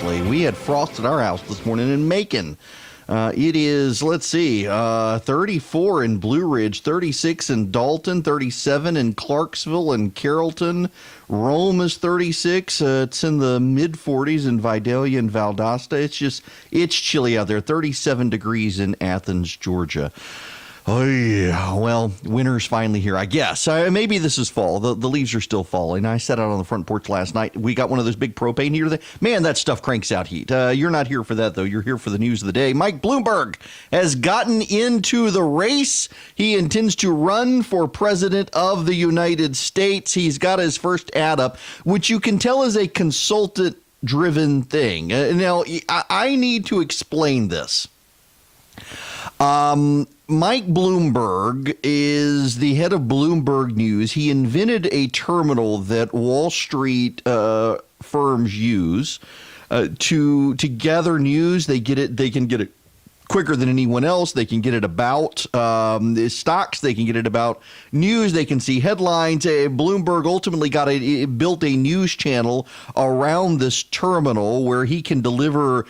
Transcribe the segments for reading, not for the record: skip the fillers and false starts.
We had frost at our house this morning in Macon. It is, 34 in Blue Ridge, 36 in Dalton, 37 in Clarksville and Carrollton. Rome is 36. It's in the mid-40s in Vidalia and Valdosta. It's chilly out there. 37 degrees in Athens, Georgia. Oh, yeah. Well, winter's finally here, I guess. Maybe this is fall. The leaves are still falling. I sat out on the front porch last night. We got one of those big propane heaters. Man, that stuff cranks out heat. You're not here for that, though. You're here for the news of the day. Mike Bloomberg has gotten into the race. He intends to run for president of the United States. He's got his first ad up, which you can tell is a consultant-driven thing. Now, I need to explain this. Mike Bloomberg is the head of Bloomberg News. He invented a terminal that Wall Street firms use to gather news. They can get it quicker than anyone else. They can get it about stocks. They can get it about news. They can see headlines. Bloomberg ultimately built a news channel around this terminal where he can deliver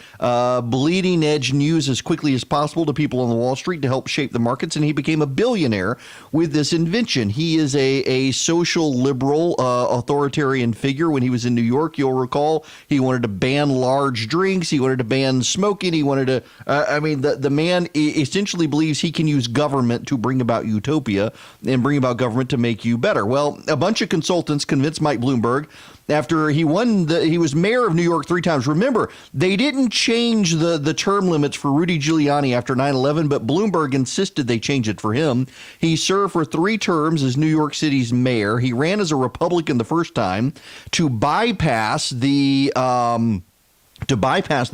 bleeding edge news as quickly as possible to people on the Wall Street to help shape the markets. And he became a billionaire with this invention. He is a social liberal authoritarian figure. When he was in New York, you'll recall, he wanted to ban large drinks. He wanted to ban smoking. He wanted to, the man essentially believes he can use government to bring about utopia and bring about government to make you better. Well, a bunch of consultants convinced Mike Bloomberg after he won. He was mayor of New York 3 times. Remember, they didn't change the term limits for Rudy Giuliani after 9/11, but Bloomberg insisted they change it for him. He served for 3 terms as New York City's mayor. He ran as a Republican the first time to bypass the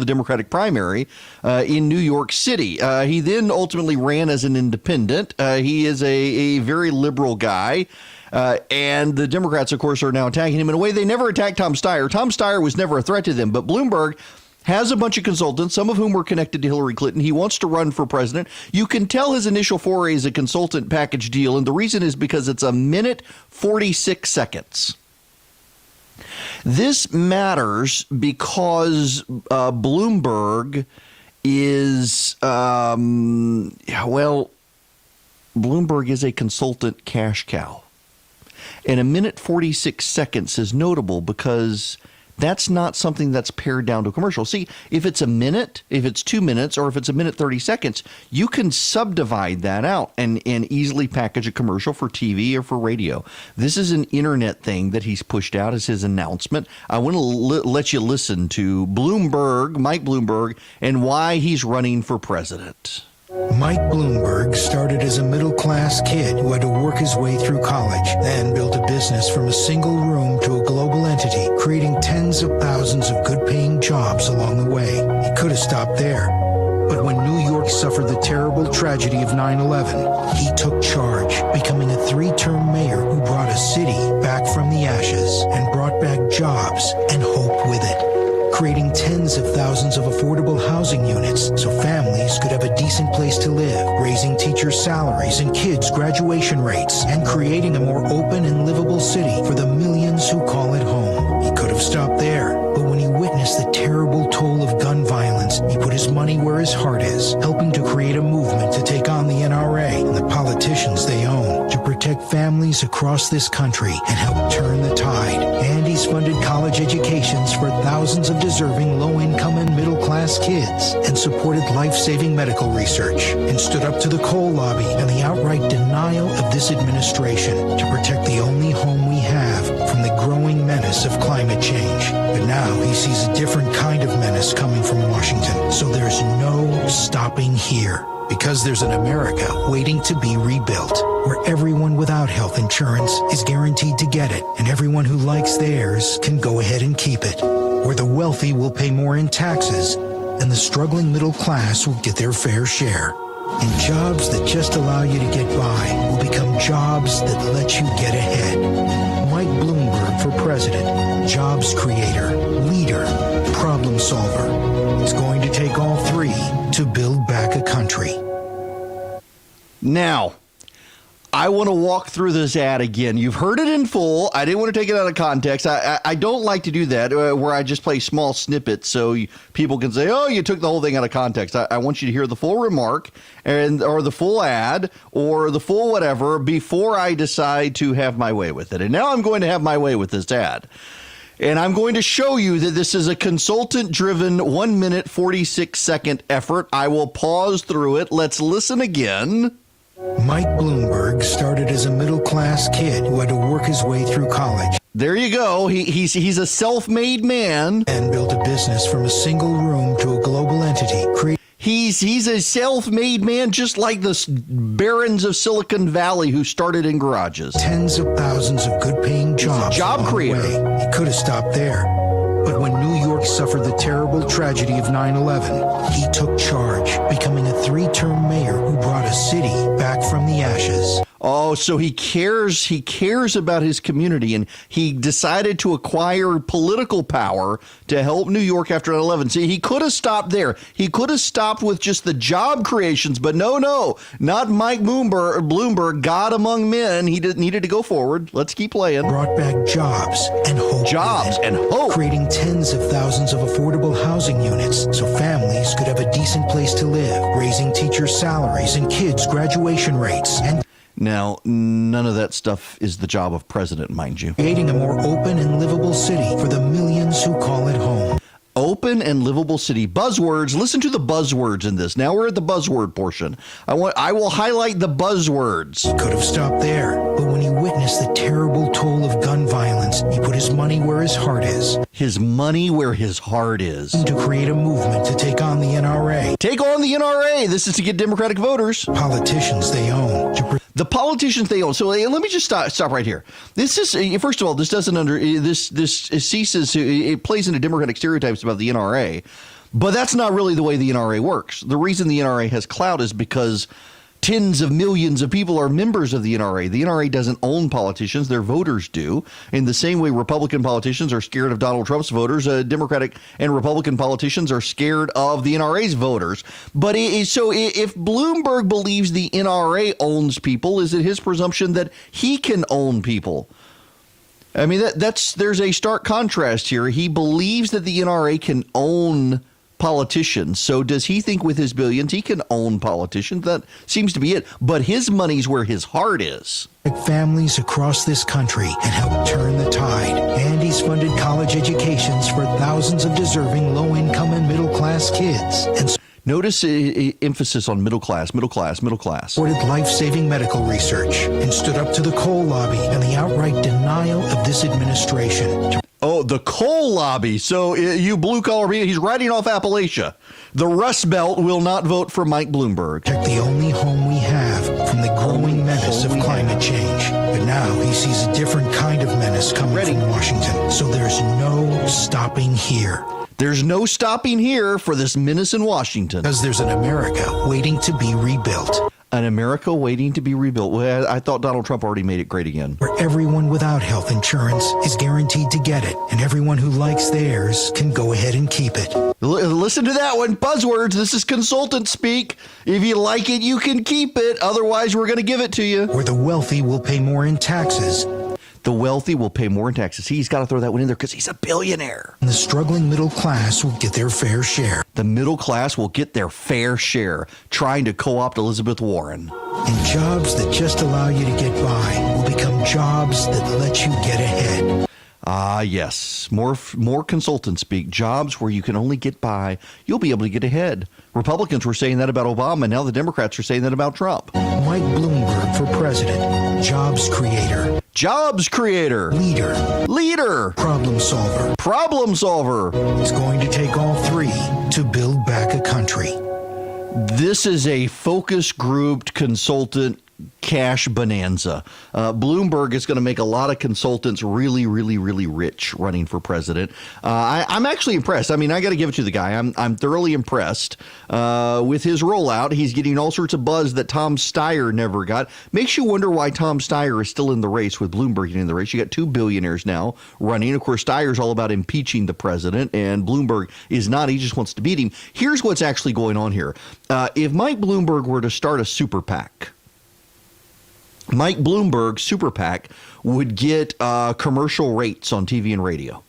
Democratic primary in New York City. He then ultimately ran as an independent. He is a very liberal guy. And the Democrats, of course, are now attacking him in a way they never attacked Tom Steyer. Tom Steyer was never a threat to them, but Bloomberg has a bunch of consultants, some of whom were connected to Hillary Clinton. He wants to run for president. You can tell his initial foray is a consultant package deal, and the reason is because it's a minute 46 seconds. This matters because Bloomberg is, Bloomberg is a consultant cash cow. And a minute 46 seconds is notable because that's not something that's pared down to a commercial. See, if it's a minute, if it's 2 minutes, or if it's a minute 30 seconds, you can subdivide that out and easily package a commercial for TV or for radio. This is an internet thing that he's pushed out as his announcement. I want to let you listen to Mike Bloomberg, and why he's running for president. Mike Bloomberg started as a middle-class kid who had to work his way through college, then built a business from a single room to a global entity, creating tens of thousands of good-paying jobs along the way. He could have stopped there. But when New York suffered the terrible tragedy of 9/11, he took charge, becoming a 3-term mayor who brought a city back from the ashes and brought back jobs and hope with it, creating tens of thousands of affordable housing units so families could have a decent place to live, raising teachers' salaries and kids' graduation rates, and creating a more open and livable city for the millions who call it home. He could have stopped there, but when he witnessed the terrible toll of gun violence, he put his money where his heart is, helping to create a movement to take on the NRA and the politicians they own, to protect families across this country and help turn the tide. And he's funded college educations for thousands of deserving low-income and middle-class kids, and supported life-saving medical research, and stood up to the coal lobby and the outright denial of this administration to protect the only home we have from the growing menace of climate change. But now he sees a different kind of menace coming from Washington, so there's no stopping here. Because there's an America waiting to be rebuilt, where everyone without health insurance is guaranteed to get it, and everyone who likes theirs can go ahead and keep it. Where the wealthy will pay more in taxes, and the struggling middle class will get their fair share. And jobs that just allow you to get by will become jobs that let you get ahead. Mike Bloomberg for president, jobs creator, leader, problem solver. It's going to take all 3 to build back a country. Now, I want to walk through this ad again. You've heard it in full. I didn't want to take it out of context. I don't like to do that where I just play small snippets so people can say, oh, you took the whole thing out of context. I want you to hear the full remark or the full ad or the full whatever before I decide to have my way with it. And now I'm going to have my way with this ad. And I'm going to show you that this is a consultant-driven 1 minute, 46-second effort. I will pause through it. Let's listen again. Mike Bloomberg started as a middle-class kid who had to work his way through college. There you go. He's a self-made man. And built a business from a single room to a global entity. He's a self-made man, just like the barons of Silicon Valley who started in garages. Tens of thousands of good-paying jobs. Job creator. He could have stopped there. But when New York suffered the terrible tragedy of 9/11, he took charge, becoming a 3-term mayor who brought a city back from the ashes. Oh, so he cares about his community, and he decided to acquire political power to help New York after 9/11. See, he could have stopped there. He could have stopped with just the job creations, but no, not Mike Bloomberg, God among men. He needed to go forward. Let's keep playing. Brought back jobs and hope. Jobs and hope. Creating tens of thousands of affordable housing units so families could have a decent place to live, raising teachers' salaries and kids' graduation rates, and now, none of that stuff is the job of president, mind you. Creating a more open and livable city for the millions who call it home. Open and livable city. Buzzwords. Listen to the buzzwords in this. Now we're at the buzzword portion. I will highlight the buzzwords. He could have stopped there, but when he witnessed the terrible toll of gun violence, he put his money where his heart is. His money where his heart is. To create a movement to take on the NRA. Take on the NRA. This is to get Democratic voters. Politicians they own. The politicians they own. So let me just stop right here. This is, first of all, this doesn't this ceases. It plays into Democratic stereotypes about the NRA, but that's not really the way the NRA works. The reason the NRA has clout is because tens of millions of people are members of the NRA. The NRA doesn't own politicians. Their voters do. In the same way Republican politicians are scared of Donald Trump's voters, Democratic and Republican politicians are scared of the NRA's voters. But so if Bloomberg believes the NRA owns people, is it his presumption that he can own people? I mean, there's a stark contrast here. He believes that the NRA can own politicians. So does he think with his billions he can own politicians? That seems to be it. But his money's where his heart is. Families across this country and help turn the tide. And he's funded college educations for thousands of deserving low-income and middle-class kids. And notice emphasis on middle class. Supported life-saving medical research and stood up to the coal lobby and the outright denial of this administration. Oh, the coal lobby. So you blue-collar people, he's writing off Appalachia. The Rust Belt will not vote for Mike Bloomberg. Protect the only home we have from the growing menace of climate change. But now he sees a different kind of menace coming from Washington. So there's no stopping here. There's no stopping here for this menace in Washington. Because there's an America waiting to be rebuilt. An America waiting to be rebuilt. Well, I thought Donald Trump already made it great again. Where everyone without health insurance is guaranteed to get it, and everyone who likes theirs can go ahead and keep it. Listen to that one. Buzzwords. This is consultant speak. If you like it, you can keep it. Otherwise, we're going to give it to you. Where the wealthy will pay more in taxes. The wealthy will pay more in taxes. He's got to throw that one in there because he's a billionaire. And the struggling middle class will get their fair share. The middle class will get their fair share, trying to co-opt Elizabeth Warren. And jobs that just allow you to get by will become jobs that let you get ahead. Ah, yes. More consultant speak. Jobs where you can only get by. You'll be able to get ahead. Republicans were saying that about Obama. Now the Democrats are saying that about Trump. Mike Bloomberg for president. Jobs creator. Jobs creator. Leader. Problem solver. It's going to take all three to build back a country. This is a focus grouped consultant cash bonanza. Bloomberg is going to make a lot of consultants really, really, really rich running for president. I'm actually impressed. I mean, I got to give it to the guy. I'm thoroughly impressed with his rollout. He's getting all sorts of buzz that Tom Steyer never got. Makes you wonder why Tom Steyer is still in the race with Bloomberg in the race. You got two billionaires now running. Of course, Steyer's all about impeaching the president, and Bloomberg is not. He just wants to beat him. Here's what's actually going on here. If Mike Bloomberg were to start a super PAC, Mike Bloomberg, Super PAC, would get commercial rates on TV and radio.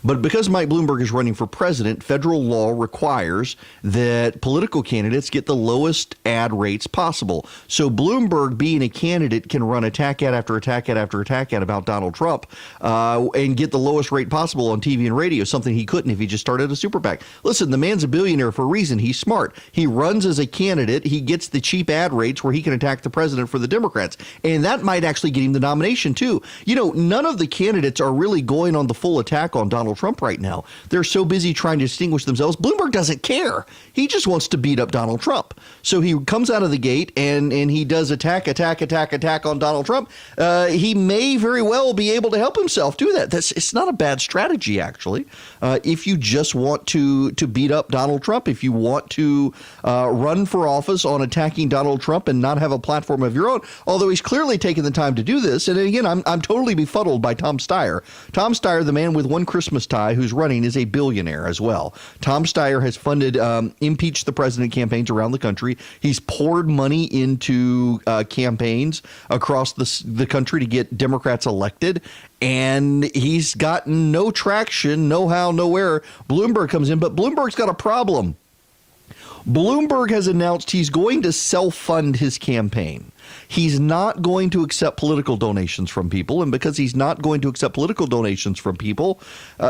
But because Mike Bloomberg is running for president, federal law requires that political candidates get the lowest ad rates possible. So Bloomberg, being a candidate, can run attack ad after attack ad after attack ad about Donald Trump and get the lowest rate possible on TV and radio, something he couldn't if he just started a super PAC. Listen, the man's a billionaire for a reason. He's smart. He runs as a candidate. He gets the cheap ad rates where he can attack the president for the Democrats. And that might actually get him the nomination, too. You know, none of the candidates are really going on the full attack on Donald Trump right now. They're so busy trying to distinguish themselves. Bloomberg doesn't care. He just wants to beat up Donald Trump. So he comes out of the gate and he does attack on Donald Trump. He may very well be able to help himself do that. It's not a bad strategy, actually. If you just want to beat up Donald Trump, if you want to run for office on attacking Donald Trump and not have a platform of your own, although he's clearly taken the time to do this. And again, I'm totally befuddled by Tom Steyer. Tom Steyer, the man with one Christmas tie who's running, is a billionaire as well. Tom Steyer has funded impeach the president campaigns around the country. He's poured money into campaigns across the country to get Democrats elected, and he's gotten no traction, no how, nowhere. Bloomberg comes in, but Bloomberg's got a problem. Bloomberg has announced he's going to self-fund his campaign. He's not going to accept political donations from people, and because he's not going to accept political donations from people,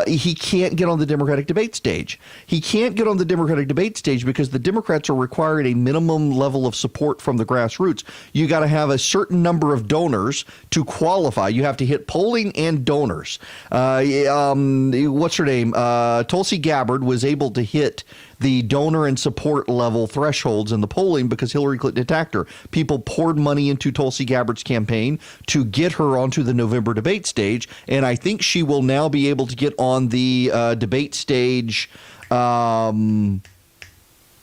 he can't get on the Democratic debate stage. He can't get on the Democratic debate stage because the Democrats are required a minimum level of support from the grassroots. You got to have a certain number of donors to qualify. You have to hit polling and donors. What's her name? Tulsi Gabbard was able to hit the donor and support level thresholds in the polling because Hillary Clinton attacked her. People poured money into Tulsi Gabbard's campaign to get her onto the November debate stage, and I think she will now be able to get on the debate stage in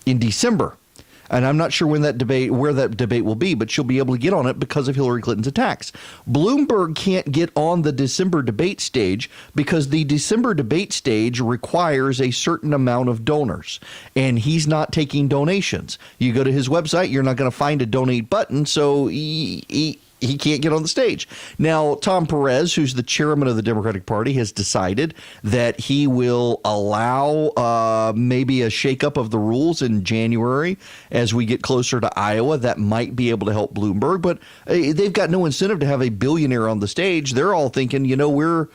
December. And I'm not sure where that debate will be, but she'll be able to get on it because of Hillary Clinton's attacks. Bloomberg can't get on the December debate stage because the December debate stage requires a certain amount of donors, and he's not taking donations. You go to his website, you're not going to find a donate button, so he can't get on the stage. Now, Tom Perez, who's the chairman of the Democratic Party, has decided that he will allow maybe a shakeup of the rules in January as we get closer to Iowa. That might be able to help Bloomberg, but they've got no incentive to have a billionaire on the stage. They're all thinking, you know, we're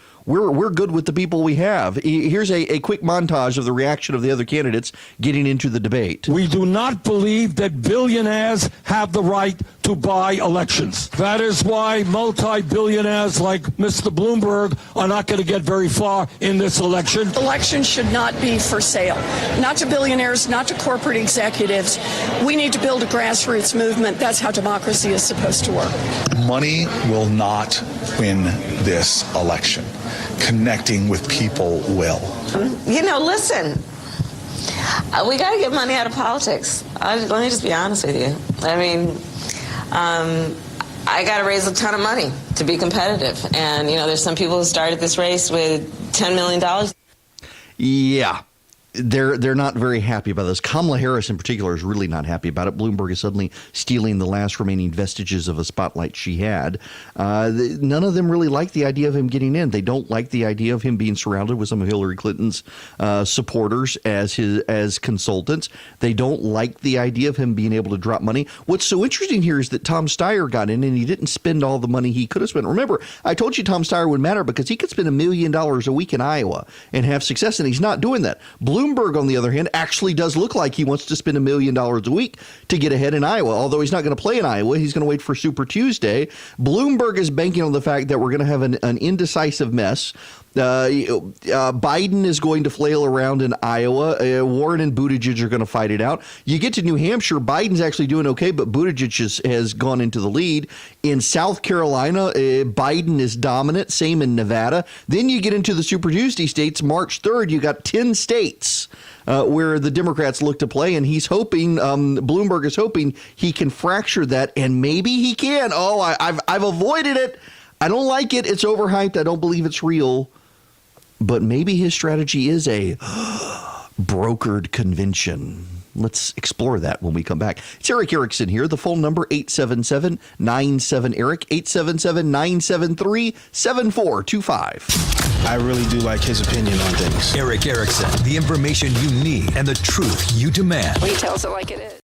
good with the people we have. Here's a quick montage of the reaction of the other candidates getting into the debate. We do not believe that billionaires have the right to buy elections. That is why multi-billionaires like Mr. Bloomberg are not going to get very far in this election. Elections should not be for sale. Not to billionaires, not to corporate executives. We need to build a grassroots movement. That's how democracy is supposed to work. Money will not win this election. Connecting with people will. You know, listen, we got to get money out of politics. Let me just be honest with you. I mean, I got to raise a ton of money to be competitive. And, you know, there's some people who started this race with $10 million. Yeah. They're not very happy about this. Kamala Harris in particular is really not happy about it. Bloomberg is suddenly stealing the last remaining vestiges of a spotlight she had. None of them really like the idea of him getting in. They don't like the idea of him being surrounded with some of Hillary Clinton's supporters as consultants. They don't like the idea of him being able to drop money. What's so interesting here is that Tom Steyer got in and he didn't spend all the money he could have spent. Remember, I told you Tom Steyer would matter because he could spend $1 million a week in Iowa and have success, and he's not doing that. Bloomberg, on the other hand, actually does look like he wants to spend $1 million a week to get ahead in Iowa. Although he's not going to play in Iowa, he's going to wait for Super Tuesday. Bloomberg is banking on the fact that we're going to have an indecisive mess. Biden is going to flail around in Iowa. Warren and Buttigieg are going to fight it out. You get to New Hampshire, Biden's actually doing okay, but Buttigieg has gone into the lead. In South Carolina, Biden is dominant, same in Nevada. Then you get into the Super Tuesday states. March 3rd, you got 10 states where the Democrats look to play, and he's hoping, Bloomberg is hoping he can fracture that, and maybe he can. Oh, I've avoided it. I don't like it. It's overhyped. I don't believe it's real. But maybe his strategy is a brokered convention. Let's explore that when we come back. It's Erick Erickson here. The phone number, 877-97-ERIC, 877-973-7425. I really do like his opinion on things. Erick Erickson, the information you need and the truth you demand. He tells it like it is.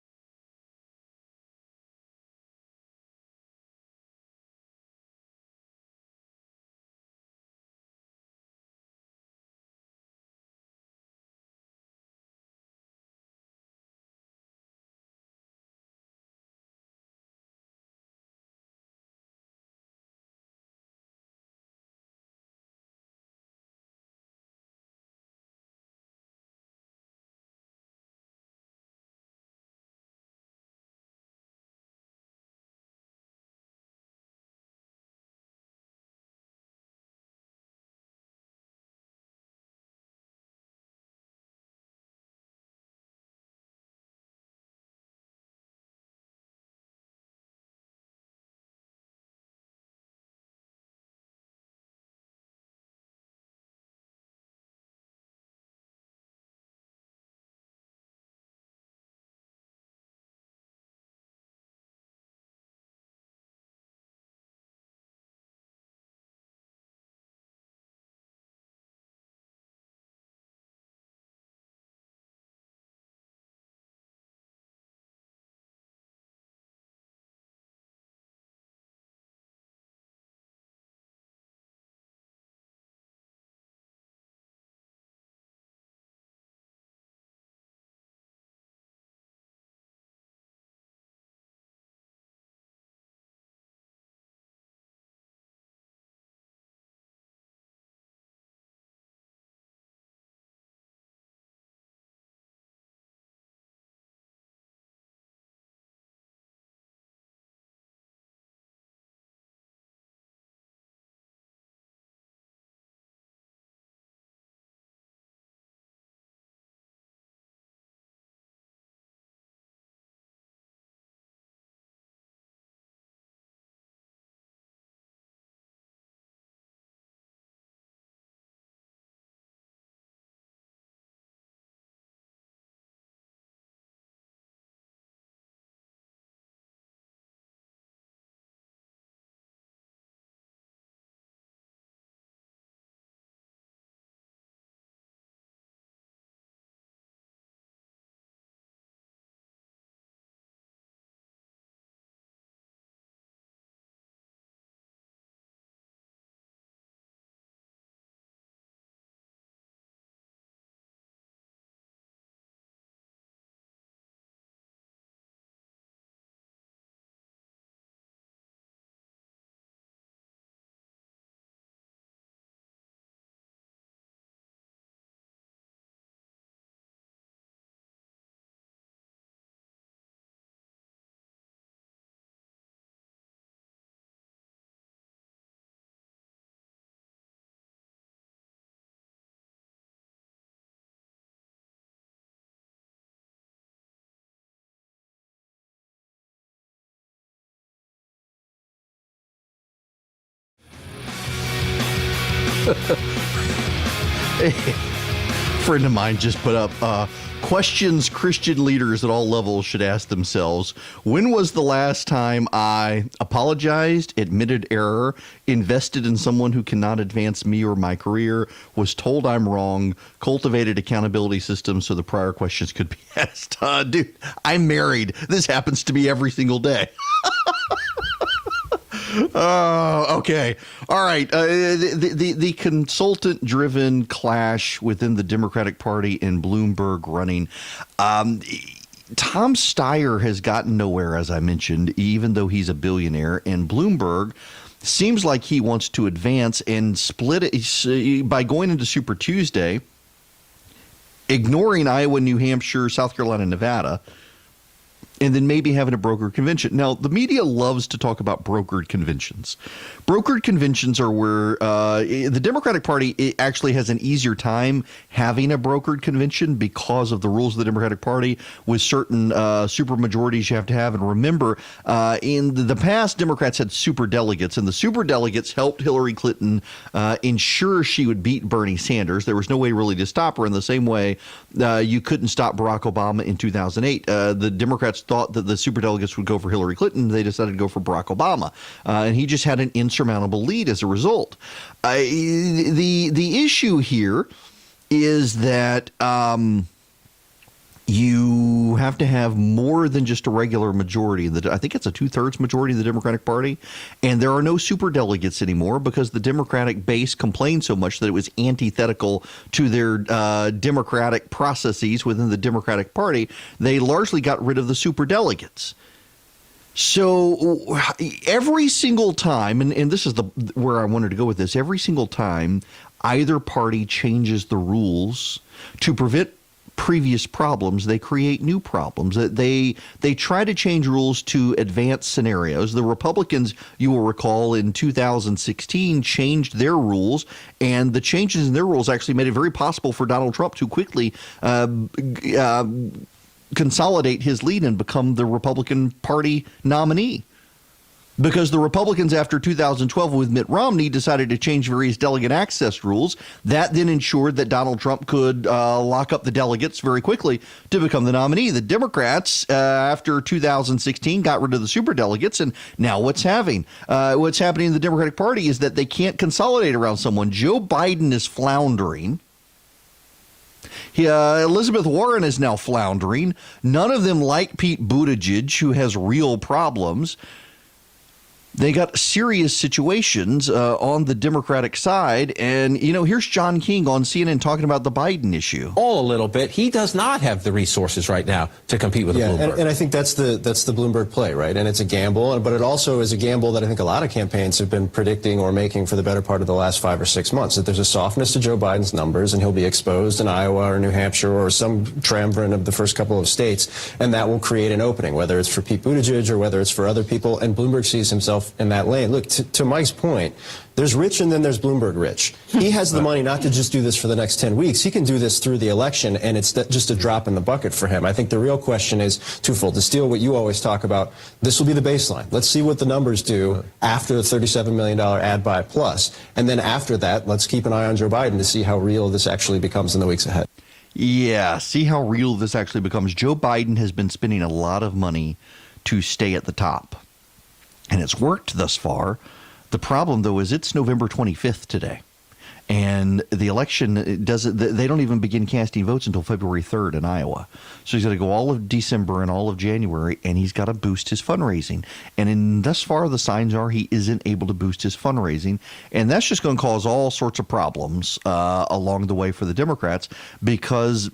A friend of mine just put up questions Christian leaders at all levels should ask themselves. When was the last time I apologized, admitted error, invested in someone who cannot advance me or my career, was told I'm wrong, cultivated accountability systems so the prior questions could be asked? Dude, I'm married. This happens to me every single day. Okay. All right. The consultant-driven clash within the Democratic Party and Bloomberg running. Tom Steyer has gotten nowhere, as I mentioned, even though he's a billionaire. And Bloomberg seems like he wants to advance and split it by going into Super Tuesday, ignoring Iowa, New Hampshire, South Carolina, Nevada, and then maybe having a brokered convention. Now, the media loves to talk about brokered conventions. Brokered conventions are where the Democratic Party actually has an easier time having a brokered convention because of the rules of the Democratic Party with certain supermajorities you have to have. And remember, in the past, Democrats had superdelegates, and the superdelegates helped Hillary Clinton ensure she would beat Bernie Sanders. There was no way really to stop her in the same way you couldn't stop Barack Obama in 2008. The Democrats thought that the superdelegates would go for Hillary Clinton. They decided to go for Barack Obama, and he just had an insurmountable lead as a result. The issue here is that you have to have more than just a regular majority. I think it's a 2/3 majority of the Democratic Party, and there are no superdelegates anymore because the Democratic base complained so much that it was antithetical to their democratic processes within the Democratic Party. They largely got rid of the superdelegates. So every single time, and this is where I wanted to go with this, every single time either party changes the rules to prevent previous problems, they create new problems. They try to change rules to advance scenarios. The Republicans, you will recall, in 2016 changed their rules, and the changes in their rules actually made it very possible for Donald Trump to quickly consolidate his lead and become the Republican Party nominee. Because the Republicans, after 2012 with Mitt Romney, decided to change various delegate access rules. That then ensured that Donald Trump could lock up the delegates very quickly to become the nominee. The Democrats, after 2016, got rid of the superdelegates, and now what's happening in the Democratic Party is that they can't consolidate around someone. Joe Biden is floundering. Elizabeth Warren is now floundering. None of them like Pete Buttigieg, who has real problems. They got serious situations on the Democratic side. And, here's John King on CNN talking about the Biden issue. A little bit. He does not have the resources right now to compete with Bloomberg. And I think that's the Bloomberg play, right? And it's a gamble, but it also is a gamble that I think a lot of campaigns have been predicting or making for the better part of the last 5 or 6 months, that there's a softness to Joe Biden's numbers, and he'll be exposed in Iowa or New Hampshire or some triumvirate of the first couple of states, and that will create an opening, whether it's for Pete Buttigieg or whether it's for other people, and Bloomberg sees himself in that lane. Look, to Mike's point, there's rich and then there's Bloomberg rich. He has the money not to just do this for the next 10 weeks. He can do this through the election, and it's just a drop in the bucket for him. I think the real question is twofold. To steal what you always talk about, this will be the baseline. Let's see what the numbers do after the $37 million ad buy plus. And then after that, let's keep an eye on Joe Biden to see how real this actually becomes in the weeks ahead. Yeah, see how real this actually becomes. Joe Biden has been spending a lot of money to stay at the top. And it's worked thus far. The problem, though, is it's November 25th today. And the election they don't even begin casting votes until February 3rd in Iowa. So he's got to go all of December and all of January, and he's got to boost his fundraising. And thus far, the signs are he isn't able to boost his fundraising. And that's just going to cause all sorts of problems along the way for the Democrats, because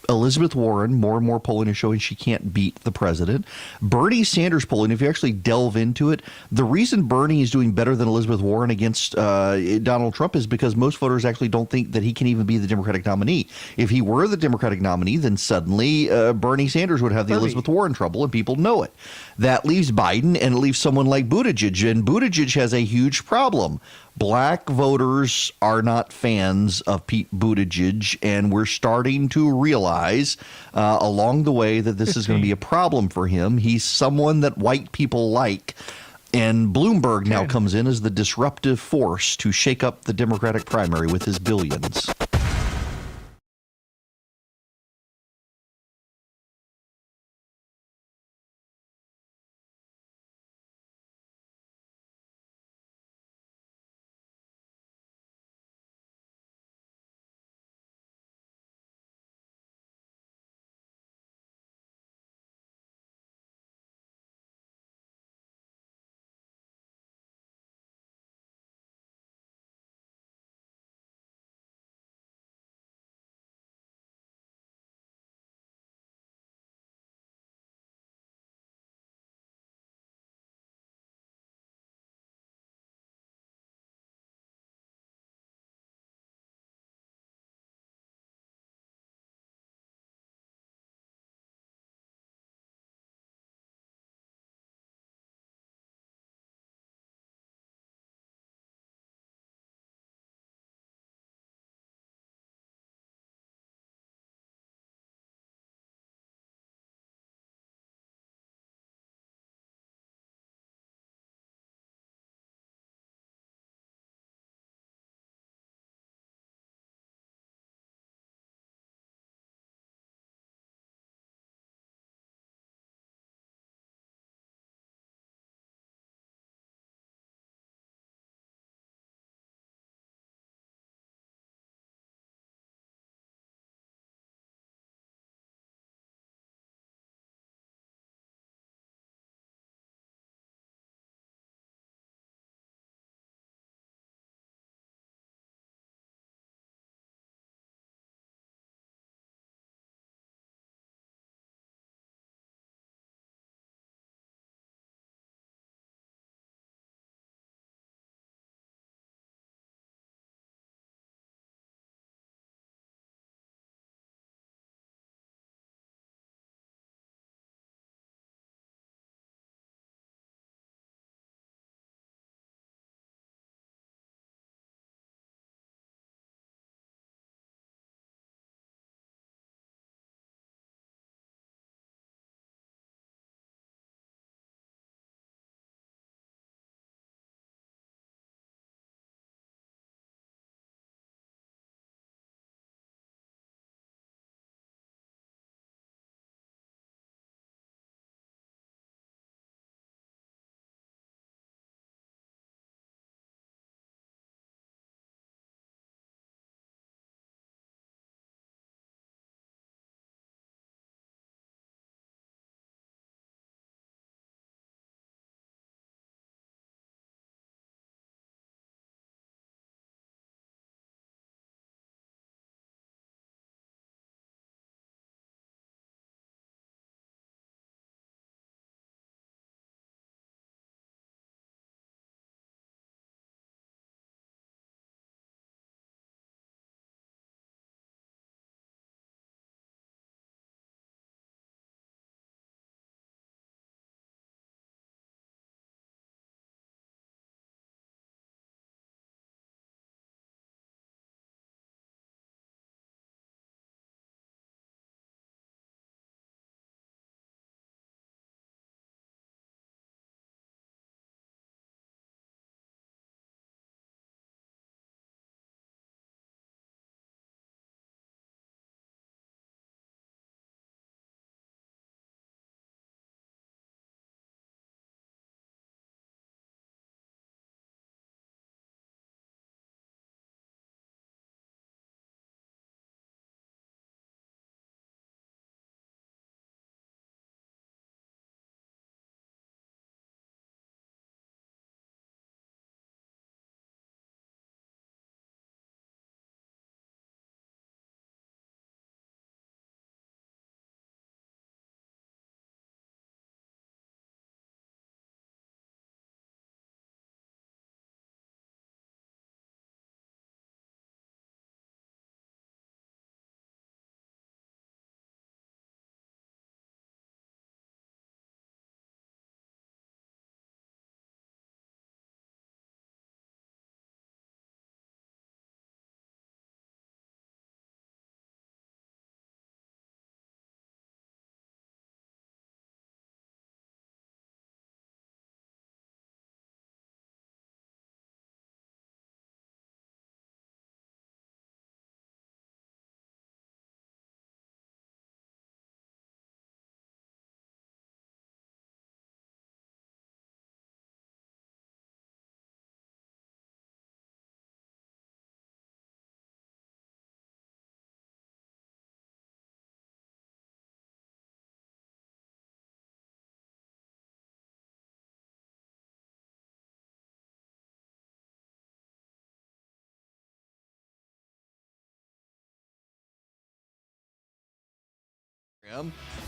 Elizabeth Warren, more and more polling is showing she can't beat the president. Bernie Sanders polling, if you actually delve into it, the reason Bernie is doing better than Elizabeth Warren against Donald Trump is because most voters actually don't think that he can even be the Democratic nominee. If he were the Democratic nominee, then suddenly Bernie Sanders would have the Elizabeth Warren trouble, and people know it. That leaves Biden, and it leaves someone like Buttigieg, and Buttigieg has a huge problem. Black voters are not fans of Pete Buttigieg, and we're starting to realize along the way that this is going to be a problem for him. He's someone that white people like, and Bloomberg now comes in as the disruptive force to shake up the Democratic primary with his billions.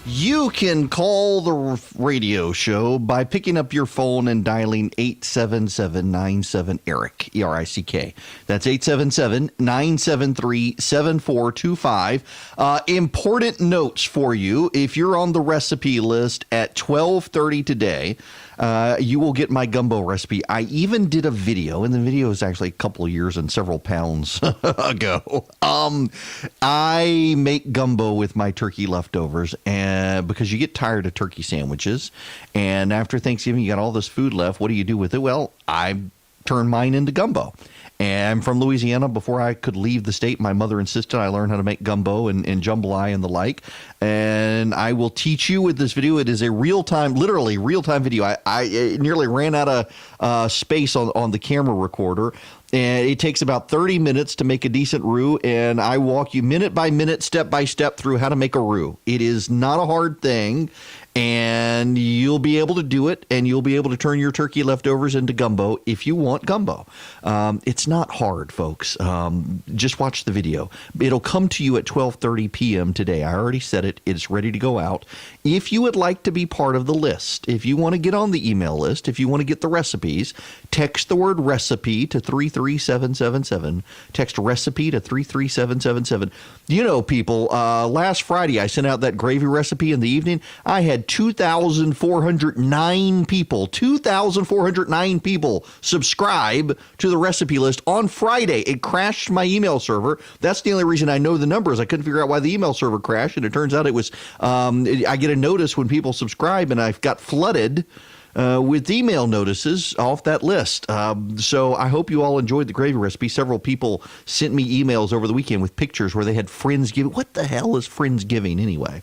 You can call the radio show by picking up your phone and dialing 877-97-ERICK, E-R-I-C-K. That's 877-973-7425. Important notes for you. If you're on the recipe list at 12:30 today, you will get my gumbo recipe. I even did a video, and the video is actually a couple of years and several pounds ago. I make gumbo with my turkey leftovers, and because you get tired of turkey sandwiches, and after Thanksgiving you got all this food left. What do you do with it? Well, I turn mine into gumbo. And I'm from Louisiana. Before I could leave the state, my mother insisted I learn how to make gumbo and jambalaya and the like. And I will teach you with this video. It is a literally real-time video. I nearly ran out of space on the camera recorder. And it takes about 30 minutes to make a decent roux, and I walk you minute by minute, step by step through how to make a roux. It is not a hard thing, and you'll be able to do it, and you'll be able to turn your turkey leftovers into gumbo if you want gumbo. It's not hard, folks. Just watch the video. It'll come to you at 12:30 p.m. today. I already said it. It's ready to go out. If you would like to be part of the list, if you want to get on the email list, if you want to get the recipes, text the word recipe to 33777. Text recipe to 33777. You know, people, last Friday I sent out that gravy recipe in the evening. I had 2,409 people subscribe to the recipe list on Friday. It crashed my email server. That's the only reason I know the numbers. I couldn't figure out why the email server crashed, and it turns out it was I get a notice when people subscribe, and I've got flooded with email notices off that list. So I hope you all enjoyed the gravy recipe. Several people sent me emails over the weekend with pictures where they had Friendsgiving. What the hell is Friendsgiving anyway?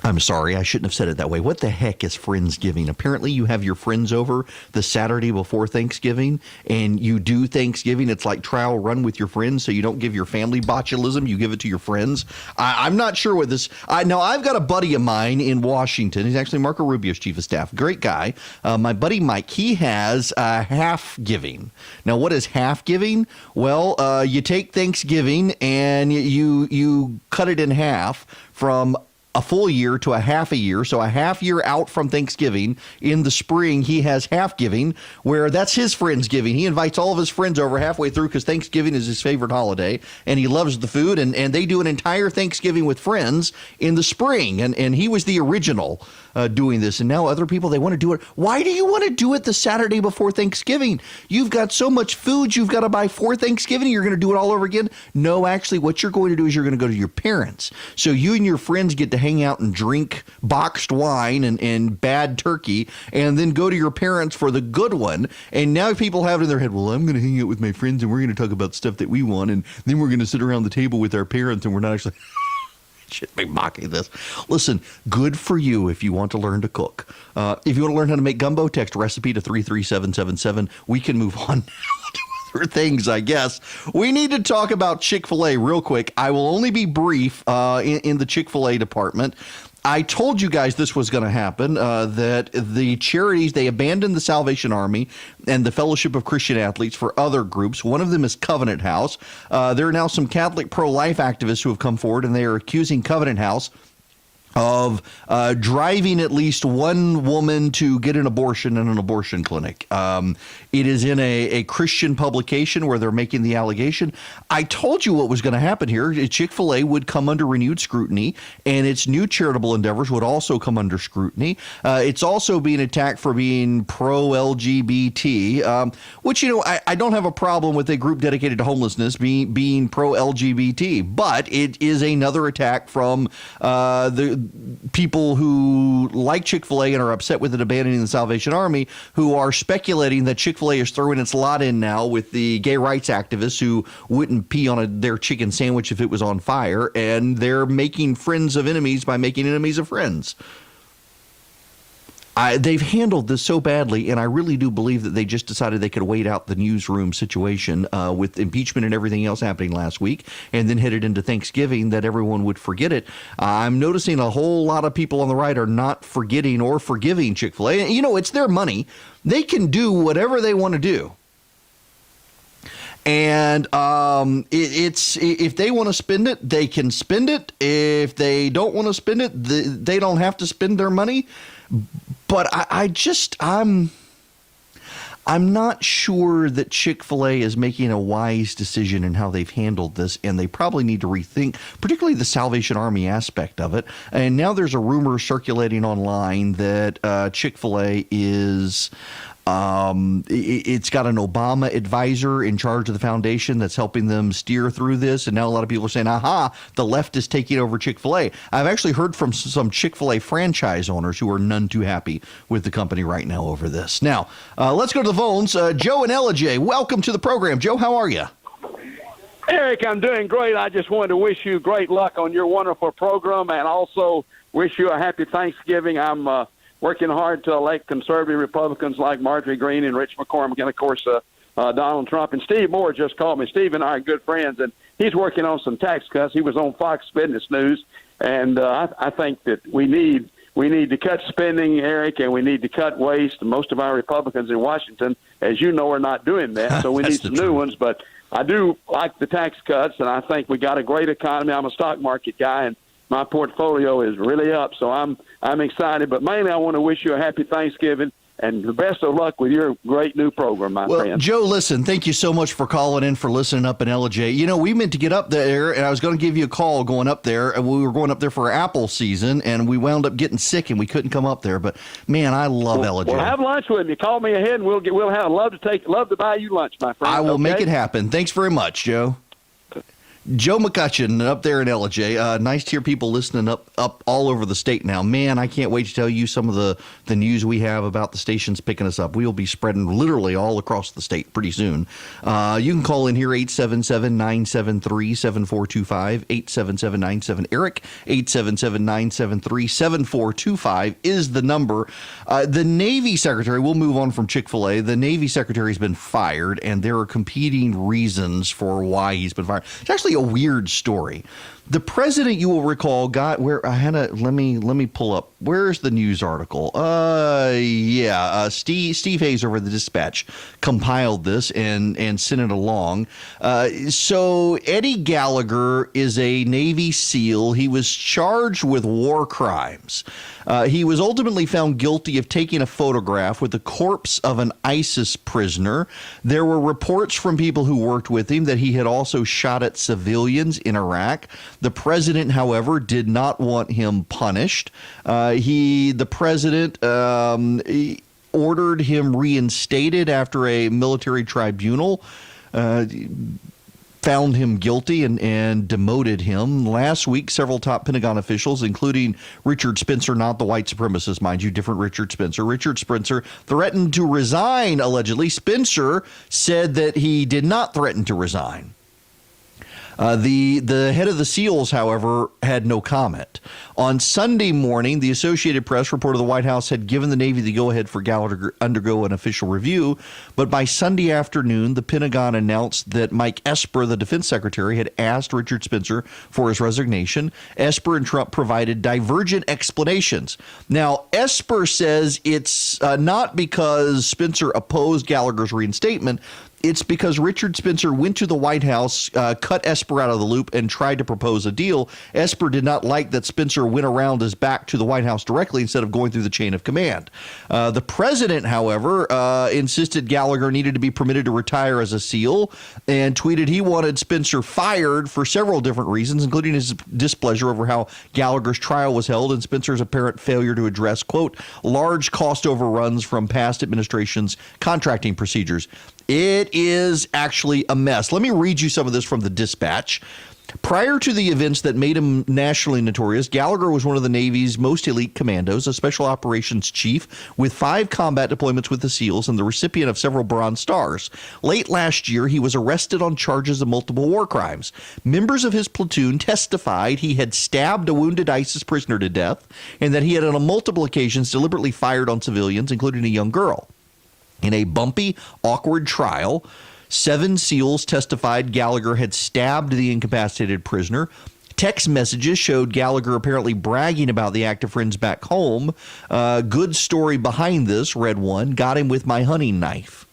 I'm sorry, I shouldn't have said it that way. What the heck is Friendsgiving? Apparently you have your friends over the Saturday before Thanksgiving, and you do Thanksgiving. It's like trial run with your friends, so you don't give your family botulism. You give it to your friends. I'm not sure what this... Now, I've got a buddy of mine in Washington. He's actually Marco Rubio's chief of staff. Great guy. My buddy Mike, he has half giving. Now, what is half giving? Well, you take Thanksgiving and you cut it in half from a full year to a half a year. So a half year out from Thanksgiving. In the spring, he has half giving, where that's his Friendsgiving. He invites all of his friends over halfway through because Thanksgiving is his favorite holiday, and he loves the food, and they do an entire Thanksgiving with friends in the spring. And he was the original doing this, and now other people, they want to do it. Why do you want to do it the Saturday before Thanksgiving? You've got so much food you've got to buy for Thanksgiving. You're going to do it all over again? No, actually, what you're going to do is you're going to go to your parents. So you and your friends get to hang out and drink boxed wine and bad turkey, and then go to your parents for the good one. And now people have it in their head, well, I'm going to hang out with my friends, and we're going to talk about stuff that we want, and then we're going to sit around the table with our parents, and we're not actually... Should be mocking this. Listen, good for you if you want to learn to cook. If you want to learn how to make gumbo, text recipe to 33777. We can move on now to other things, I guess. We need to talk about Chick-fil-A real quick. I will only be brief in the Chick-fil-A department. I told you guys this was going to happen, that the charities, they abandoned the Salvation Army and the Fellowship of Christian Athletes for other groups. One of them is Covenant House. There are now some Catholic pro-life activists who have come forward, and they are accusing Covenant House of driving at least one woman to get an abortion in an abortion clinic. It is in a Christian publication where they're making the allegation. I told you what was going to happen here. Chick-fil-A would come under renewed scrutiny, and its new charitable endeavors would also come under scrutiny. It's also being attacked for being pro-LGBT, which, you know, I don't have a problem with a group dedicated to homelessness being pro-LGBT, but it is another attack from the people who like Chick-fil-A and are upset with it abandoning the Salvation Army, who are speculating that Chick-fil-A is throwing its lot in now with the gay rights activists who wouldn't pee on their chicken sandwich if it was on fire, and they're making friends of enemies by making enemies of friends. They've handled this so badly, and I really do believe that they just decided they could wait out the newsroom situation with impeachment and everything else happening last week, and then headed into Thanksgiving, that everyone would forget it. I'm noticing a whole lot of people on the right are not forgetting or forgiving Chick-fil-A. You know, it's their money. They can do whatever they want to do. And it's if they want to spend it, they can spend it. If they don't want to spend it, they don't have to spend their money. But I'm not sure that Chick-fil-A is making a wise decision in how they've handled this, and they probably need to rethink, particularly the Salvation Army aspect of it. And now there's a rumor circulating online that Chick-fil-A is it's got an Obama advisor in charge of the foundation that's helping them steer through this. And now a lot of people are saying, aha, the left is taking over Chick-fil-A. I've actually heard from some Chick-fil-A franchise owners who are none too happy with the company right now over this. Now, let's go to the phones. Joe and Ella, welcome to the program. Joe, how are you? Eric, I'm doing great. I just wanted to wish you great luck on your wonderful program and also wish you a happy Thanksgiving. I'm working hard to elect conservative Republicans like Marjorie Greene and Rich McCormick, and, of course, Donald Trump. And Steve Moore just called me. Steve and I are good friends, and he's working on some tax cuts. He was on Fox Business News, and I think that we need to cut spending, Eric, and we need to cut waste. Most of our Republicans in Washington, as you know, are not doing that, so we need some new ones. But I do like the tax cuts, and I think we got a great economy. I'm a stock market guy, and my portfolio is really up, so I'm excited. But mainly I want to wish you a happy Thanksgiving and the best of luck with your great new program, my friend. Joe, listen, thank you so much for calling in, for listening up in LJ. You know, we meant to get up there, and I was going to give you a call going up there, and we were going up there for apple season, and we wound up getting sick, and we couldn't come up there. But, man, I love LJ. Well, have lunch with me. Call me ahead, and we'll love to buy you lunch, my friend. I will make it happen. Thanks very much, Joe. Joe McCutcheon up there in LJ. Nice to hear people listening up all over the state now. Man, I can't wait to tell you some of the news we have about the stations picking us up. We will be spreading literally all across the state pretty soon. You can call in here, 877-973-7425, 877-97-ERIC, 877-973-7425 is the number. The Navy Secretary, we'll move on from Chick-fil-A. The Navy Secretary has been fired, and there are competing reasons for why he's been fired. It's actually a weird story. The president, you will recall, got where I had let me pull up. Where's the news article? Steve Hayes over at the Dispatch compiled this and sent it along. So Eddie Gallagher is a Navy SEAL. He was charged with war crimes. He was ultimately found guilty of taking a photograph with the corpse of an ISIS prisoner. There were reports from people who worked with him that he had also shot at civilians in Iraq. The president, however, did not want him punished. The president ordered him reinstated after a military tribunal found him guilty and demoted him. Last week, several top Pentagon officials, including Richard Spencer, not the white supremacist, mind you, different Richard Spencer threatened to resign, allegedly. Spencer said that he did not threaten to resign. The head of the SEALs, however, had no comment. On Sunday morning, the Associated Press reported the White House had given the Navy the go-ahead for Gallagher to undergo an official review. But by Sunday afternoon, the Pentagon announced that Mike Esper, the defense secretary, had asked Richard Spencer for his resignation. Esper and Trump provided divergent explanations. Now, Esper says it's not because Spencer opposed Gallagher's reinstatement. It's because Richard Spencer went to the White House, cut Esper out of the loop, and tried to propose a deal. Esper did not like that Spencer went around his back to the White House directly instead of going through the chain of command. The president, however, insisted Gallagher needed to be permitted to retire as a SEAL and tweeted he wanted Spencer fired for several different reasons, including his displeasure over how Gallagher's trial was held and Spencer's apparent failure to address, quote, large cost overruns from past administrations' contracting procedures. It is actually a mess. Let me read you some of this from the Dispatch. Prior to the events that made him nationally notorious, Gallagher was one of the Navy's most elite commandos, a special operations chief with 5 combat deployments with the SEALs and the recipient of several Bronze Stars. Late last year, he was arrested on charges of multiple war crimes. Members of his platoon testified he had stabbed a wounded ISIS prisoner to death and that he had on multiple occasions deliberately fired on civilians, including a young girl. In a bumpy, awkward trial, 7 SEALs testified Gallagher had stabbed the incapacitated prisoner. Text messages showed Gallagher apparently bragging about the act to friends back home. Good story behind this, read one, got him with my hunting knife.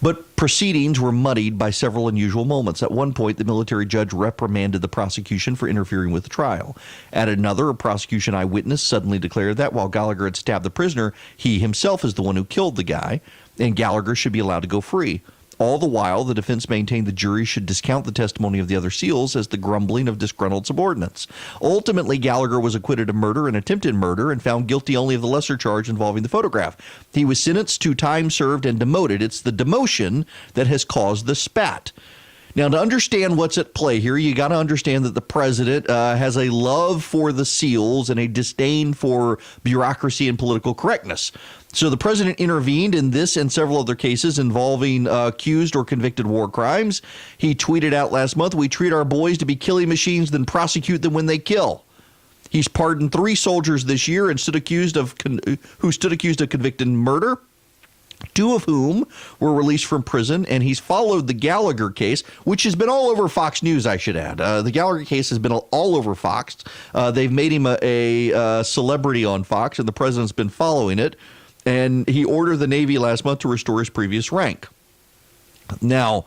But proceedings were muddied by several unusual moments. At one point, the military judge reprimanded the prosecution for interfering with the trial. At another, a prosecution eyewitness suddenly declared that while Gallagher had stabbed the prisoner, he himself is the one who killed the guy, and Gallagher should be allowed to go free. All the while, the defense maintained the jury should discount the testimony of the other SEALs as the grumbling of disgruntled subordinates. Ultimately, Gallagher was acquitted of murder and attempted murder and found guilty only of the lesser charge involving the photograph. He was sentenced to time served and demoted. It's the demotion that has caused the spat. Now, to understand what's at play here, you got to understand that the president has a love for the SEALs and a disdain for bureaucracy and political correctness. So the president intervened in this and several other cases involving accused or convicted war crimes. He tweeted out last month, "We treat our boys to be killing machines, then prosecute them when they kill." He's pardoned 3 soldiers this year and who stood accused of convicted murder, 2 of whom were released from prison, and he's followed the Gallagher case, which has been all over Fox News, I should add. The Gallagher case has been all over Fox. They've made him a celebrity on Fox, and the president's been following it. And he ordered the Navy last month to restore his previous rank. Now,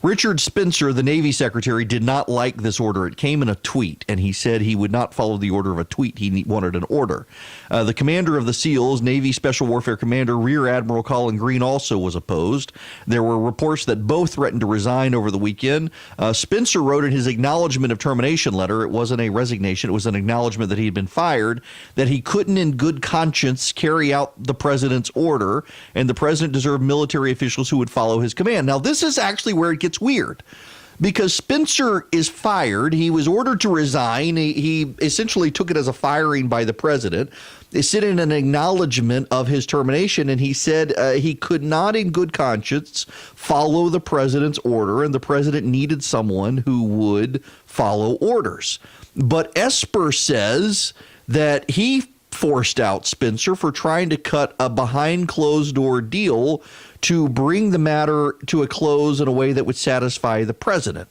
Richard Spencer, the Navy Secretary, did not like this order. It came in a tweet, and he said he would not follow the order of a tweet. He wanted an order. The commander of the SEALs, Navy Special Warfare Commander Rear Admiral Colin Green, also was opposed. There were reports that both threatened to resign over the weekend. Spencer wrote in his acknowledgement of termination letter, it wasn't a resignation, it was an acknowledgement that he had been fired, that he couldn't in good conscience carry out the president's order, and the president deserved military officials who would follow his command. Now, this is actually where it gets weird, because Spencer is fired. He was ordered to resign. He essentially took it as a firing by the president. They sent in an acknowledgement of his termination, and he said he could not in good conscience follow the president's order, and the president needed someone who would follow orders. But Esper says that he forced out Spencer for trying to cut a behind closed door deal to bring the matter to a close in a way that would satisfy the president.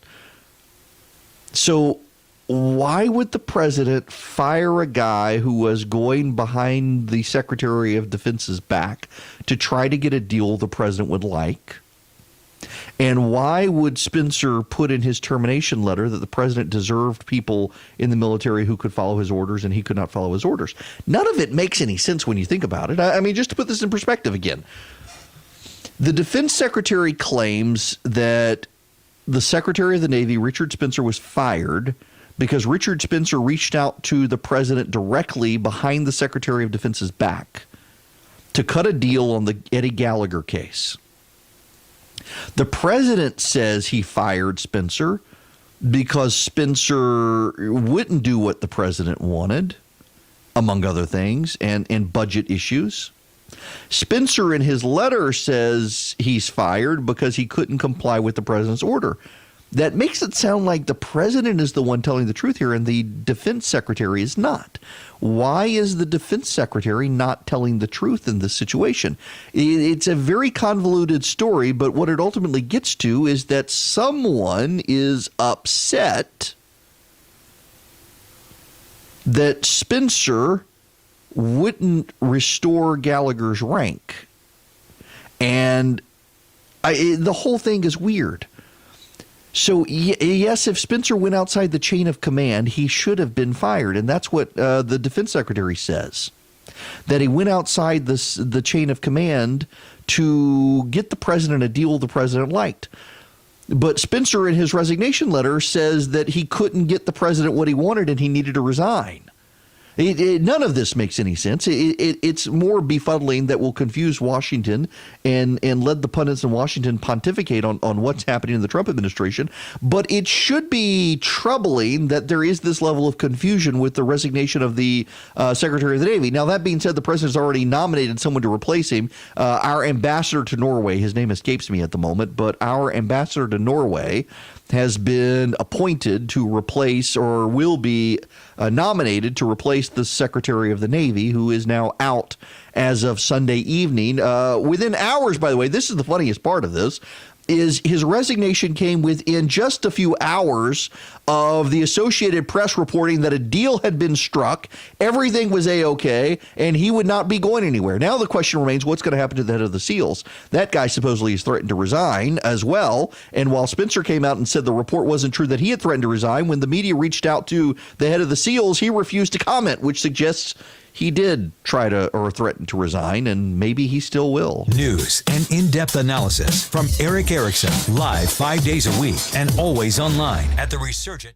So why would the president fire a guy who was going behind the Secretary of Defense's back to try to get a deal the president would like? And why would Spencer put in his termination letter that the president deserved people in the military who could follow his orders and he could not follow his orders? None of it makes any sense when you think about it. I mean, just to put this in perspective again, the defense secretary claims that the Secretary of the Navy, Richard Spencer, was fired because Richard Spencer reached out to the president directly behind the Secretary of Defense's back to cut a deal on the Eddie Gallagher case. The president says he fired Spencer because Spencer wouldn't do what the president wanted, among other things, and budget issues. Spencer in his letter says he's fired because he couldn't comply with the president's order. That makes it sound like the president is the one telling the truth here and the defense secretary is not. Why is the defense secretary not telling the truth in this situation? It's a very convoluted story, but what it ultimately gets to is that someone is upset that Spencer wouldn't restore Gallagher's rank. And the whole thing is weird. So, yes, if Spencer went outside the chain of command, he should have been fired. And that's what the defense secretary says, that he went outside the chain of command to get the president a deal the president liked. But Spencer, in his resignation letter, says that he couldn't get the president what he wanted and he needed to resign. None of this makes any sense. It's more befuddling that will confuse Washington and let the pundits in Washington pontificate on what's happening in the Trump administration. But it should be troubling that there is this level of confusion with the resignation of the Secretary of the Navy. Now, that being said, the president has already nominated someone to replace him. Our ambassador to Norway, his name escapes me at the moment, but our ambassador to Norway has been appointed to replace, or will be nominated to replace, the Secretary of the Navy, who is now out as of Sunday evening. Within hours, by the way, this is the funniest part of this. is his resignation came within just a few hours of the Associated Press reporting that a deal had been struck, everything was A-OK, and he would not be going anywhere. Now the question remains, what's going to happen to the head of the SEALs? That guy supposedly has threatened to resign as well, and while Spencer came out and said the report wasn't true that he had threatened to resign, when the media reached out to the head of the SEALs, he refused to comment, which suggests he did try to or threaten to resign, and maybe he still will. News and in-depth analysis from Erick Erickson, live 5 days a week and always online at The Resurgent.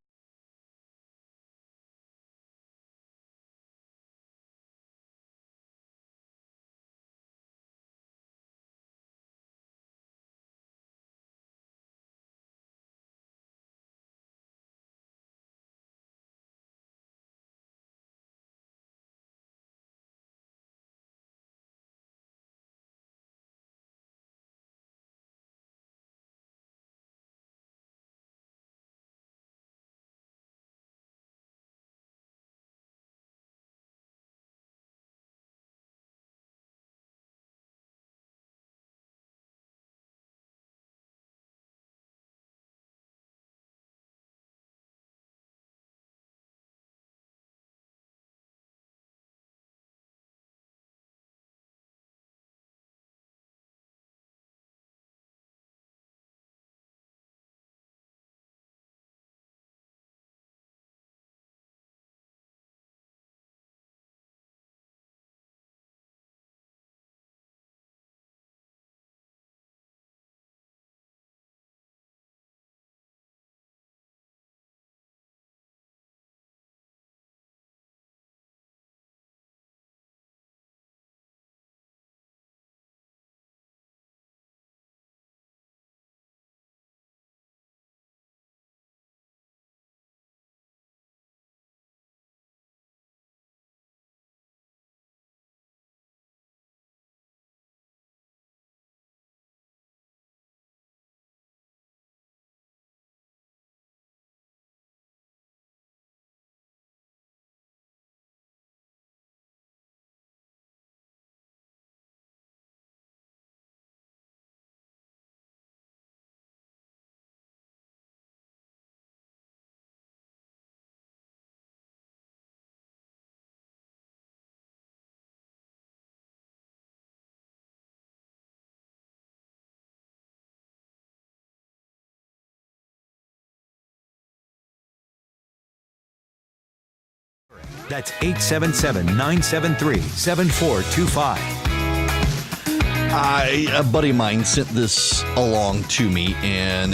That's 877-973-7425. A buddy of mine sent this along to me, and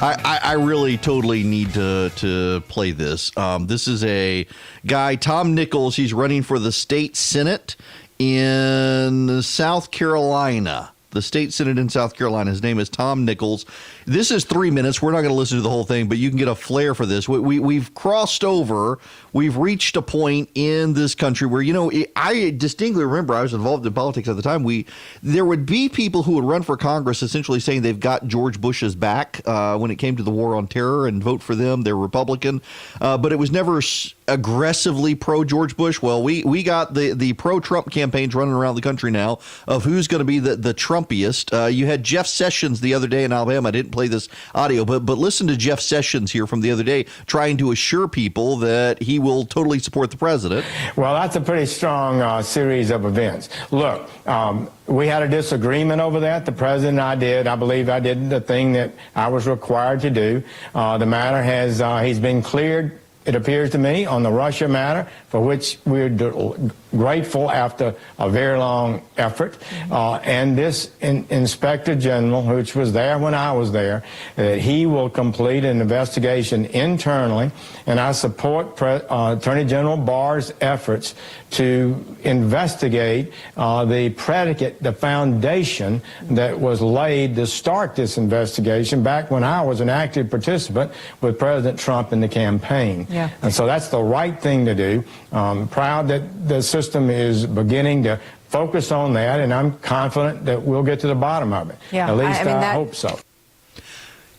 I really totally need to play this. This is a guy, Tom Nichols. He's running for the state Senate in South Carolina. The state Senate in South Carolina. His name is Tom Nichols. This is 3 minutes. We're not going to listen to the whole thing, but you can get a flair for this. We've crossed over. We've reached a point in this country where, you know, I distinctly remember I was involved in politics at the time. There would be people who would run for Congress essentially saying they've got George Bush's back when it came to the war on terror and vote for them. They're Republican. But it was never aggressively pro-George Bush. Well, we got the pro-Trump campaigns running around the country now of who's going to be the Trumpiest. You had Jeff Sessions the other day in Alabama. I didn't play this audio, but listen to Jeff Sessions here from the other day trying to assure people that he will totally support the president. Well, that's a pretty strong series of events. Look, we had a disagreement over that. The president and I did. I believe I did the thing that I was required to do. The matter has, he's been cleared, it appears to me, on the Russia matter, for which we're grateful after a very long effort. And this Inspector General, which was there when I was there, that he will complete an investigation internally, and I support Attorney General Barr's efforts to investigate the predicate, the foundation that was laid to start this investigation back when I was an active participant with President Trump in the campaign. Yeah. And so that's the right thing to do. I'm proud that the system is beginning to focus on that, and I'm confident that we'll get to the bottom of it. Yeah, at least I hope so.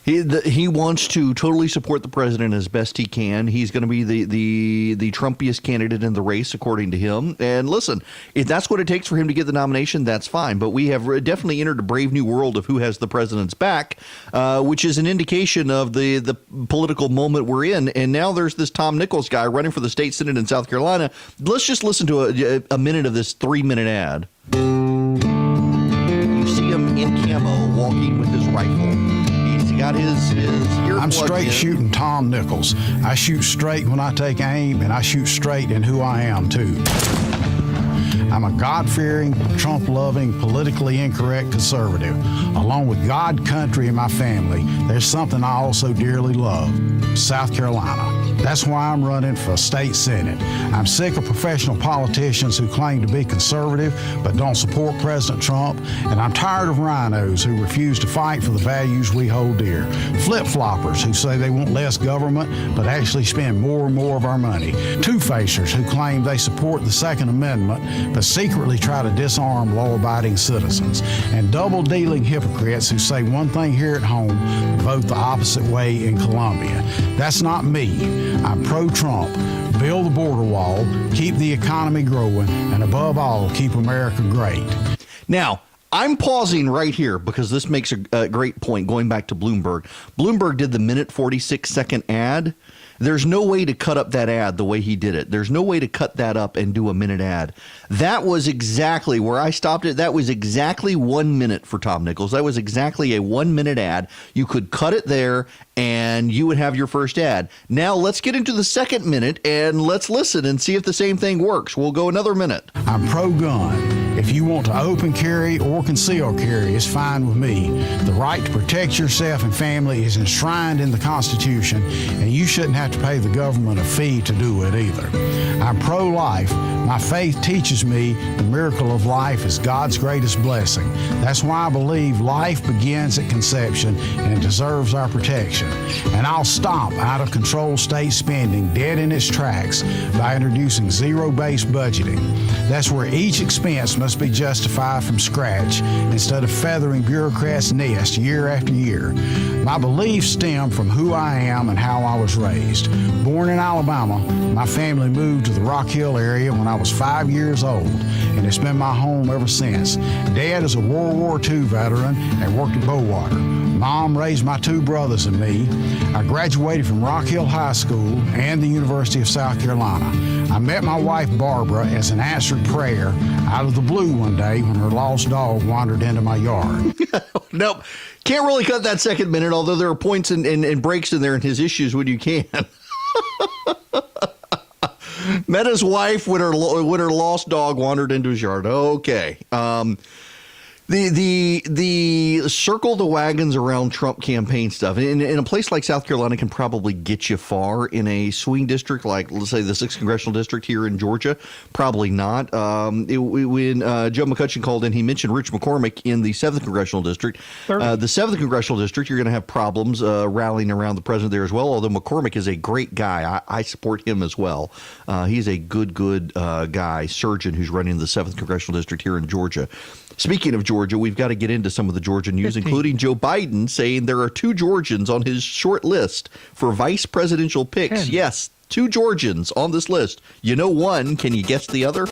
He wants to totally support the president as best he can. He's going to be the Trumpiest candidate in the race, according to him. And listen, if that's what it takes for him to get the nomination, that's fine. But we have definitely entered a brave new world of who has the president's back, which is an indication of the political moment we're in. And now there's this Tom Nichols guy running for the state senate in South Carolina. Let's just listen to a minute of this 3-minute ad. You see him in camo walking with his rifle. Got his I'm straight shooting Tom Nichols. I shoot straight when I take aim, and I shoot straight in who I am, too. I'm a God-fearing, Trump-loving, politically incorrect conservative. Along with God, country, and my family, there's something I also dearly love, South Carolina. That's why I'm running for state senate. I'm sick of professional politicians who claim to be conservative but don't support President Trump, and I'm tired of rhinos who refuse to fight for the values we hold dear. Flip-floppers who say they want less government but actually spend more and more of our money. Two-facers who claim they support the Second Amendment but secretly try to disarm law-abiding citizens. And double-dealing hypocrites who say one thing here at home but vote the opposite way in Colombia. That's not me. I'm pro-Trump. Build the border wall, keep the economy growing, and above all, keep America great. Now, I'm pausing right here because this makes a great point going back to Bloomberg. Bloomberg did the minute 46-second ad. There's no way to cut up that ad the way he did it. There's no way to cut that up and do a minute ad. That was exactly where I stopped it. That was exactly 1 minute for Tom Nichols. That was exactly a 1 minute ad. You could cut it there and you would have your first ad. Now let's get into the second minute and let's listen and see if the same thing works. We'll go another minute. I'm pro-gun. If you want to open carry or conceal carry, it's fine with me. The right to protect yourself and family is enshrined in the Constitution, and you shouldn't have to pay the government a fee to do it either. I'm pro-life. My faith teaches me the miracle of life is God's greatest blessing. That's why I believe life begins at conception and deserves our protection. And I'll stop out-of-control state spending dead in its tracks by introducing zero-based budgeting. That's where each expense must be justified from scratch instead of feathering bureaucrats' nest year after year. My beliefs stem from who I am and how I was raised. Born in Alabama, my family moved to the Rock Hill area when I was 5 years old, and it's been my home ever since. Dad is a World War II veteran and worked at Bowater. Mom raised my two brothers and me. I graduated from Rock Hill High School and the University of South Carolina. I met my wife Barbara as an answered prayer out of the blue one day when her lost dog wandered into my yard. Nope. Can't really cut that second minute, although there are points and breaks in there in his issues when you can. Met his wife when her lost dog wandered into his yard. Okay. The circle the wagons around Trump campaign stuff in a place like South Carolina can probably get you far. In a swing district like, let's say, the 6th congressional district here in Georgia, probably not. When Joe McCutcheon called in, he mentioned Rich McCormick in the 7th congressional district. The 7th congressional district, you're going to have problems rallying around the president there as well, although McCormick is a great guy. I support him as well. He's a good guy, surgeon who's running the 7th congressional district here in Georgia. Speaking of Georgia, we've got to get into some of the Georgia news, 15. Including Joe Biden saying there are 2 Georgians on his short list for vice presidential picks. 10. Yes, 2 Georgians on this list. You know one. Can you guess the other?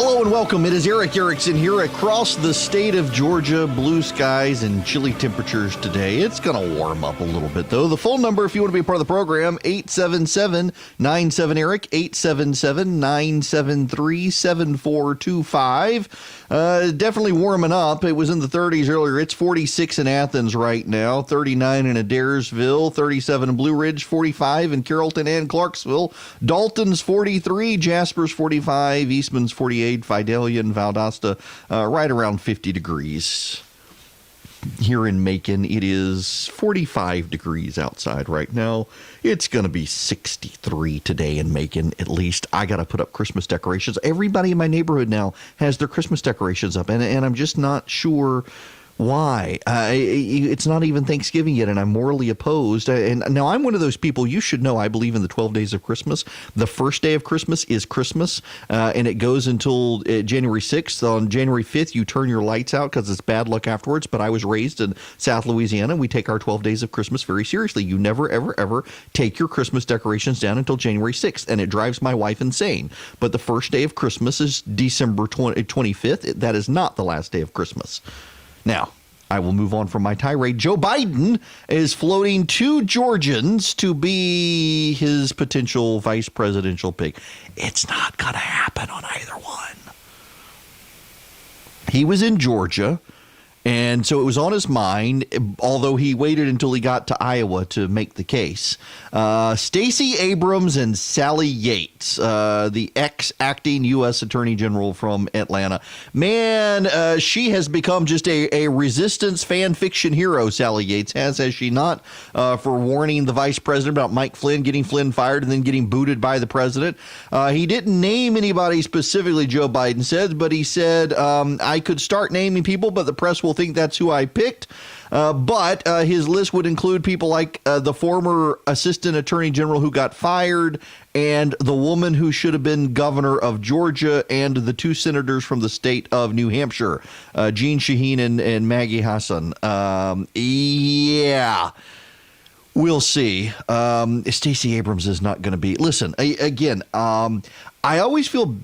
Hello and welcome. It is Erick Erickson here across the state of Georgia. Blue skies and chilly temperatures today. It's going to warm up a little bit, though. The phone number, if you want to be a part of the program, 877-97-ERIC, 877-973-7425. Definitely warming up. It was in the 30s earlier. It's 46 in Athens right now, 39 in Adairsville, 37 in Blue Ridge, 45 in Carrollton and Clarksville, Dalton's 43, Jasper's 45, Eastman's 48, Fidelia and Valdosta right around 50 degrees. Here in Macon, it is 45 degrees outside right now. It's going to be 63 today in Macon, at least. I got to put up Christmas decorations. Everybody in my neighborhood now has their Christmas decorations up, and I'm just not sure why. It's not even Thanksgiving yet, and I'm morally opposed. And now I'm one of those people, you should know, I believe in the 12 days of Christmas. The first day of Christmas is Christmas, and it goes until January 6th. On January 5th, you turn your lights out because it's bad luck afterwards. But I was raised in South Louisiana, and we take our 12 days of Christmas very seriously. You never, ever, ever take your Christmas decorations down until January 6th, and it drives my wife insane. But the first day of Christmas is December 25th. That is not the last day of Christmas. Now, I will move on from my tirade. Joe Biden is floating two Georgians to be his potential vice presidential pick. It's not going to happen on either one. He was in Georgia, and so it was on his mind, although he waited until he got to Iowa to make the case. Stacey Abrams and Sally Yates, the ex-acting U.S. Attorney General from Atlanta. Man, she has become just a resistance fan fiction hero, Sally Yates has she not, for warning the vice president about Mike Flynn, getting Flynn fired and then getting booted by the president. He didn't name anybody specifically, Joe Biden said, but he said, I could start naming people, but the press will think that's who I picked. But his list would include people like the former assistant attorney general who got fired, and the woman who should have been governor of Georgia, and the two senators from the state of New Hampshire, Jeanne Shaheen and Maggie Hassan. Yeah. We'll see. Stacey Abrams is not going to be. Listen, again, I always feel.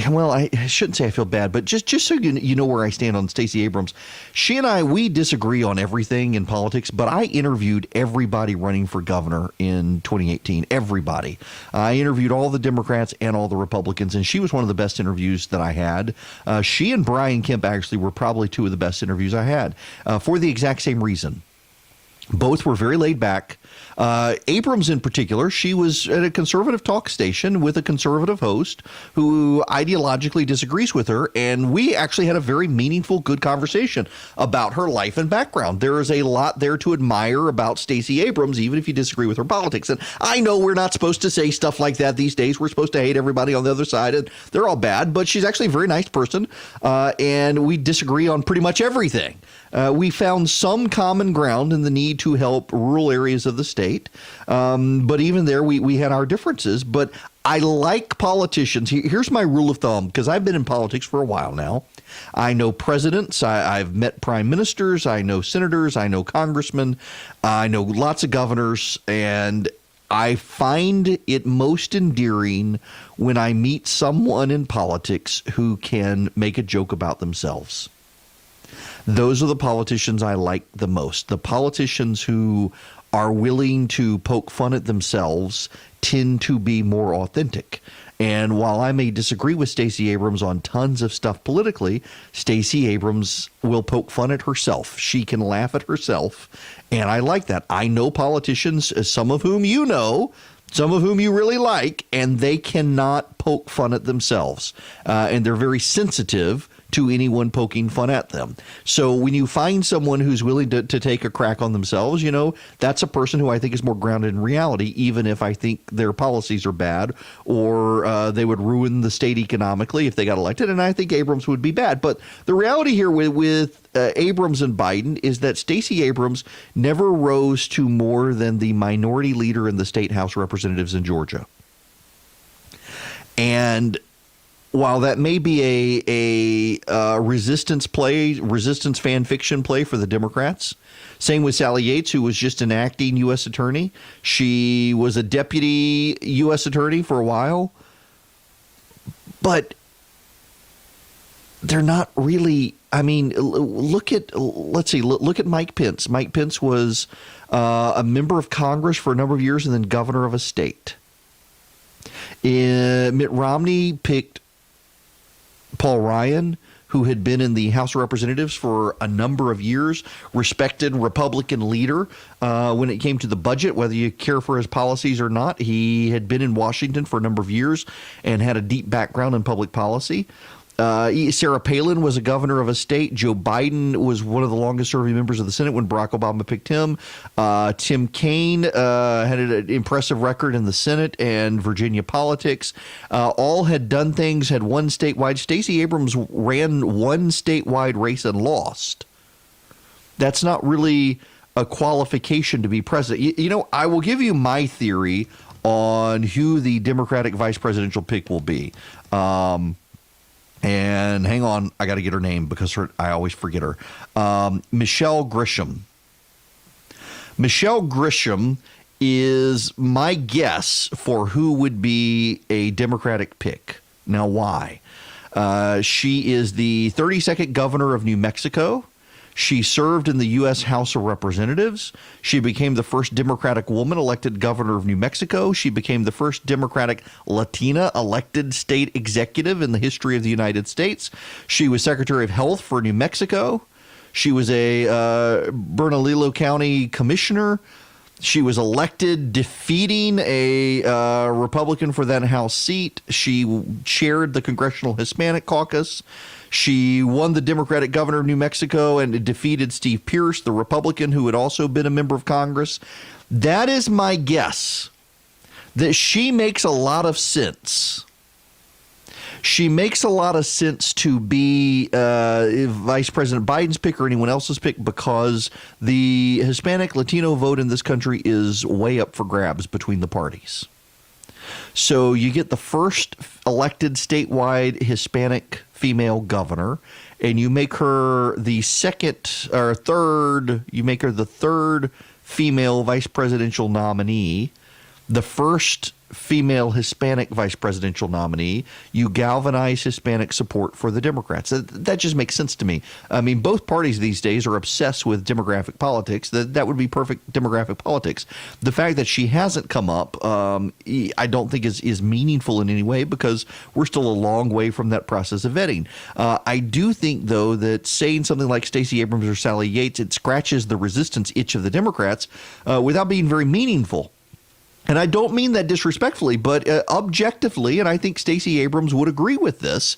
Well, I shouldn't say I feel bad, but just so you know where I stand on Stacey Abrams. She and I, we disagree on everything in politics, but I interviewed everybody running for governor in 2018. Everybody. I interviewed all the Democrats and all the Republicans, and she was one of the best interviews that I had. She and Brian Kemp actually were probably two of the best interviews I had for the exact same reason. Both were very laid back. Abrams in particular, she was at a conservative talk station with a conservative host who ideologically disagrees with her, and we actually had a very meaningful, good conversation about her life and background. There is a lot there to admire about Stacey Abrams, even if you disagree with her politics. And I know we're not supposed to say stuff like that these days. We're supposed to hate everybody on the other side, and they're all bad, but she's actually a very nice person, and we disagree on pretty much everything. We found some common ground in the need to help rural areas of the state. But even there, we had our differences. But I like politicians. Here's my rule of thumb, because I've been in politics for a while now. I know presidents. I've met prime ministers. I know senators. I know congressmen. I know lots of governors. And I find it most endearing when I meet someone in politics who can make a joke about themselves. Those are the politicians I like the most. The politicians who are willing to poke fun at themselves tend to be more authentic. And while I may disagree with Stacey Abrams on tons of stuff politically, Stacey Abrams will poke fun at herself. She can laugh at herself, and I like that. I know politicians, some of whom you know, some of whom you really like, and they cannot poke fun at themselves. And they're very sensitive to anyone poking fun at them. So when you find someone who's willing to take a crack on themselves, you know, that's a person who I think is more grounded in reality, even if I think their policies are bad or they would ruin the state economically if they got elected. And I think Abrams would be bad. But the reality here with Abrams and Biden is that Stacey Abrams never rose to more than the minority leader in the state House of Representatives in Georgia. And while that may be a resistance fan fiction play for the Democrats, same with Sally Yates, who was just an acting U.S. attorney. She was a deputy U.S. attorney for a while. But they're not really. I mean, look at Mike Pence. Mike Pence was a member of Congress for a number of years and then governor of a state. Mitt Romney picked Paul Ryan, who had been in the House of Representatives for a number of years, respected Republican leader when it came to the budget, whether you care for his policies or not. He had been in Washington for a number of years and had a deep background in public policy. Sarah Palin was a governor of a state. Joe Biden was one of the longest-serving members of the Senate when Barack Obama picked him. Tim Kaine had an impressive record in the Senate and Virginia politics. All had done things, had won statewide. Stacey Abrams ran one statewide race and lost. That's not really a qualification to be president. You know, I will give you my theory on who the Democratic vice presidential pick will be. And hang on, I got to get her name because I always forget her. Michelle Grisham. Michelle Grisham is my guess for who would be a Democratic pick. Now, why? She is the 32nd governor of New Mexico. She served in the U.S. House of Representatives. She became the first Democratic woman elected governor of New Mexico. She became the first Democratic Latina elected state executive in the history of the United States. She was Secretary of Health for New Mexico. She was a Bernalillo County commissioner. She was elected defeating a Republican for that House seat. She chaired the Congressional Hispanic Caucus. She won the Democratic governor of New Mexico and defeated Steve Pierce, the Republican who had also been a member of Congress. That is my guess, that she makes a lot of sense. She makes a lot of sense to be Vice President Biden's pick or anyone else's pick because the Hispanic Latino vote in this country is way up for grabs between the parties. So you get the first elected statewide Hispanic female governor, and you make her the third female vice presidential nominee, the first female Hispanic vice presidential nominee. You galvanize Hispanic support for the Democrats. That just makes sense to me. I mean, both parties these days are obsessed with demographic politics. That would be perfect demographic politics. The fact that she hasn't come up, I don't think is meaningful in any way because we're still a long way from that process of vetting. I do think, though, that saying something like Stacey Abrams or Sally Yates, it scratches the resistance itch of the Democrats without being very meaningful. And I don't mean that disrespectfully, but objectively, and I think Stacey Abrams would agree with this,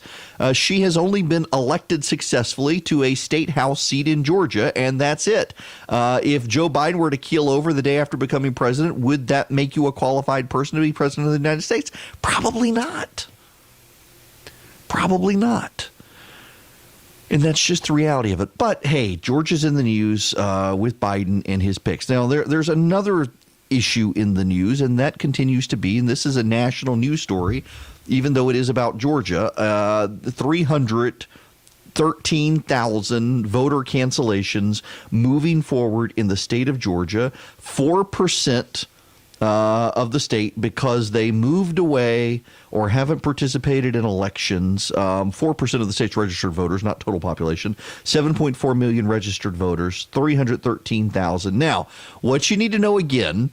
she has only been elected successfully to a state house seat in Georgia, and that's it. If Joe Biden were to keel over the day after becoming president, would that make you a qualified person to be president of the United States? Probably not. Probably not. And that's just the reality of it. But, hey, Georgia's in the news with Biden and his picks. Now, there's another issue in the news, and that continues to be, and this is a national news story, even though it is about Georgia, 313,000 voter cancellations moving forward in the state of Georgia, 4% of the state because they moved away or haven't participated in elections. 4% of the state's registered voters, not total population. 7.4 million registered voters, 313,000. Now, what you need to know again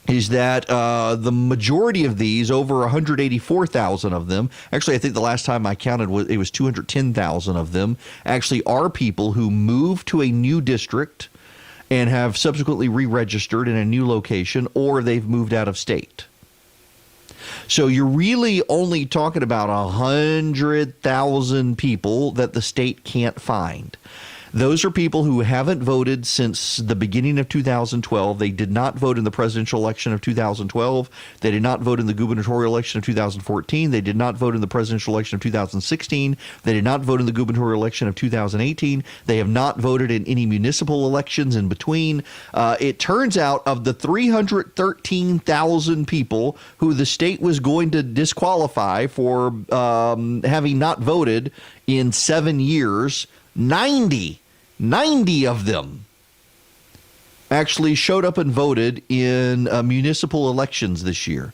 is that the majority of these, over 184,000 of them, actually I think the last time I counted it was 210,000 of them, actually are people who moved to a new district and have subsequently re-registered in a new location, or they've moved out of state. So you're really only talking about 100,000 people that the state can't find. Those are people who haven't voted since the beginning of 2012. They did not vote in the presidential election of 2012. They did not vote in the gubernatorial election of 2014. They did not vote in the presidential election of 2016. They did not vote in the gubernatorial election of 2018. They have not voted in any municipal elections in between. It turns out of the 313,000 people who the state was going to disqualify for having not voted in 7 years, 90 of them actually showed up and voted in municipal elections this year.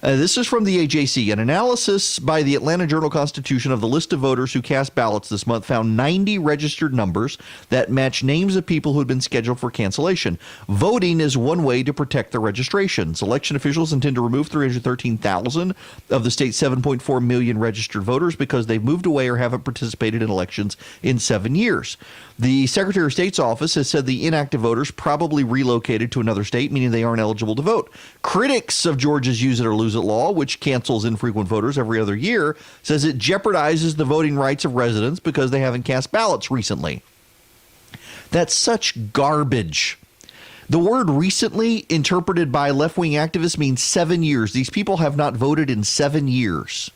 This is from the AJC. An analysis by the Atlanta Journal-Constitution of the list of voters who cast ballots this month found 90 registered numbers that match names of people who had been scheduled for cancellation. Voting is one way to protect their registrations. Election officials intend to remove 313,000 of the state's 7.4 million registered voters because they've moved away or haven't participated in elections in 7 years. The Secretary of State's office has said the inactive voters probably relocated to another state, meaning they aren't eligible to vote. Critics of Georgia's use it or lose it law, which cancels infrequent voters every other year, says it jeopardizes the voting rights of residents because they haven't cast ballots recently. That's such garbage. The word recently, interpreted by left-wing activists, means 7 years. These people have not voted in 7 years.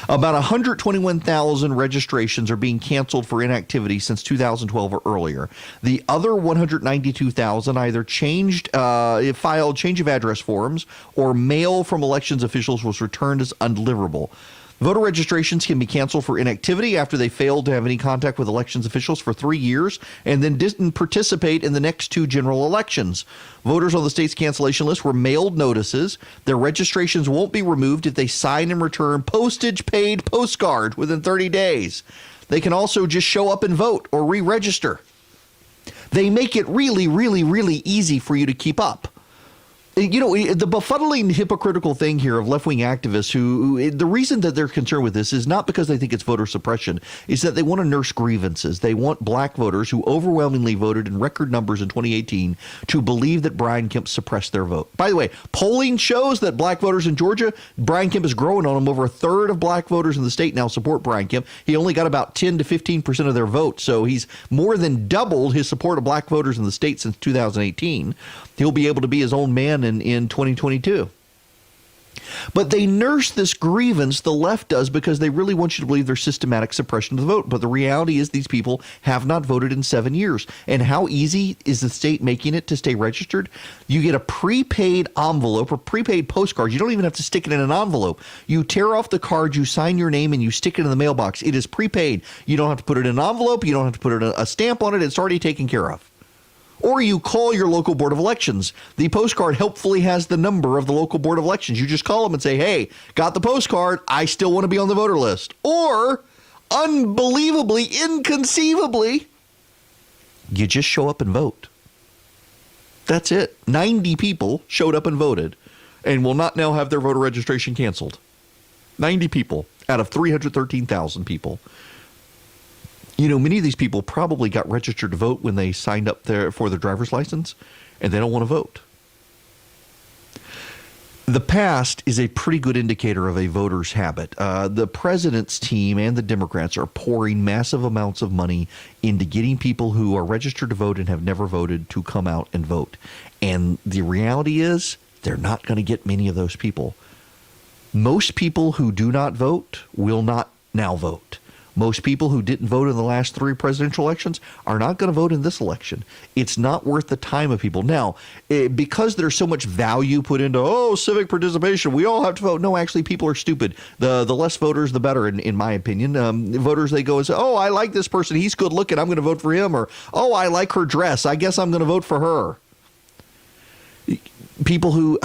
About 121,000 registrations are being canceled for inactivity since 2012 or earlier. The other 192,000 either filed change of address forms or mail from elections officials was returned as undeliverable. Voter registrations can be canceled for inactivity after they failed to have any contact with elections officials for 3 years and then didn't participate in the next 2 general elections. Voters on the state's cancellation list were mailed notices. Their registrations won't be removed if they sign and return postage-paid postcards within 30 days. They can also just show up and vote or re-register. They make it really, really, really easy for you to keep up. You know, the befuddling, hypocritical thing here of left-wing activists who the reason that they're concerned with this is not because they think it's voter suppression, is that they want to nurse grievances. They want black voters who overwhelmingly voted in record numbers in 2018 to believe that Brian Kemp suppressed their vote. By the way, polling shows that black voters in Georgia, Brian Kemp is growing on them. Over a third of black voters in the state now support Brian Kemp. He only got about 10 to 15% of their vote, so he's more than doubled his support of black voters in the state since 2018. He'll be able to be his own man in 2022. But they nurse this grievance, the left does, because they really want you to believe there's systematic suppression of the vote. But the reality is these people have not voted in 7 years. And how easy is the state making it to stay registered? You get a prepaid envelope or prepaid postcard. You don't even have to stick it in an envelope. You tear off the card, you sign your name, and you stick it in the mailbox. It is prepaid. You don't have to put it in an envelope. You don't have to put a stamp on it. It's already taken care of. Or you call your local board of elections. The postcard helpfully has the number of the local board of elections. You just call them and say, hey, got the postcard. I still want to be on the voter list. Or, unbelievably, inconceivably, you just show up and vote. That's it. 90 people showed up and voted and will not now have their voter registration canceled. 90 people out of 313,000 people. You know, many of these people probably got registered to vote when they signed up there for their driver's license, and they don't want to vote. The past is a pretty good indicator of a voter's habit. The president's team and the Democrats are pouring massive amounts of money into getting people who are registered to vote and have never voted to come out and vote. And the reality is they're not going to get many of those people. Most people who do not vote will not now vote. Most people who didn't vote in the last 3 presidential elections are not going to vote in this election. It's not worth the time of people. Now, because there's so much value put into, civic participation, we all have to vote. No, actually, people are stupid. The less voters, the better, in my opinion. Voters, they go and say, I like this person. He's good looking. I'm going to vote for him. Or, I like her dress. I guess I'm going to vote for her. People who,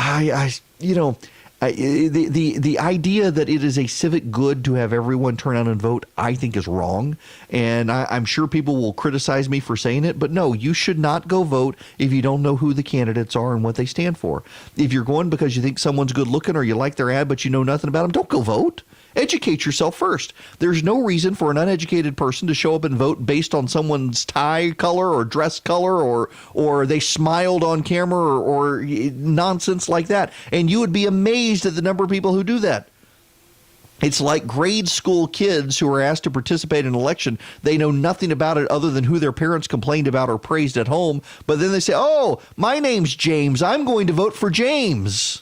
the idea that it is a civic good to have everyone turn out and vote, I think is wrong. And I'm sure people will criticize me for saying it. But no, you should not go vote if you don't know who the candidates are and what they stand for. If you're going because you think someone's good looking or you like their ad, but you know nothing about them, don't go vote. Educate yourself first. There's no reason for an uneducated person to show up and vote based on someone's tie color or dress color or they smiled on camera or nonsense like that. And you would be amazed at the number of people who do that. It's like grade school kids who are asked to participate in an election. They know nothing about it other than who their parents complained about or praised at home. But then they say, my name's James. I'm going to vote for James.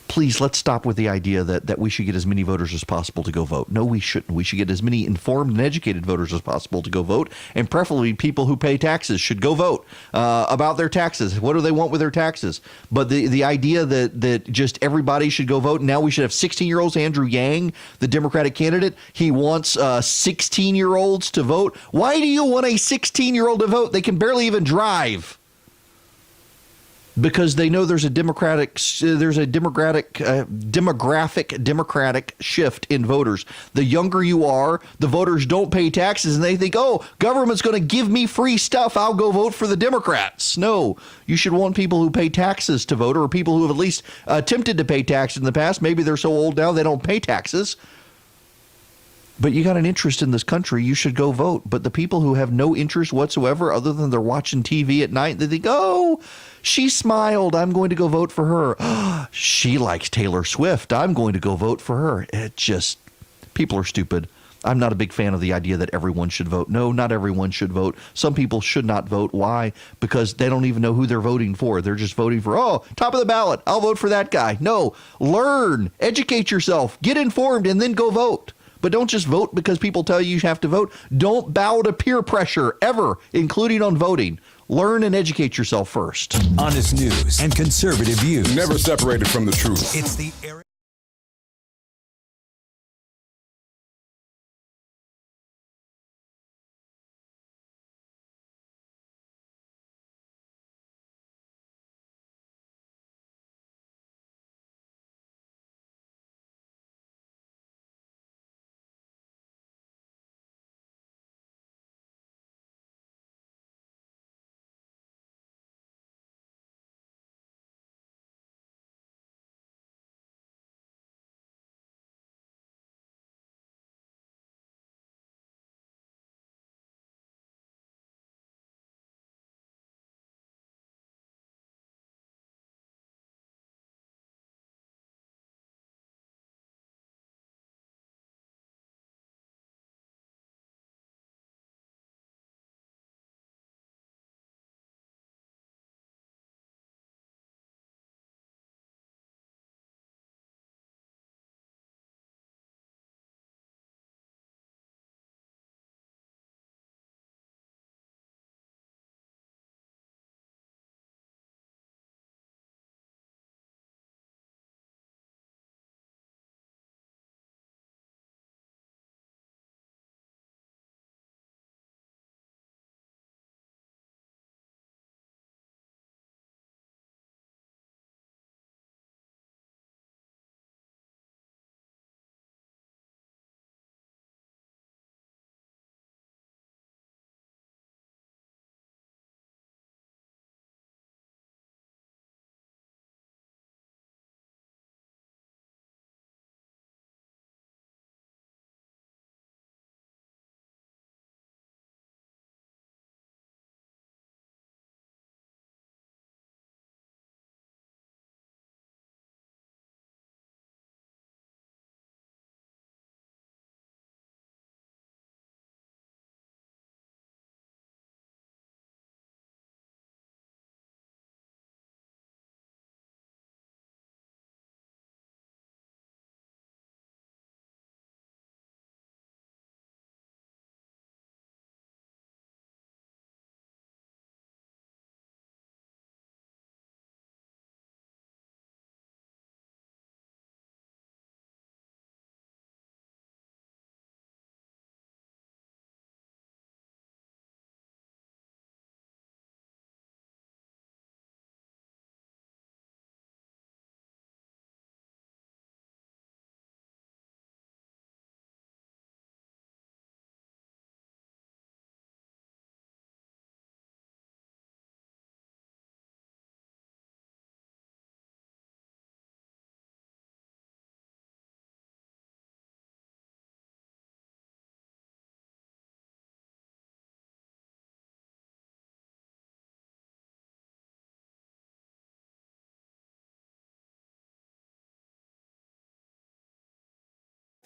Please, let's stop with the idea that we should get as many voters as possible to go vote. No, we shouldn't. We should get as many informed and educated voters as possible to go vote, and preferably people who pay taxes should go vote about their taxes. What do they want with their taxes? But the idea that just everybody should go vote, and now we should have 16-year-olds. Andrew Yang, the Democratic candidate, he wants 16-year-olds to vote. Why do you want a 16-year-old to vote? They can barely even drive. because they know there's a demographic shift in voters. The younger you are, the voters don't pay taxes, and they think, oh, government's going to give me free stuff, I'll go vote for the Democrats. No, you should want people who pay taxes to vote, or people who have at least attempted to pay taxes in the past. Maybe they're so old now they don't pay taxes. But you got an interest in this country, you should go vote. But the people who have no interest whatsoever, other than they're watching TV at night, they think, oh, she smiled, I'm going to go vote for her. She likes Taylor Swift, I'm going to go vote for her. It just, people are stupid. I'm not a big fan of the idea that everyone should vote. No, not everyone should vote. Some people should not vote. Why? Because they don't even know who they're voting for. They're just voting for, oh, top of the ballot, I'll vote for that guy. No, learn, educate yourself, get informed, and then go vote. But don't just vote because people tell you have to vote. Don't bow to peer pressure ever, including on voting. Learn and educate yourself first. Honest news and conservative views. Never separated from the truth. It's the Erick.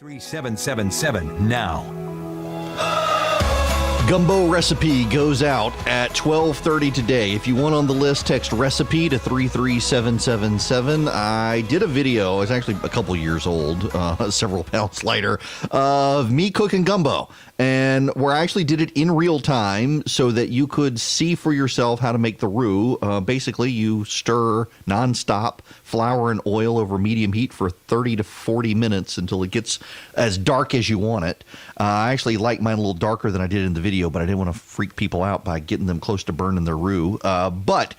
$3777 now. Gumbo recipe goes out at 12:30 today. If you want on the list, text recipe to 33777. I did a video, it's actually a couple years old, several pounds lighter, of me cooking gumbo. And where I actually did it in real time so that you could see for yourself how to make the roux. Basically, you stir nonstop flour and oil over medium heat for 30 to 40 minutes until it gets as dark as you want it. I actually like mine a little darker than I did in the video, but I didn't want to freak people out by getting them close to burning their roux. But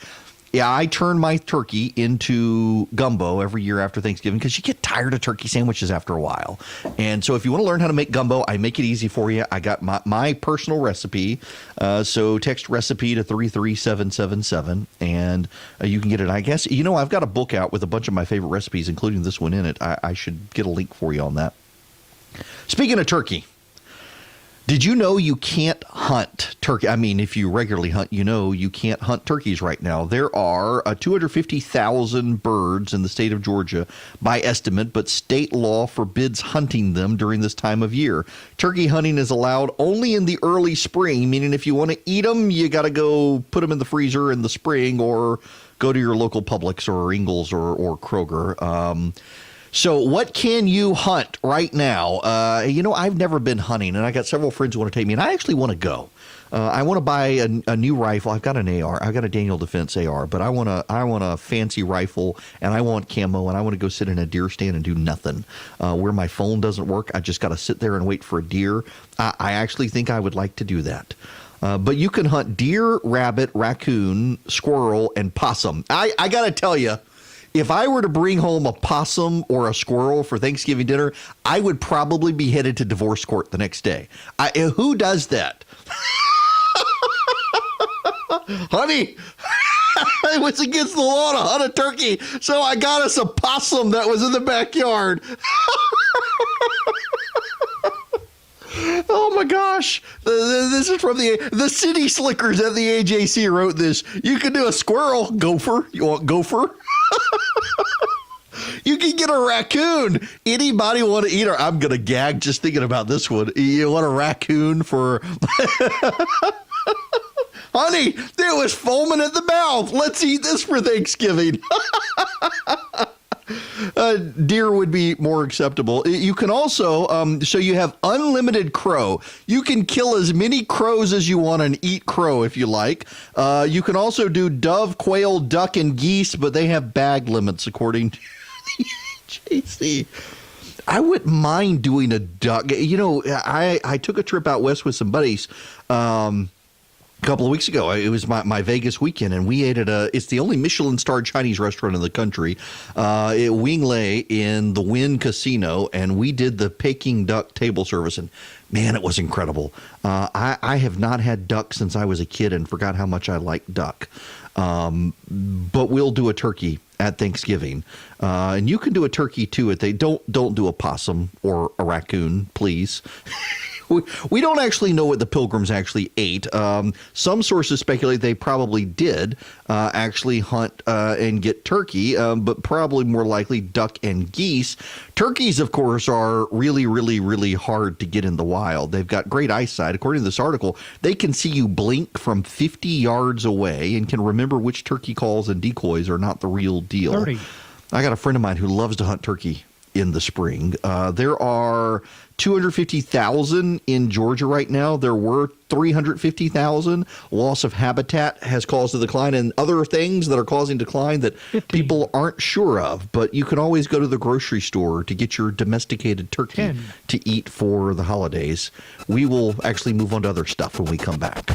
Yeah, I turn my turkey into gumbo every year after Thanksgiving because you get tired of turkey sandwiches after a while. And so if you want to learn how to make gumbo, I make it easy for you. I got my personal recipe. So text recipe to 33777 and you can get it. I guess, I've got a book out with a bunch of my favorite recipes, including this one in it. I should get a link for you on that. Speaking of turkey, did you know you can't hunt turkey? I mean, if you regularly hunt, you can't hunt turkeys right now. There are 250,000 birds in the state of Georgia by estimate, but state law forbids hunting them during this time of year. Turkey hunting is allowed only in the early spring, meaning if you want to eat them, you got to go put them in the freezer in the spring or go to your local Publix or Ingles or Kroger. So what can you hunt right now? I've never been hunting, and I got several friends who want to take me, and I actually want to go. I want to buy a new rifle. I've got an AR. I've got a Daniel Defense AR, but I want a fancy rifle, and I want camo, and I want to go sit in a deer stand and do nothing. Where my phone doesn't work, I just got to sit there and wait for a deer. I actually think I would like to do that. But you can hunt deer, rabbit, raccoon, squirrel, and possum. I got to tell you, if I were to bring home a possum or a squirrel for Thanksgiving dinner, I would probably be headed to divorce court the next day. Who does that? Honey, it was against the law to hunt a turkey, so I got us a possum that was in the backyard. Oh my gosh. This is from the city slickers at the AJC wrote this. You can do a squirrel, gopher. You want gopher? You can get a raccoon. Anybody want to eat her? I'm going to gag just thinking about this one. You want a raccoon for... Honey, it was foaming at the mouth. Let's eat this for Thanksgiving. Deer would be more acceptable. You can also, so you have unlimited crow. You can kill as many crows as you want and eat crow if you like. You can also do dove, quail, duck, and geese, but they have bag limits according to the AJC. I wouldn't mind doing a duck. I took a trip out west with some buddies. A couple of weeks ago, it was my Vegas weekend, and we ate at it's the only Michelin-starred Chinese restaurant in the country, at Wing Lei in the Wynn Casino, and we did the Peking duck table service, and man, it was incredible. I have not had duck since I was a kid and forgot how much I like duck. But we'll do a turkey at Thanksgiving, and you can do a turkey too. Don't do a possum or a raccoon, please. We don't actually know what the Pilgrims actually ate. Some sources speculate they probably did actually hunt and get turkey, but probably more likely duck and geese. Turkeys, of course, are really, really, really hard to get in the wild. They've got great eyesight. According to this article, they can see you blink from 50 yards away and can remember which turkey calls and decoys are not the real deal. 30. I got a friend of mine who loves to hunt turkey in the spring. There are 250,000 in Georgia right now. There were 350,000. Loss of habitat has caused a decline, and other things that are causing decline that 15. People aren't sure of. But you can always go to the grocery store to get your domesticated turkey 10. to eat for the holidays. We will actually move on to other stuff when we come back.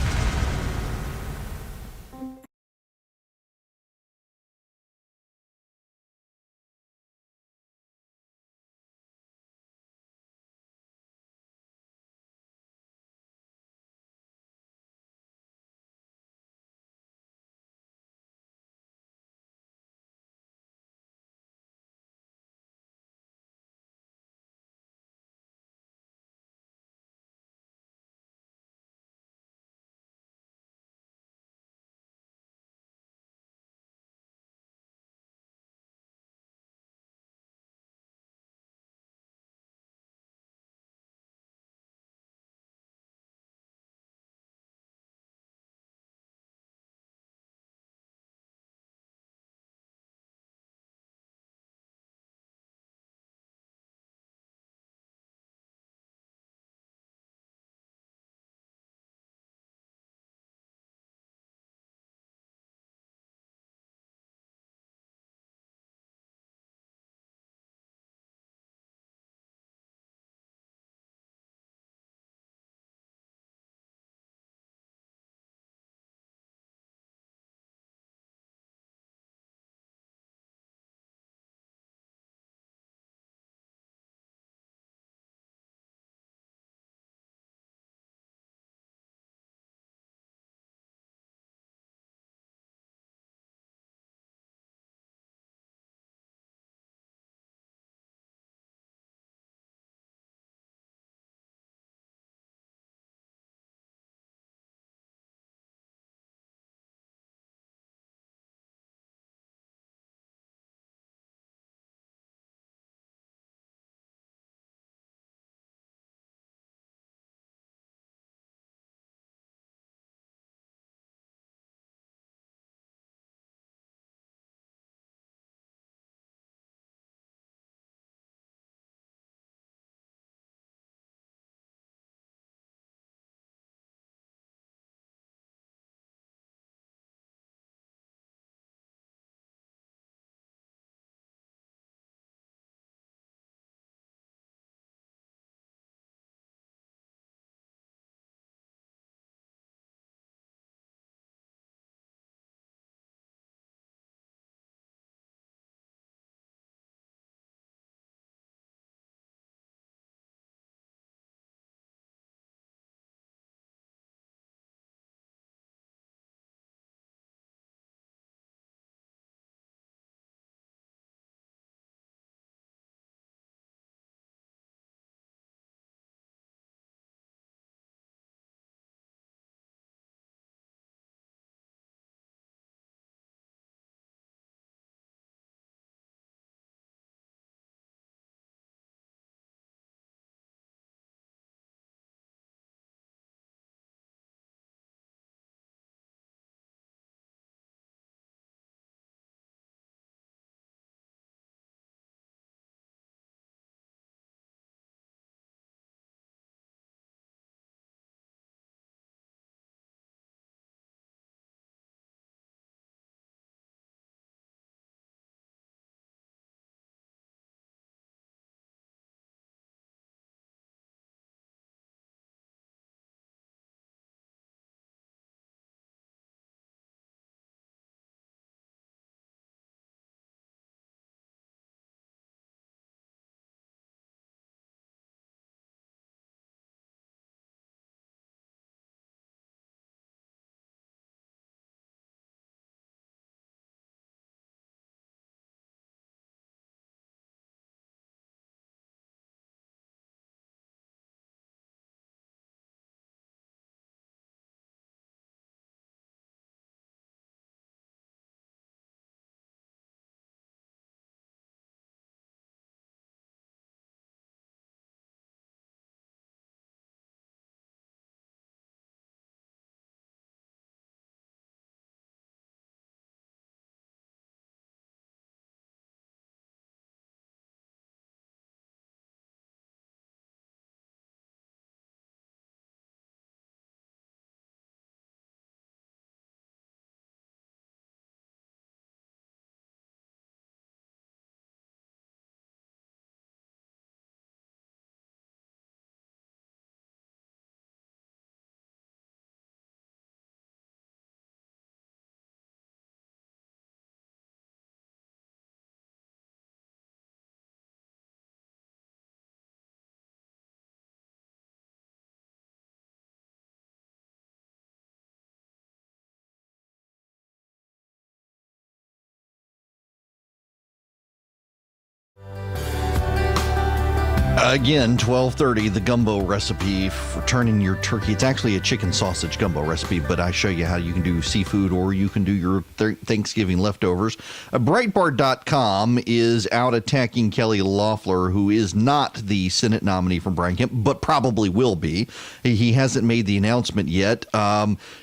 Again, 12:30, the gumbo recipe for turning your turkey. It's actually a chicken sausage gumbo recipe, but I show you how you can do seafood or you can do your Thanksgiving leftovers. Breitbart.com is out attacking Kelly Loeffler, who is not the Senate nominee from Brian Kemp, but probably will be. He hasn't made the announcement yet.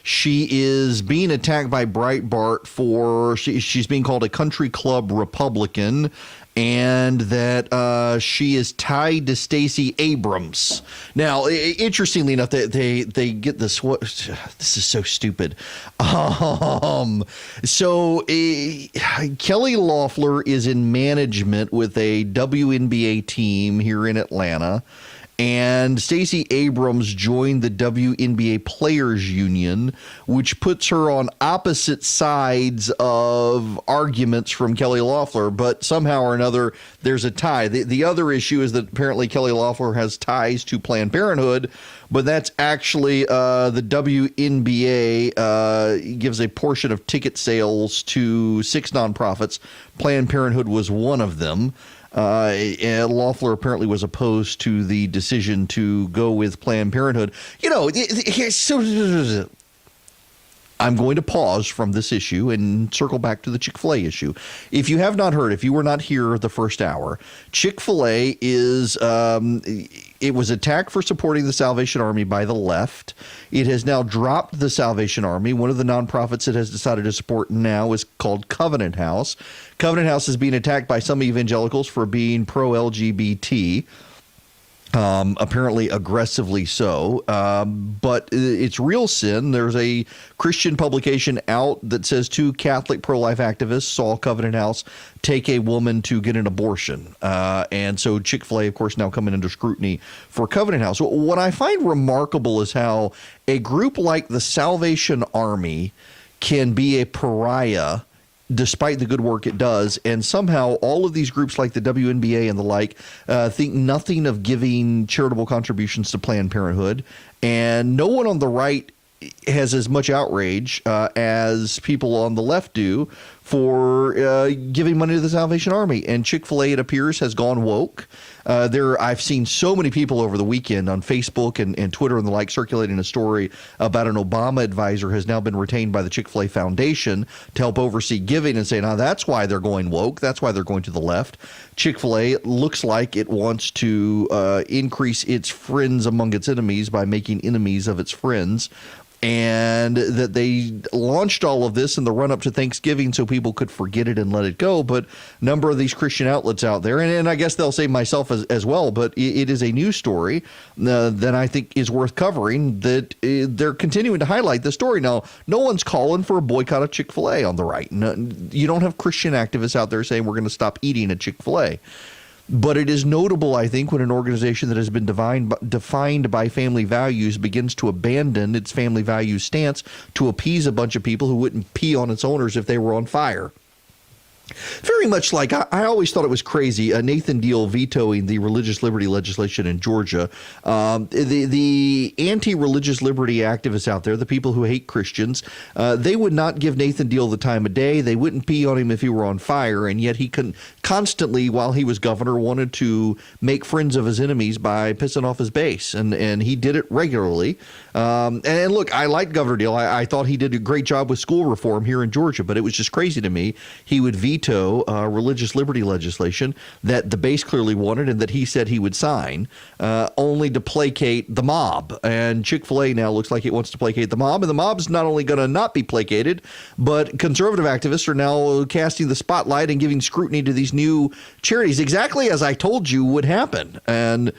She is being attacked by Breitbart for, she's being called a country club Republican, and that she is tied to Stacey Abrams. Now, interestingly enough, they get this. This is so stupid. Kelly Loeffler is in management with a WNBA team here in Atlanta. And Stacey Abrams joined the WNBA Players Union, which puts her on opposite sides of arguments from Kelly Loeffler, but somehow or another, there's a tie. The other issue is that apparently Kelly Loeffler has ties to Planned Parenthood, but that's actually the WNBA gives a portion of ticket sales to 6 nonprofits. Planned Parenthood was one of them. Loeffler apparently was opposed to the decision to go with Planned Parenthood. You know, I'm going to pause from this issue and circle back to the Chick-fil-A issue. If you have not heard, if you were not here the first hour, Chick-fil-A is, it was attacked for supporting the Salvation Army by the left. It has now dropped the Salvation Army. One of the nonprofits it has decided to support now is called Covenant House. Covenant House is being attacked by some evangelicals for being pro-LGBT. Apparently aggressively so, but it's real sin. There's a Christian publication out that says 2 Catholic pro-life activists saw Covenant House take a woman to get an abortion. And so Chick-fil-A, of course, now coming under scrutiny for Covenant House. What I find remarkable is how a group like the Salvation Army can be a pariah despite the good work it does, and somehow all of these groups like the WNBA and the like think nothing of giving charitable contributions to Planned Parenthood, and no one on the right has as much outrage as people on the left do for giving money to the Salvation Army. And Chick-fil-A, it appears, has gone woke. I've seen so many people over the weekend on Facebook and Twitter and the like circulating a story about an Obama advisor has now been retained by the Chick-fil-A Foundation to help oversee giving, and say, now that's why they're going woke. That's why they're going to the left. Chick-fil-A looks like it wants to increase its friends among its enemies by making enemies of its friends. And that they launched all of this in the run-up to Thanksgiving so people could forget it and let it go. But a number of these Christian outlets out there, and I guess they'll say myself as well, but it is a news story that I think is worth covering, that they're continuing to highlight the story. Now, no one's calling for a boycott of Chick-fil-A on the right. No, you don't have Christian activists out there saying we're going to stop eating at Chick-fil-A. But it is notable, I think, when an organization that has been defined by family values begins to abandon its family values stance to appease a bunch of people who wouldn't pee on its owners if they were on fire. Very much like I always thought it was crazy, Nathan Deal vetoing the religious liberty legislation in Georgia. The anti-religious liberty activists out there, the people who hate Christians, they would not give Nathan Deal the time of day. They wouldn't pee on him if he were on fire, and yet he constantly, while he was governor, wanted to make friends of his enemies by pissing off his base, and he did it regularly. And look, I liked Governor Deal. I thought he did a great job with school reform here in Georgia, but it was just crazy to me. He would veto religious liberty legislation that the base clearly wanted and that he said he would sign, only to placate the mob. And Chick-fil-A now looks like it wants to placate the mob, and the mob's not only going to not be placated, but conservative activists are now casting the spotlight and giving scrutiny to these new charities, exactly as I told you would happen. And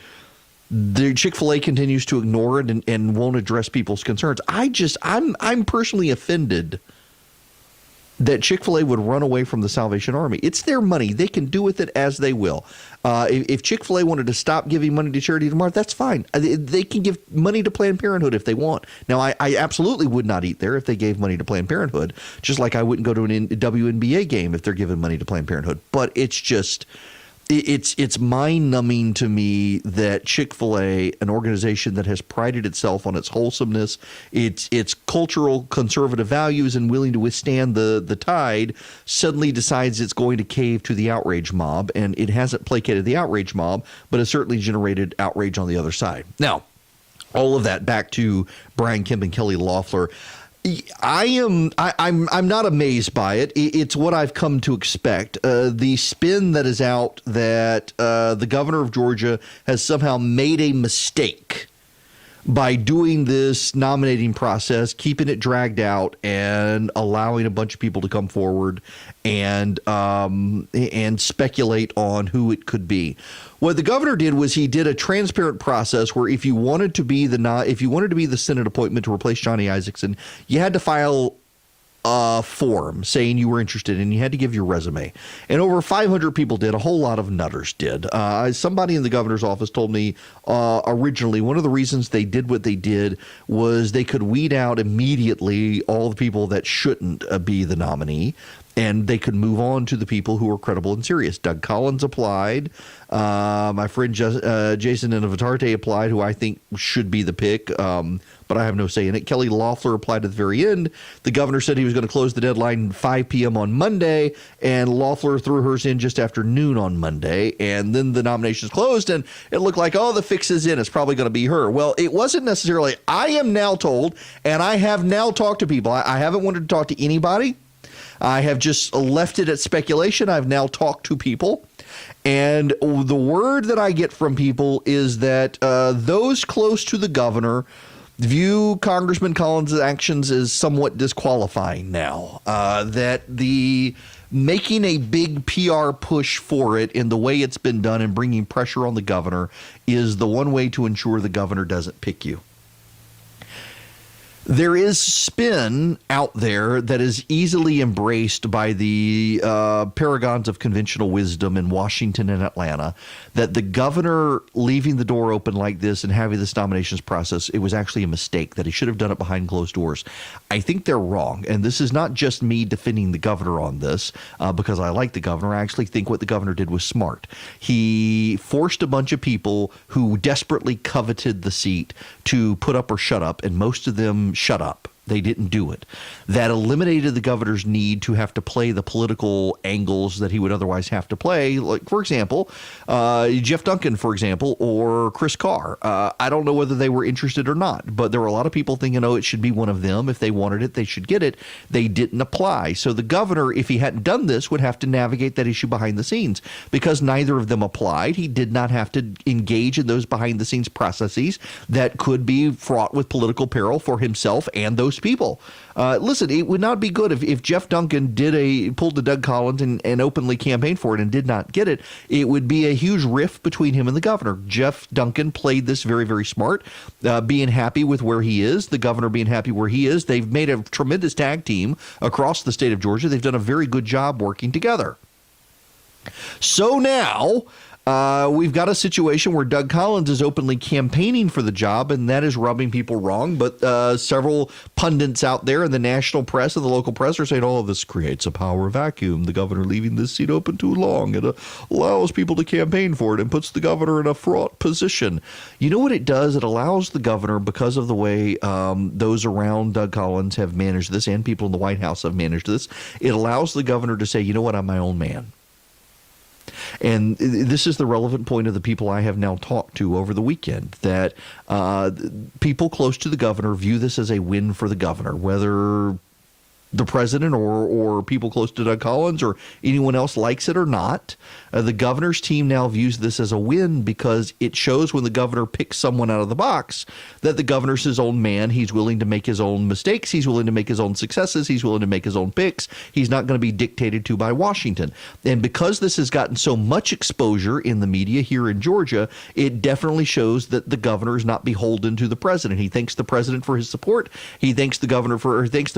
the Chick-fil-A continues to ignore it and won't address people's concerns. I'm personally offended that Chick-fil-A would run away from the Salvation Army. It's their money. They can do with it as they will. If Chick-fil-A wanted to stop giving money to charity tomorrow, that's fine. They can give money to Planned Parenthood if they want. Now, I absolutely would not eat there if they gave money to Planned Parenthood, just like I wouldn't go to an WNBA game if they're giving money to Planned Parenthood. But it's just, it's mind-numbing to me that Chick-fil-A, an organization that has prided itself on its wholesomeness, its cultural conservative values, and willing to withstand the tide, suddenly decides it's going to cave to the outrage mob. And it hasn't placated the outrage mob, but has certainly generated outrage on the other side. Now, all of that back to Brian Kemp and Kelly Loeffler. I'm not amazed by it. It's what I've come to expect. The spin that is out that the governor of Georgia has somehow made a mistake by doing this nominating process, keeping it dragged out, and allowing a bunch of people to come forward and speculate on who it could be. What the governor did was he did a transparent process where if you wanted to be the Senate appointment to replace Johnny Isakson, you had to file a form saying you were interested, and you had to give your resume. And over 500 people did. A whole lot of nutters did. Somebody in the governor's office told me originally one of the reasons they did what they did was they could weed out immediately all the people that shouldn't be the nominee, and they could move on to the people who are credible and serious. Doug Collins applied. My friend Jason Innovatarte applied, who I think should be the pick, but I have no say in it. Kelly Loeffler applied at the very end. The governor said he was going to close the deadline 5 p.m. on Monday, and Loeffler threw hers in just after noon on Monday. And then the nominations closed, and it looked like, the fix is in. It's probably going to be her. Well, it wasn't necessarily. I am now told, and I have now talked to people. I haven't wanted to talk to anybody. I have just left it at speculation. I've now talked to people. And the word that I get from people is that those close to the governor view Congressman Collins' actions as somewhat disqualifying now. That the making a big PR push for it in the way it's been done and bringing pressure on the governor is the one way to ensure the governor doesn't pick you. There is spin out there that is easily embraced by the paragons of conventional wisdom in Washington and Atlanta, that the governor leaving the door open like this and having this nominations process, it was actually a mistake, that he should have done it behind closed doors. I think they're wrong. And this is not just me defending the governor on this because I like the governor. I actually think what the governor did was smart. He forced a bunch of people who desperately coveted the seat to put up or shut up, and most of them shut up. They didn't do it. That eliminated the governor's need to have to play the political angles that he would otherwise have to play. Like, for example, Jeff Duncan, for example, or Chris Carr. I don't know whether they were interested or not, but there were a lot of people thinking, it should be one of them. If they wanted it, they should get it. They didn't apply. So the governor, if he hadn't done this, would have to navigate that issue behind the scenes. Because neither of them applied, he did not have to engage in those behind the scenes processes that could be fraught with political peril for himself and those people. Listen, it would not be good if Jeff Duncan pulled the Doug Collins and openly campaigned for it and did not get it. It would be a huge rift between him and the governor. Jeff Duncan played this very, very smart, being happy with where he is, the governor being happy where he is. They've made a tremendous tag team across the state of Georgia. They've done a very good job working together. So now we've got a situation where Doug Collins is openly campaigning for the job, and that is rubbing people wrong. But several pundits out there in the national press and the local press are saying, this creates a power vacuum. The governor leaving this seat open too long. It allows people to campaign for it and puts the governor in a fraught position. You know what it does? It allows the governor, because of the way those around Doug Collins have managed this and people in the White House have managed this, it allows the governor to say, I'm my own man. And this is the relevant point of the people I have now talked to over the weekend, that people close to the governor view this as a win for the governor, whether the president or people close to Doug Collins or anyone else likes it or not. The governor's team now views this as a win because it shows when the governor picks someone out of the box that the governor's his own man. He's willing to make his own mistakes. He's willing to make his own successes. He's willing to make his own picks. He's not going to be dictated to by Washington. And because this has gotten so much exposure in the media here in Georgia, it definitely shows that the governor is not beholden to the president. He thanks the president for his support. He thanks the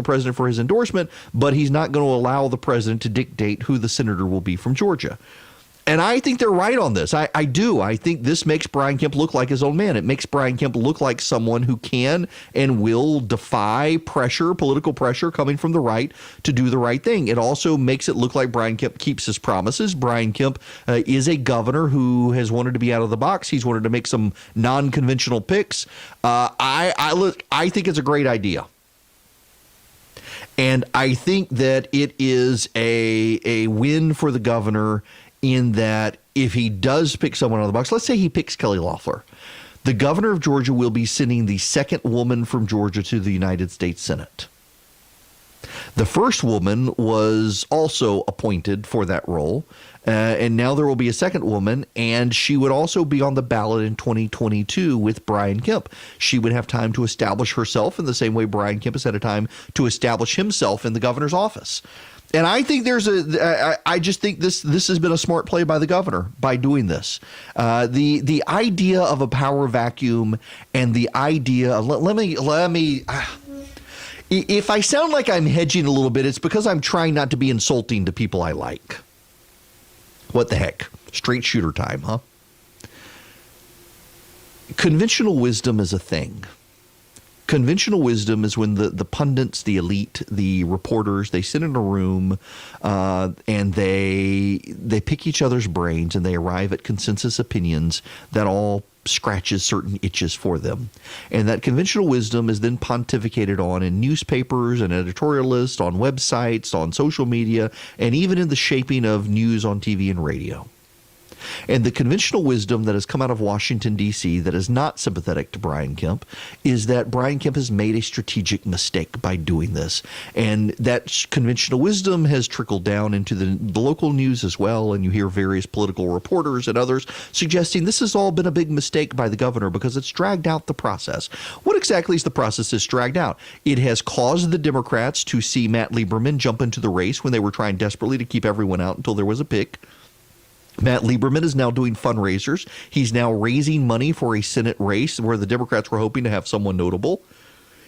president for his endorsement, but he's not going to allow the president to dictate who the senator will be from Georgia. And I think they're right on this. I do. I think this makes Brian Kemp look like his own man. It makes Brian Kemp look like someone who can and will defy pressure, political pressure coming from the right to do the right thing. It also makes it look like Brian Kemp keeps his promises. Brian Kemp is a governor who has wanted to be out of the box. He's wanted to make some non-conventional picks. I think it's a great idea. And I think that it is a win for the governor in that if he does pick someone out of the box, let's say he picks Kelly Loeffler, the governor of Georgia will be sending the second woman from Georgia to the United States Senate. The first woman was also appointed for that role, and now there will be a second woman, and she would also be on the ballot in 2022 with Brian Kemp. She would have time to establish herself in the same way Brian Kemp has had a time to establish himself in the governor's office. And I think I just think this has been a smart play by the governor by doing this. The idea of a power vacuum and the idea of, let me. If I sound like I'm hedging a little bit, it's because I'm trying not to be insulting to people I like. What the heck? Straight shooter time, huh? Conventional wisdom is a thing. Conventional wisdom is when the pundits, the elite, the reporters, they sit in a room and they pick each other's brains and they arrive at consensus opinions that all scratches certain itches for them. And that conventional wisdom is then pontificated on in newspapers and editorialists, on websites, on social media, and even in the shaping of news on TV and radio. And the conventional wisdom that has come out of Washington, D.C. that is not sympathetic to Brian Kemp is that Brian Kemp has made a strategic mistake by doing this. And that conventional wisdom has trickled down into the local news as well. And you hear various political reporters and others suggesting this has all been a big mistake by the governor because it's dragged out the process. What exactly is the process that's dragged out? It has caused the Democrats to see Matt Lieberman jump into the race when they were trying desperately to keep everyone out until there was a pick. Matt Lieberman is now doing fundraisers. He's now raising money for a Senate race where the Democrats were hoping to have someone notable.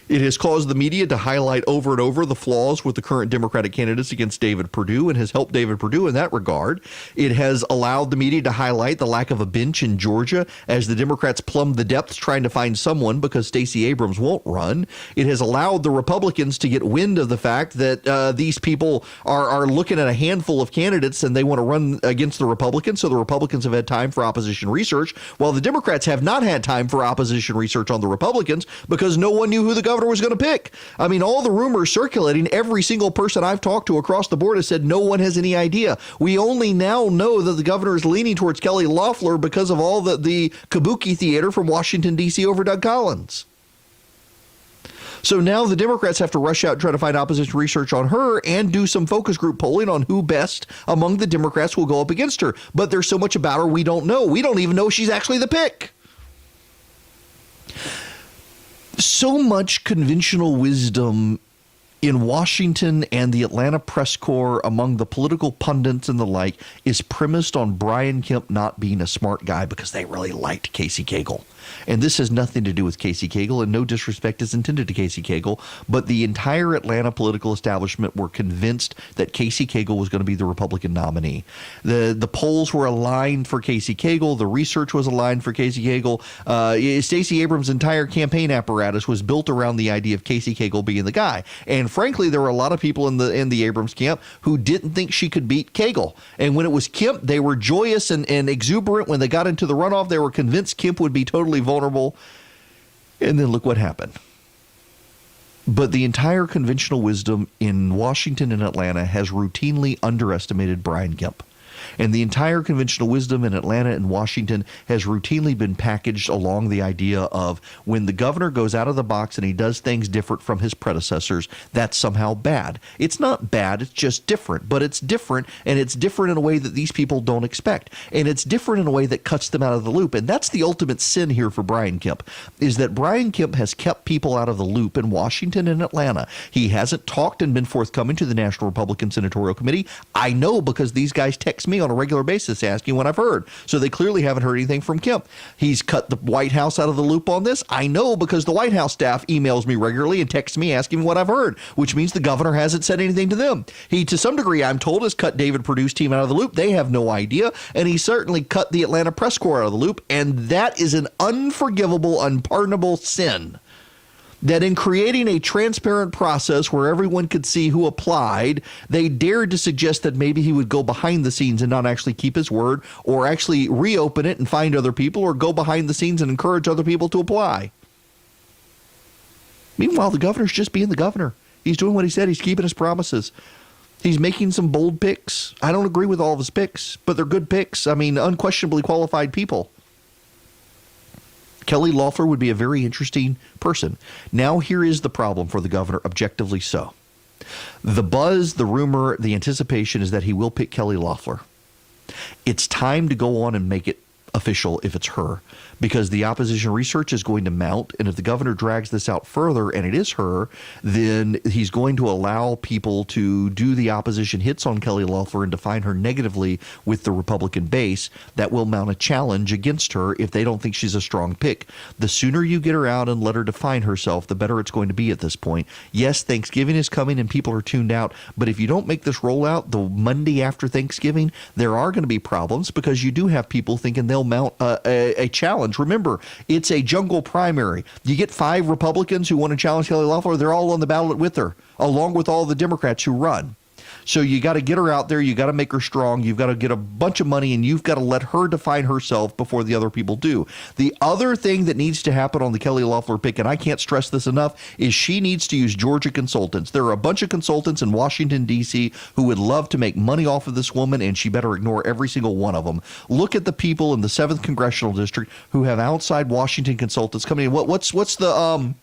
It has caused the media to highlight over and over the flaws with the current Democratic candidates against David Perdue and has helped David Perdue in that regard. It has allowed the media to highlight the lack of a bench in Georgia as the Democrats plumb the depths trying to find someone because Stacey Abrams won't run. It has allowed the Republicans to get wind of the fact that these people are looking at a handful of candidates and they want to run against the Republicans, so the Republicans have had time for opposition research, while the Democrats have not had time for opposition research on the Republicans because no one knew who the governor was going to pick. I mean, all the rumors circulating, every single person I've talked to across the board has said no one has any idea. We only now know that the governor is leaning towards Kelly Loeffler because of all the kabuki theater from Washington, D.C. over Doug Collins. So now the Democrats have to rush out and try to find opposition research on her and do some focus group polling on who best among the Democrats will go up against her. But there's so much about her we don't know. We don't even know she's actually the pick. So much conventional wisdom in Washington and the Atlanta press corps among the political pundits and the like is premised on Brian Kemp not being a smart guy because they really liked Casey Cagle. And this has nothing to do with Casey Cagle, and no disrespect is intended to Casey Cagle, but the entire Atlanta political establishment were convinced that Casey Cagle was going to be the Republican nominee. The polls were aligned for Casey Cagle. The research was aligned for Casey Cagle. Stacey Abrams' entire campaign apparatus was built around the idea of Casey Cagle being the guy. And frankly, there were a lot of people in the Abrams camp who didn't think she could beat Cagle. And when it was Kemp, they were joyous and exuberant. When they got into the runoff, they were convinced Kemp would be totally vulnerable, and then look what happened. But the entire conventional wisdom in Washington and Atlanta has routinely underestimated Brian Kemp. And the entire conventional wisdom in Atlanta and Washington has routinely been packaged along the idea of when the governor goes out of the box and he does things different from his predecessors, that's somehow bad. It's not bad, it's just different. But it's different, and it's different in a way that these people don't expect. And it's different in a way that cuts them out of the loop. And that's the ultimate sin here for Brian Kemp, is that Brian Kemp has kept people out of the loop in Washington and Atlanta. He hasn't talked and been forthcoming to the National Republican Senatorial Committee. I know because these guys text me on a regular basis asking what I've heard. So they clearly haven't heard anything from Kemp. He's cut the White House out of the loop on this. I know because the White House staff emails me regularly and texts me asking what I've heard, which means the governor hasn't said anything to them. He, to some degree, I'm told, has cut David Perdue's team out of the loop. They have no idea. And he certainly cut the Atlanta Press Corps out of the loop. And that is an unforgivable, unpardonable sin. That in creating a transparent process where everyone could see who applied, they dared to suggest that maybe he would go behind the scenes and not actually keep his word, or actually reopen it and find other people, or go behind the scenes and encourage other people to apply. Meanwhile, the governor's just being the governor. He's doing what he said. He's keeping his promises. He's making some bold picks. I don't agree with all of his picks, but they're good picks. I mean, unquestionably qualified people. Kelly Loeffler would be a very interesting person. Now, here is the problem for the governor, objectively so. The buzz, the rumor, the anticipation is that he will pick Kelly Loeffler. It's time to go on and make it official if it's her, because the opposition research is going to mount, and if the governor drags this out further and it is her, then he's going to allow people to do the opposition hits on Kelly Loeffler and define her negatively with the Republican base. That will mount a challenge against her if they don't think she's a strong pick. The sooner you get her out and let her define herself, the better it's going to be at this point. Yes, Thanksgiving is coming and people are tuned out, but if you don't make this rollout the Monday after Thanksgiving, there are going to be problems, because you do have people thinking they'll mount a challenge. Remember, it's a jungle primary. You get 5 Republicans who want to challenge Kelly Loeffler, they're all on the ballot with her, along with all the Democrats who run. So you got to get her out there. You got to make her strong. You've got to get a bunch of money, and you've got to let her define herself before the other people do. The other thing that needs to happen on the Kelly Loeffler pick, and I can't stress this enough, is she needs to use Georgia consultants. There are a bunch of consultants in Washington, D.C. who would love to make money off of this woman, and she better ignore every single one of them. Look at the people in the 7th Congressional District who have outside Washington consultants coming in. What's the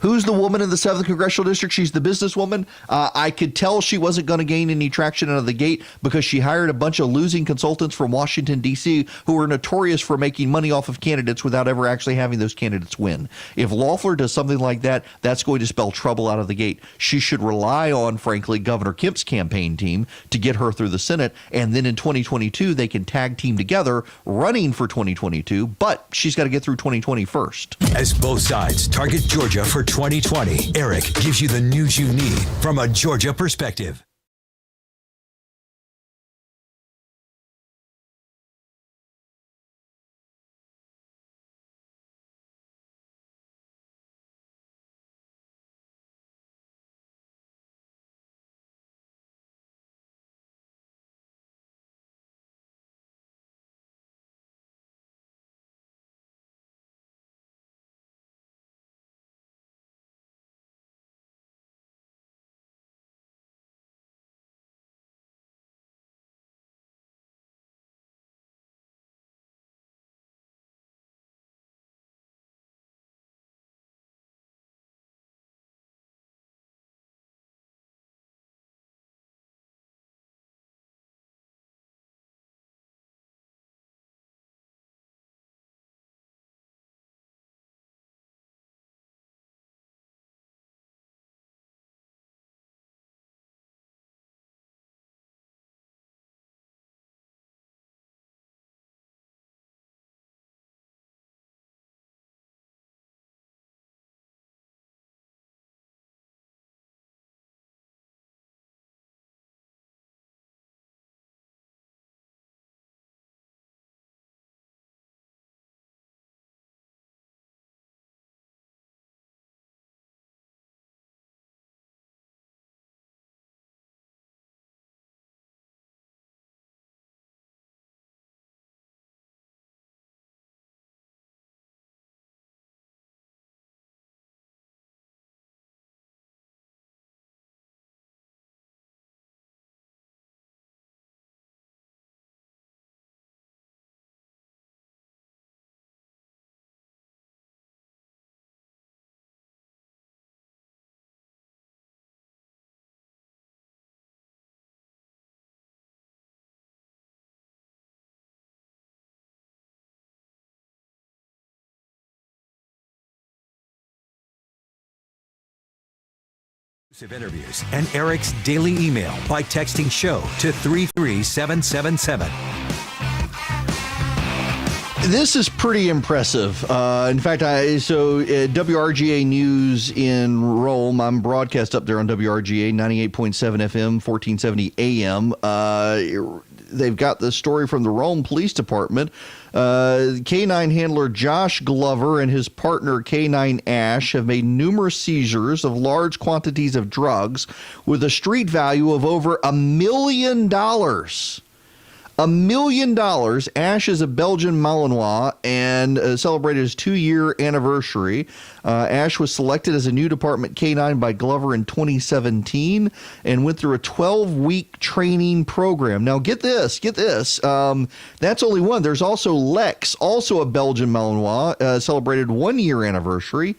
who's the woman in the 7th Congressional District? She's the businesswoman. I could tell she wasn't going to gain any traction out of the gate because she hired a bunch of losing consultants from Washington, D.C., who are notorious for making money off of candidates without ever actually having those candidates win. If Loeffler does something like that, that's going to spell trouble out of the gate. She should rely on, frankly, Governor Kemp's campaign team to get her through the Senate, and then in 2022, they can tag team together running for 2022, but she's got to get through 2020 first. As both sides target Georgia for 2020, Erick gives you the news you need from a Georgia perspective. Interviews and Erick's daily email by texting SHOW to 33777. This is pretty impressive. In fact, WRGA News in Rome, I'm broadcast up there on WRGA 98.7 FM, 1470 AM. They've got the story from the Rome Police Department. Canine handler Josh Glover and his partner Canine Ash have made numerous seizures of large quantities of drugs with a street value of over $1 million. $1 million. Ash is a Belgian Malinois and celebrated his 2-year anniversary. Ash was selected as a new department canine by Glover in 2017 and went through a 12-week training program. Now, get this. That's only one. There's also Lex, also a Belgian Malinois, celebrated 1-year anniversary.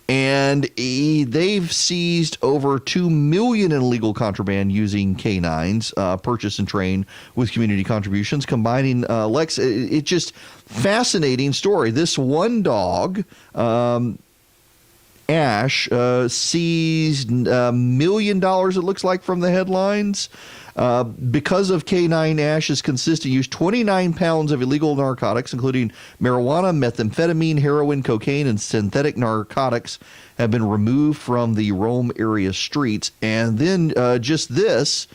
And they've seized over $2 million in illegal contraband using canines, purchased and trained with community contributions, combining Lex. It's just fascinating story. This one dog, Ash, seized $1 million, it looks like, from the headlines. Because of Canine Ash's consistent use, 29 pounds of illegal narcotics, including marijuana, methamphetamine, heroin, cocaine, and synthetic narcotics, have been removed from the Rome area streets. And then just this,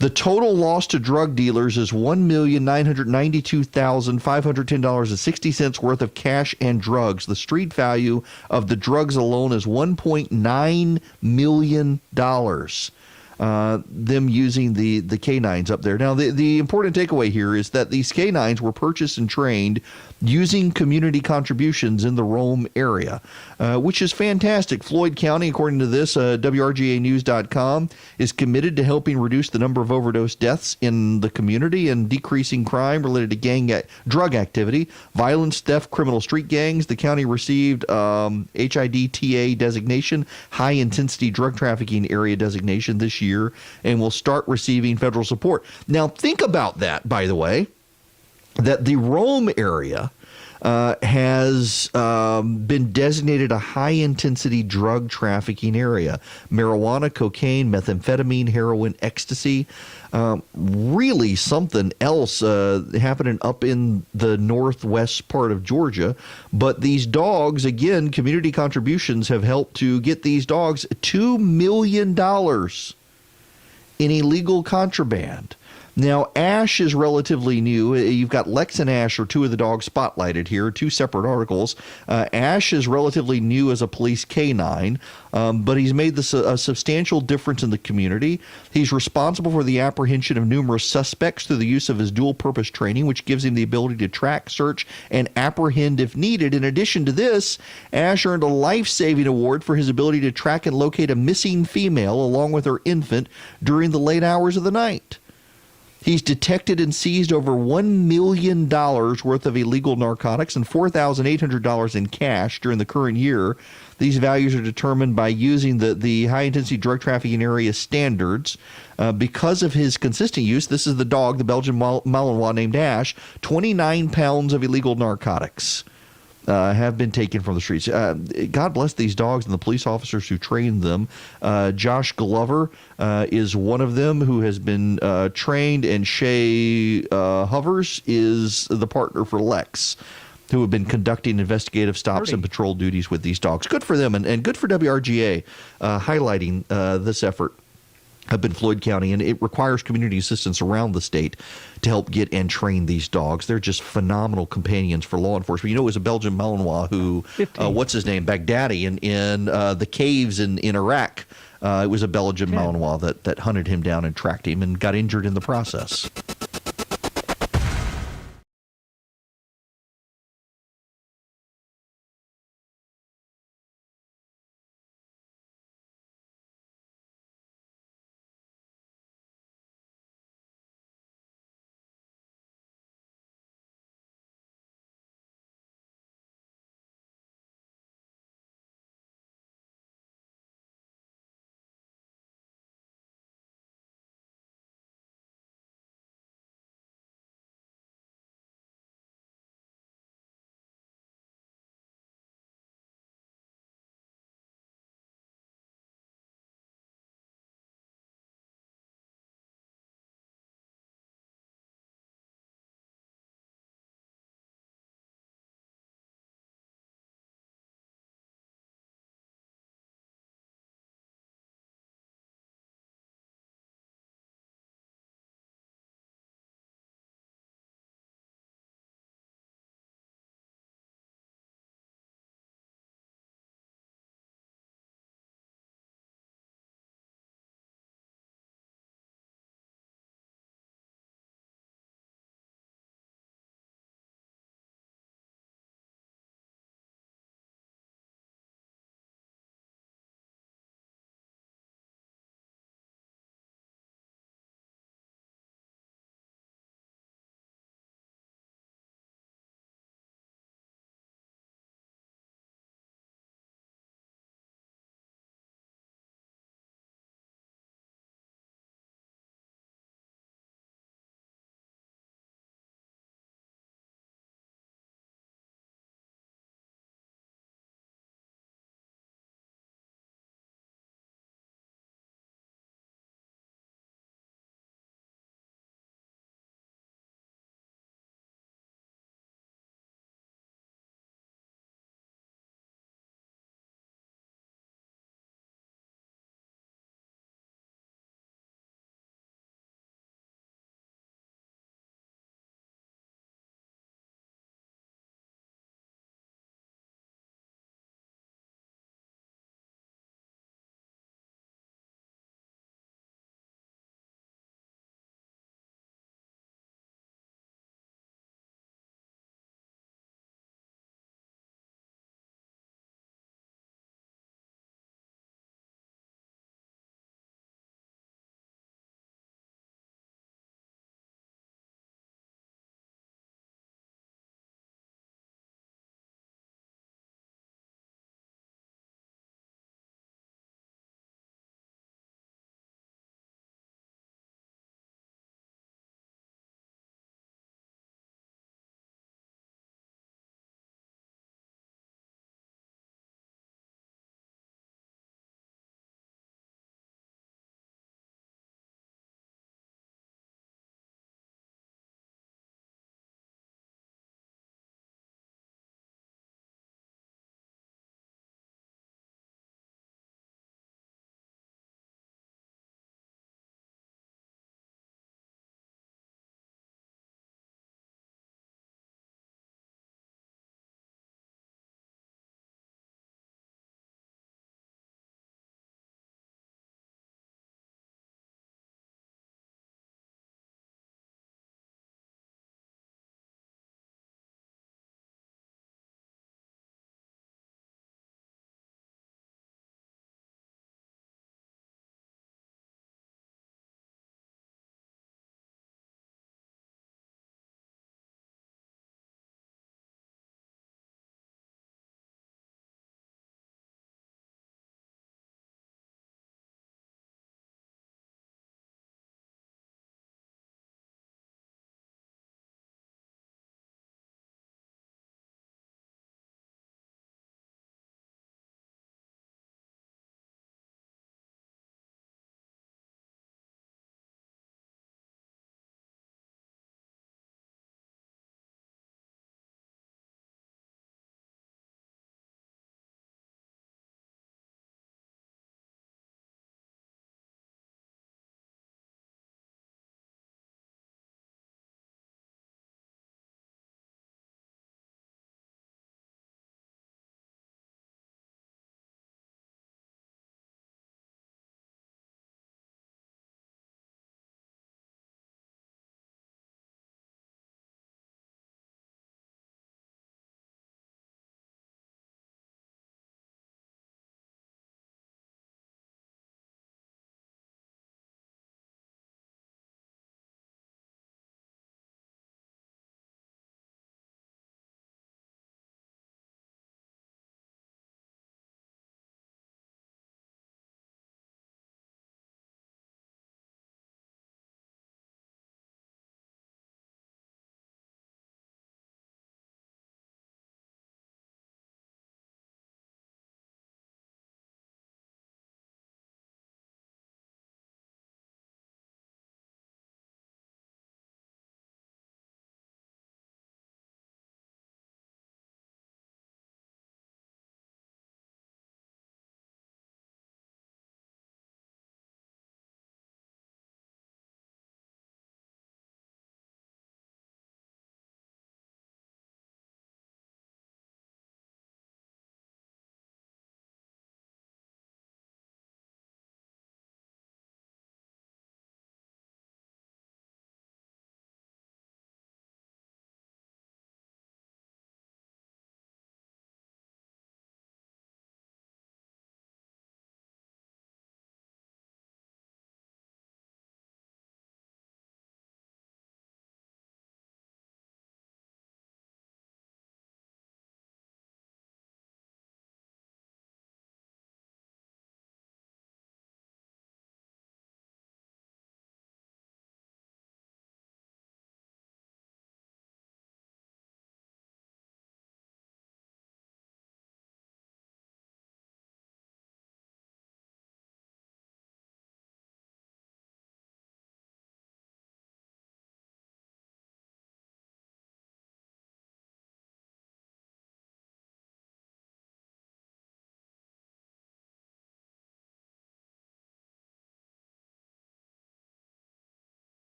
the total loss to drug dealers is $1,992,510.60 worth of cash and drugs. The street value of the drugs alone is $1.9 million. Them using the canines up there. Now, the important takeaway here is that these canines were purchased and trained using community contributions in the Rome area, which is fantastic. Floyd County, according to this, WRGAnews.com, is committed to helping reduce the number of overdose deaths in the community and decreasing crime related to drug activity, violence, theft, criminal street gangs. The county received HIDTA designation, high-intensity drug trafficking area designation this year, and will start receiving federal support. Now, think about that, by the way, that the Rome area has been designated a high-intensity drug trafficking area. Marijuana, cocaine, methamphetamine, heroin, ecstasy. Really something else happening up in the northwest part of Georgia. But these dogs, again, community contributions have helped to get these dogs $2 million in illegal contraband. Now, Ash is relatively new. You've got Lex and Ash are two of the dogs spotlighted here, two separate articles. Ash is relatively new as a police canine, but he's made this a substantial difference in the community. He's responsible for the apprehension of numerous suspects through the use of his dual-purpose training, which gives him the ability to track, search, and apprehend if needed. In addition to this, Ash earned a life-saving award for his ability to track and locate a missing female along with her infant during the late hours of the night. He's detected and seized over $1 million worth of illegal narcotics and $4,800 in cash during the current year. These values are determined by using the high-intensity drug trafficking area standards. Because of his consistent use, this is the dog, the Belgian Malinois named Ash, 29 pounds of illegal narcotics have been taken from the streets. God bless these dogs and the police officers who trained them. Josh Glover is one of them who has been trained, and Shay Hovers is the partner for Lex, who have been conducting investigative stops and patrol duties with these dogs. Good for them, and good for WRGA highlighting this effort up in Floyd County, and it requires community assistance around the state to help get and train these dogs. They're just phenomenal companions for law enforcement. You know, it was a Belgian Malinois who, what's his name, Baghdadi in the caves in Iraq. It was a Belgian Malinois that hunted him down and tracked him and got injured in the process.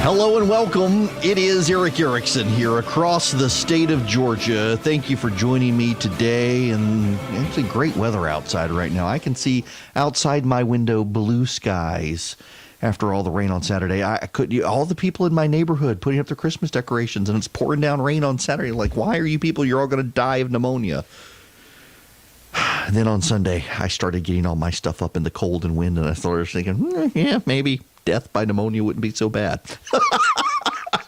Hello and welcome. It is Erick Erickson here across the state of Georgia. Thank you for joining me today. And actually great weather outside right now. I can see outside my window blue skies after all the rain on Saturday. All the people in my neighborhood putting up their Christmas decorations, and it's pouring down rain on Saturday. Like, why are you people? You're all going to die of pneumonia. And then on Sunday, I started getting all my stuff up in the cold and wind, and I started thinking, yeah, maybe death by pneumonia wouldn't be so bad.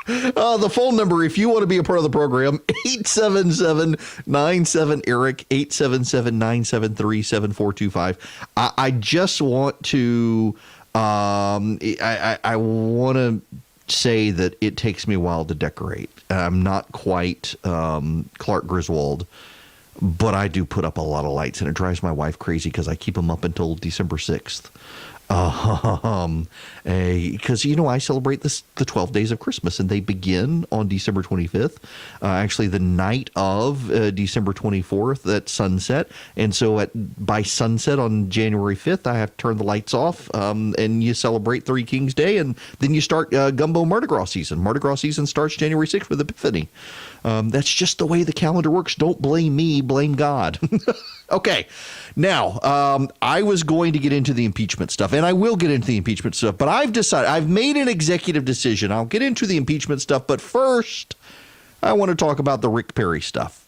The phone number, if you want to be a part of the program, 877-97-ERIC, 877-973-7425. I just want to, I want to say that it takes me a while to decorate. I'm not quite Clark Griswold, but I do put up a lot of lights, and it drives my wife crazy because I keep them up until December 6th. Because, I celebrate the 12 days of Christmas, and they begin on December 25th, actually the night of December 24th at sunset. And so by sunset on January 5th, I have to turn the lights off, and you celebrate Three Kings Day, and then you start Gumbo Mardi Gras season. Mardi Gras season starts January 6th with Epiphany. That's just the way the calendar works. Don't blame me, blame God. Okay. Now, I was going to get into the impeachment stuff, and I will get into the impeachment stuff, but I've made an executive decision. I'll get into the impeachment stuff, but first, I want to talk about the Rick Perry stuff,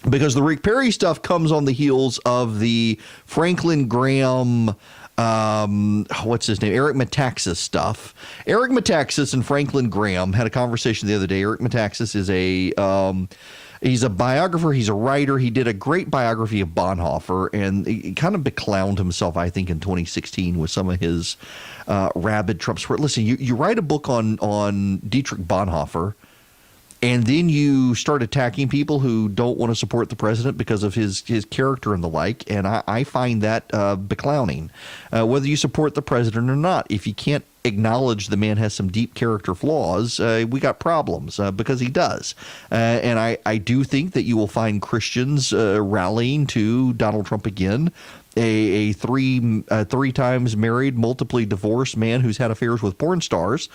because the Rick Perry stuff comes on the heels of the Franklin Graham, what's his name? Eric Metaxas stuff. Eric Metaxas and Franklin Graham had a conversation the other day. Eric Metaxas is he's a biographer. He's a writer. He did a great biography of Bonhoeffer, and he kind of beclowned himself, I think, in 2016 with some of his rabid Trump support. Listen, you write a book on Dietrich Bonhoeffer, and then you start attacking people who don't want to support the president because of his character and the like, and I find that beclowning. Whether you support the president or not, if you can't acknowledge the man has some deep character flaws, we got problems, because he does. And I do think that you will find Christians rallying to Donald Trump again. A three times married, multiply divorced man who's had affairs with porn stars,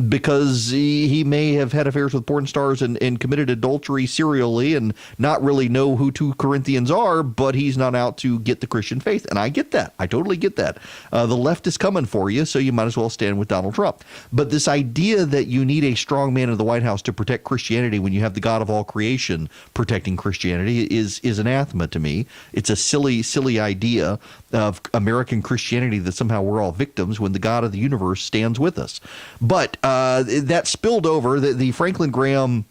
because he may have had affairs with porn stars and committed adultery serially and not really know who 2 Corinthians are, but he's not out to get the Christian faith. And I get that. I totally get that. The left is coming for you, so you might as well stand with Donald Trump. But this idea that you need a strong man in the White House to protect Christianity when you have the God of all creation protecting Christianity is anathema to me. It's a silly idea of American Christianity that somehow we're all victims when the God of the universe stands with us. But that spilled over. The Franklin Graham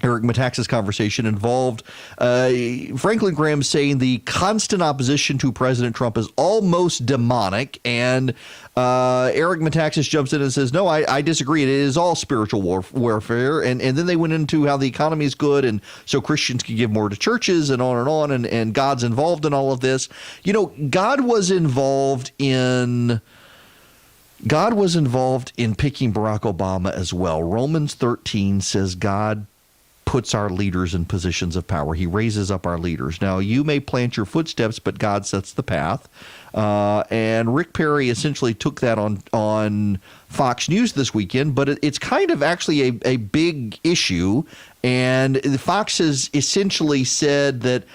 Eric Metaxas conversation involved Franklin Graham saying the constant opposition to President Trump is almost demonic, and Eric Metaxas jumps in and says, no, I disagree. It is all spiritual warfare. And then they went into how the economy is good, and so Christians can give more to churches, and on, and God's involved in all of this. God was involved in picking Barack Obama as well. Romans 13 says God puts our leaders in positions of power. He raises up our leaders. Now, you may plant your footsteps, but God sets the path. And Rick Perry essentially took that on Fox News this weekend, but it's kind of actually a big issue. And Fox has essentially said that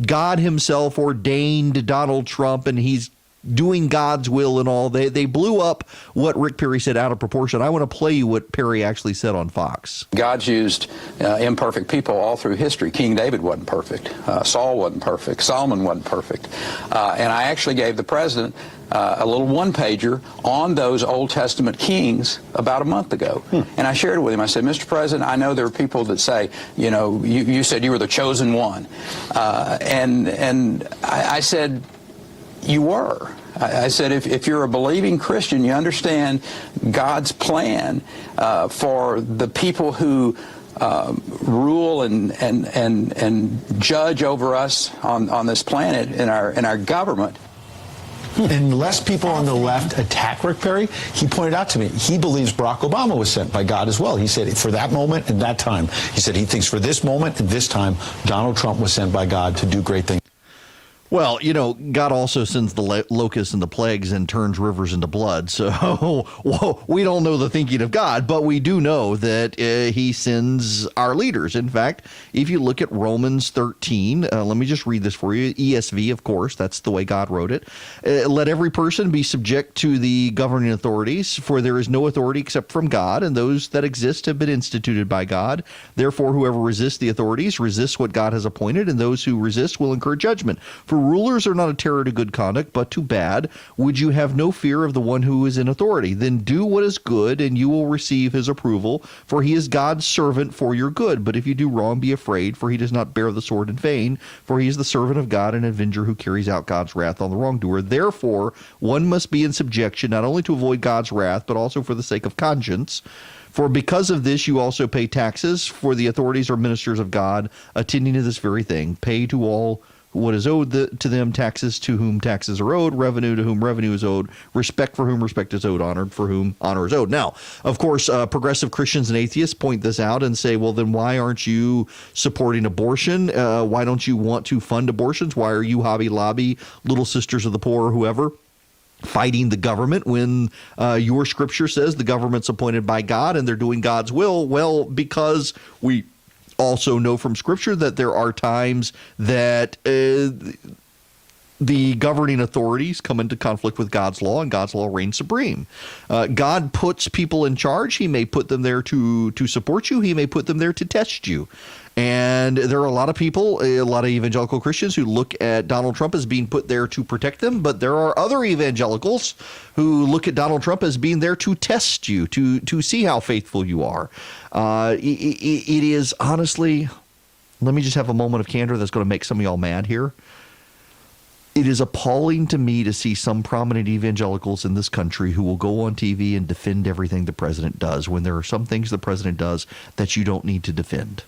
God himself ordained Donald Trump, and he's doing God's will and all. They blew up what Rick Perry said out of proportion. I want to play you what Perry actually said on Fox. God's used imperfect people all through history. King David wasn't perfect. Saul wasn't perfect. Solomon wasn't perfect. And I actually gave the president a little one-pager on those Old Testament kings about a month ago. And I shared it with him. I said, Mr. President, I know there are people that say, you said you were the chosen one. And I said, you were. I said, if you're a believing Christian, you understand God's plan for the people who rule and judge over us on this planet in our government. And less people on the left attack Rick Perry. He pointed out to me, he believes Barack Obama was sent by God as well. He said for that moment and that time. He said he thinks for this moment and this time, Donald Trump was sent by God to do great things. Well, God also sends the locusts and the plagues and turns rivers into blood. So we don't know the thinking of God, but we do know that he sends our leaders. In fact, if you look at Romans 13, let me just read this for you. ESV, of course, that's the way God wrote it. Let every person be subject to the governing authorities, for there is no authority except from God, and those that exist have been instituted by God. Therefore, whoever resists the authorities resists what God has appointed, and those who resist will incur judgment. For rulers are not a terror to good conduct, but to bad. Would you have no fear of the one who is in authority? Then do what is good, and you will receive his approval, for he is God's servant for your good. But if you do wrong, be afraid, for he does not bear the sword in vain, for he is the servant of God, an avenger who carries out God's wrath on the wrongdoer. Therefore, one must be in subjection, not only to avoid God's wrath, but also for the sake of conscience. For because of this you also pay taxes, for the authorities are ministers of God, attending to this very thing. Pay to all what is owed to them, taxes to whom taxes are owed, revenue to whom revenue is owed, respect for whom respect is owed, honor for whom honor is owed. Now, of course, progressive Christians and atheists point this out and say, well, then why aren't you supporting abortion? Why don't you want to fund abortions? Why are you Hobby Lobby, Little Sisters of the Poor, or whoever, fighting the government when your scripture says the government's appointed by God and they're doing God's will? Well, because we also know from Scripture that there are times that the governing authorities come into conflict with God's law, and God's law reigns supreme. God puts people in charge. He may put them there to support you. He may put them there to test you. And there are a lot of people, a lot of evangelical Christians who look at Donald Trump as being put there to protect them, but there are other evangelicals who look at Donald Trump as being there to test you, to see how faithful you are. It is honestly, let me just have a moment of candor that's going to make some of y'all mad here. It is appalling to me to see some prominent evangelicals in this country who will go on TV and defend everything the president does when there are some things the president does that you don't need to defend.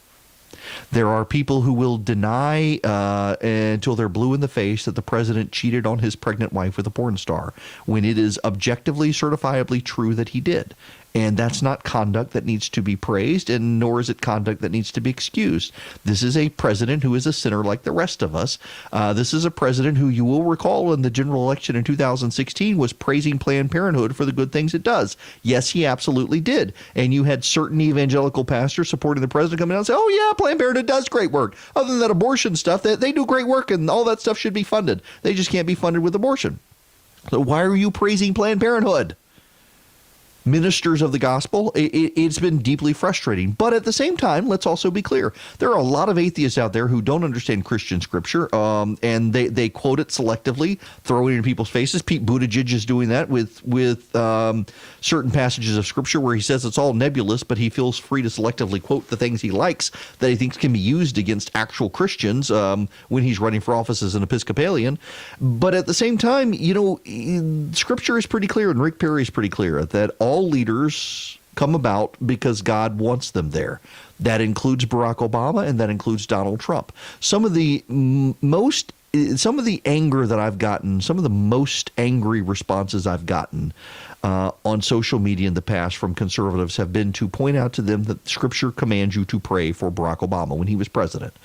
There are people who will deny until they're blue in the face that the president cheated on his pregnant wife with a porn star when it is objectively, certifiably true that he did. And that's not conduct that needs to be praised, and nor is it conduct that needs to be excused. This is a president who is a sinner like the rest of us. This is a president who, you will recall, in the general election in 2016 was praising Planned Parenthood for the good things it does. Yes, he absolutely did. And you had certain evangelical pastors supporting the president coming out and say, oh yeah, Planned Parenthood does great work. Other than that abortion stuff, they do great work, and all that stuff should be funded. They just can't be funded with abortion. So why are you praising Planned Parenthood? Ministers of the gospel, it's been deeply frustrating. But at the same time, let's also be clear. There are a lot of atheists out there who don't understand Christian scripture, and they quote it selectively, throw it in people's faces. Pete Buttigieg is doing that with certain passages of scripture where he says it's all nebulous, but he feels free to selectively quote the things he likes that he thinks can be used against actual Christians when he's running for office as an Episcopalian. But at the same time, scripture is pretty clear, and Rick Perry is pretty clear, that all leaders come about because God wants them there. That includes Barack Obama, and that includes Donald Trump. Some of the anger that I've gotten, some of the most angry responses I've gotten on social media in the past from conservatives have been to point out to them that Scripture commands you to pray for Barack Obama when he was president,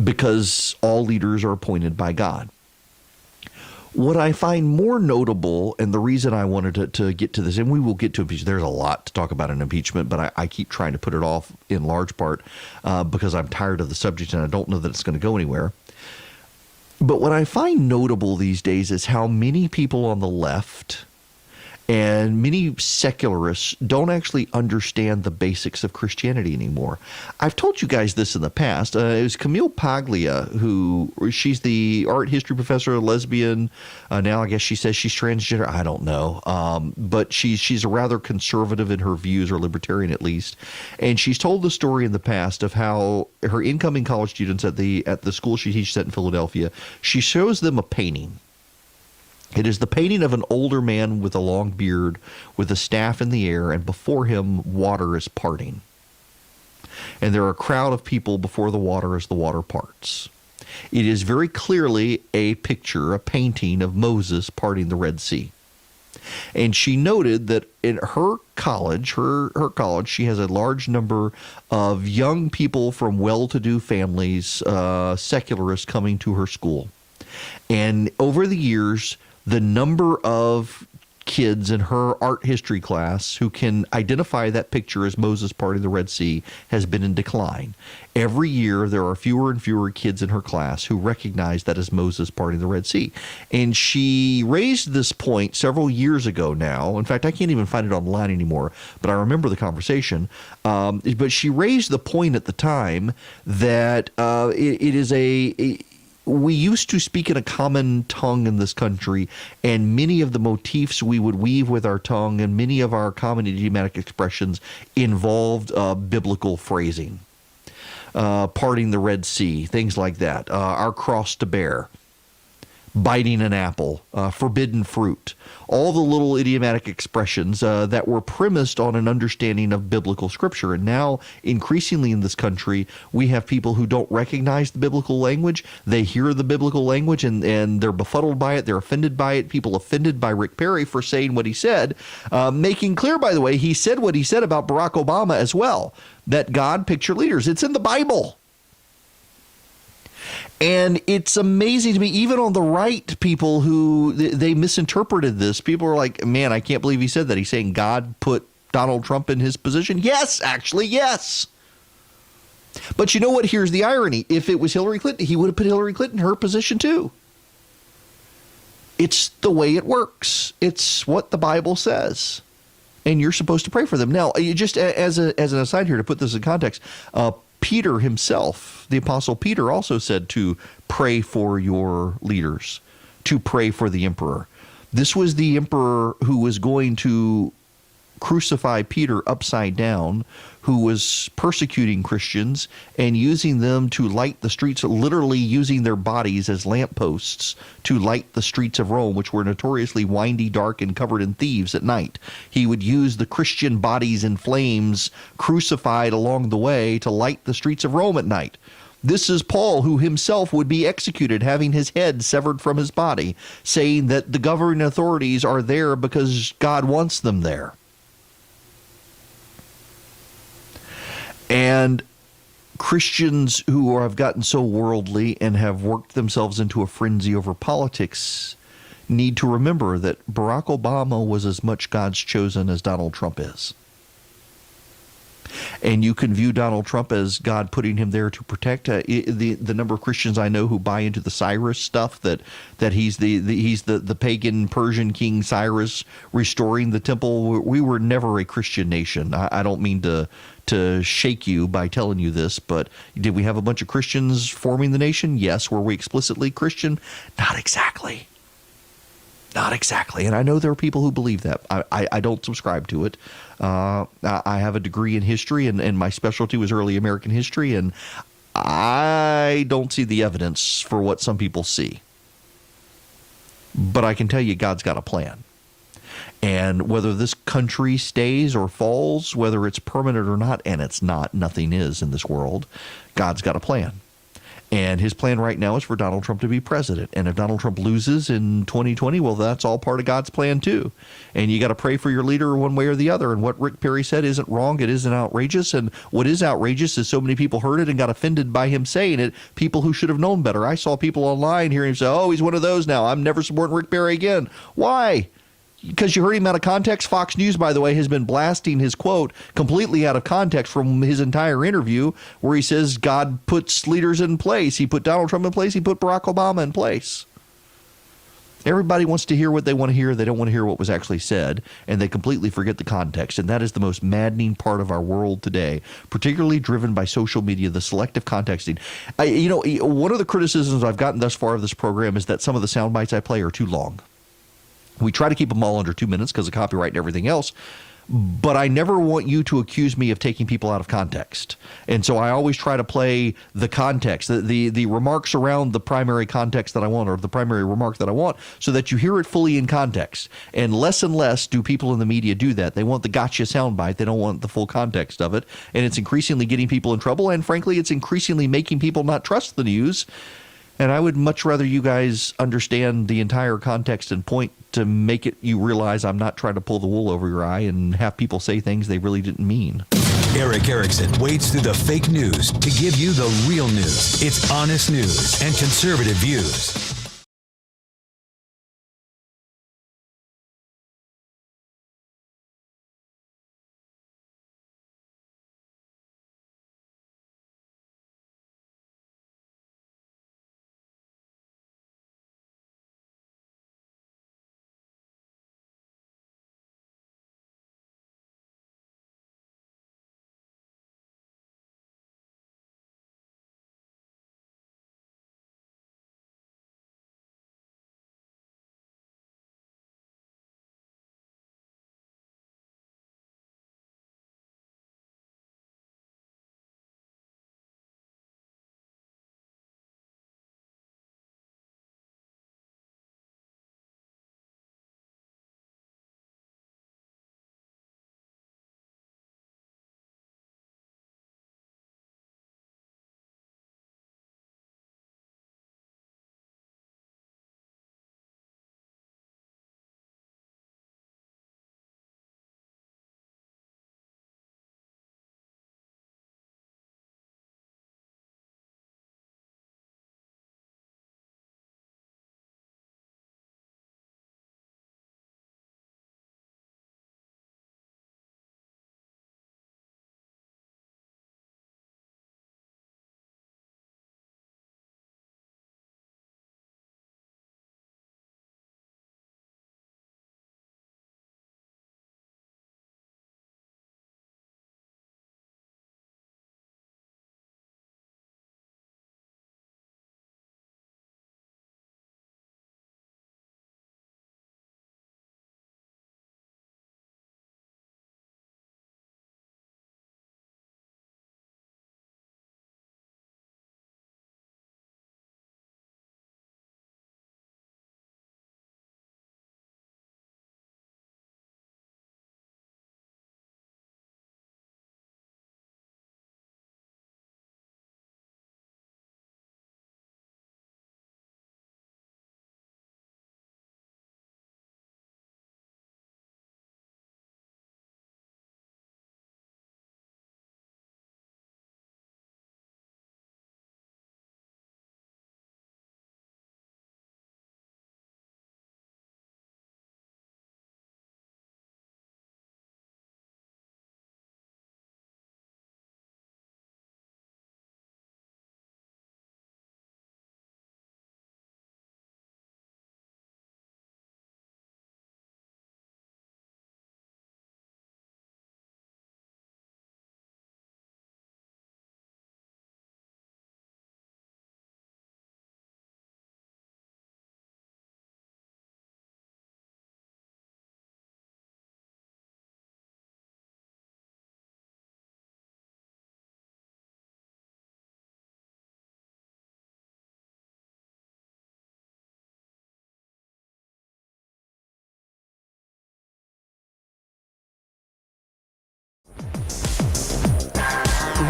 because all leaders are appointed by God. What I find more notable, and the reason I wanted to get to this, and we will get to impeachment, there's a lot to talk about in impeachment, but I keep trying to put it off in large part because I'm tired of the subject and I don't know that it's going to go anywhere. But what I find notable these days is how many people on the left and many secularists don't actually understand the basics of Christianity anymore. I've told you guys this in the past. It was Camille Paglia, she's the art history professor, lesbian. Now I guess she says she's transgender. I don't know. But she's a rather conservative in her views, or libertarian at least. And she's told the story in the past of how her incoming college students at the school she teaches at in Philadelphia, she shows them a painting. It is the painting of an older man with a long beard, with a staff in the air, and before him water is parting. And there are a crowd of people before the water as the water parts. It is very clearly a picture, a painting of Moses parting the Red Sea. And she noted that in her college, she has a large number of young people from well-to-do families, secularists, coming to her school. And over the years, the number of kids in her art history class who can identify that picture as Moses parting the Red Sea has been in decline. Every year, there are fewer and fewer kids in her class who recognize that as Moses parting the Red Sea. And she raised this point several years ago now. In fact, I can't even find it online anymore, but I remember the conversation. But she raised the point at the time that it is we used to speak in a common tongue in this country, and many of the motifs we would weave with our tongue and many of our common idiomatic expressions involved biblical phrasing. Parting the Red Sea, things like that. Our cross to bear. Biting an apple, forbidden fruit, all the little idiomatic expressions that were premised on an understanding of biblical scripture. And now, increasingly in this country, we have people who don't recognize the biblical language. They hear the biblical language and they're befuddled by it. They're offended by it. People offended by Rick Perry for saying what he said, making clear, by the way, he said what he said about Barack Obama as well, that God picks your leaders. It's in the Bible. And it's amazing to me, even on the right, people who they misinterpreted this. People are like, man, I can't believe he said that. He's saying God put Donald Trump in his position. Yes, actually, yes. But you know what? Here's the irony. If it was Hillary Clinton, he would have put Hillary Clinton in her position too. It's the way it works. It's what the Bible says. And you're supposed to pray for them. Now, just as an aside here, to put this in context, Peter himself, the Apostle Peter, also said to pray for your leaders, to pray for the emperor. This was the emperor who was going to crucify Peter upside down, who was persecuting Christians and using them to light the streets, literally using their bodies as lampposts to light the streets of Rome, which were notoriously windy, dark, and covered in thieves at night. He would use the Christian bodies in flames crucified along the way to light the streets of Rome at night. This is Paul, who himself would be executed, having his head severed from his body, saying that the governing authorities are there because God wants them there. And Christians who have gotten so worldly and have worked themselves into a frenzy over politics need to remember that Barack Obama was as much God's chosen as Donald Trump is. And you can view Donald Trump as God putting him there to protect the number of Christians I know who buy into the Cyrus stuff, that he's the pagan Persian king Cyrus restoring the temple. We were never a Christian nation. I don't mean to shake you by telling you this, but did we have a bunch of Christians forming the nation? Yes. Were we explicitly Christian? Not exactly. Not exactly. And I know there are people who believe that. I don't subscribe to it. I have a degree in history, and my specialty was early American history, and I don't see the evidence for what some people see. But I can tell you God's got a plan. And whether this country stays or falls, whether it's permanent or not, and it's not, nothing is in this world, God's got a plan. And his plan right now is for Donald Trump to be president. And if Donald Trump loses in 2020, well, that's all part of God's plan too. And you got to pray for your leader one way or the other. And what Rick Perry said isn't wrong. It isn't outrageous. And what is outrageous is so many people heard it and got offended by him saying it, people who should have known better. I saw people online hearing him say, oh, he's one of those now. I'm never supporting Rick Perry again. Why? Because you heard him out of context. Fox News, by the way, has been blasting his quote completely out of context from his entire interview, where he says God puts leaders in place. He put Donald Trump in place. He put Barack Obama in place. Everybody wants to hear what they want to hear. They don't want to hear what was actually said, and they completely forget the context. And that is the most maddening part of our world today, particularly driven by social media, the selective contexting. One of the criticisms I've gotten thus far of this program is that some of the sound bites I play are too long. We try to keep them all under 2 minutes because of copyright and everything else. But I never want you to accuse me of taking people out of context. And so I always try to play the context, the remarks around the primary context that I want, or the primary remark that I want, so that you hear it fully in context. And less do people in the media do that. They want the gotcha soundbite. They don't want the full context of it. And it's increasingly getting people in trouble. And frankly, it's increasingly making people not trust the news. And I would much rather you guys understand the entire context and point to make it you realize I'm not trying to pull the wool over your eye and have people say things they really didn't mean. Erick Erickson wades through the fake news to give you the real news. It's honest news and conservative views.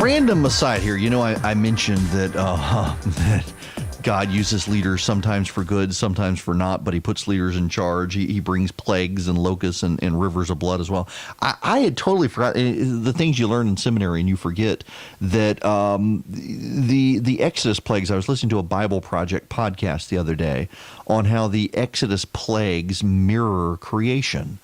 Random aside here, I mentioned that that God uses leaders sometimes for good, sometimes for not, but he puts leaders in charge. He brings plagues and locusts and rivers of blood as well. I had totally forgotten the things you learn in seminary, and you forget that the Exodus plagues. I was listening to a Bible Project podcast the other day on how the Exodus plagues mirror creation.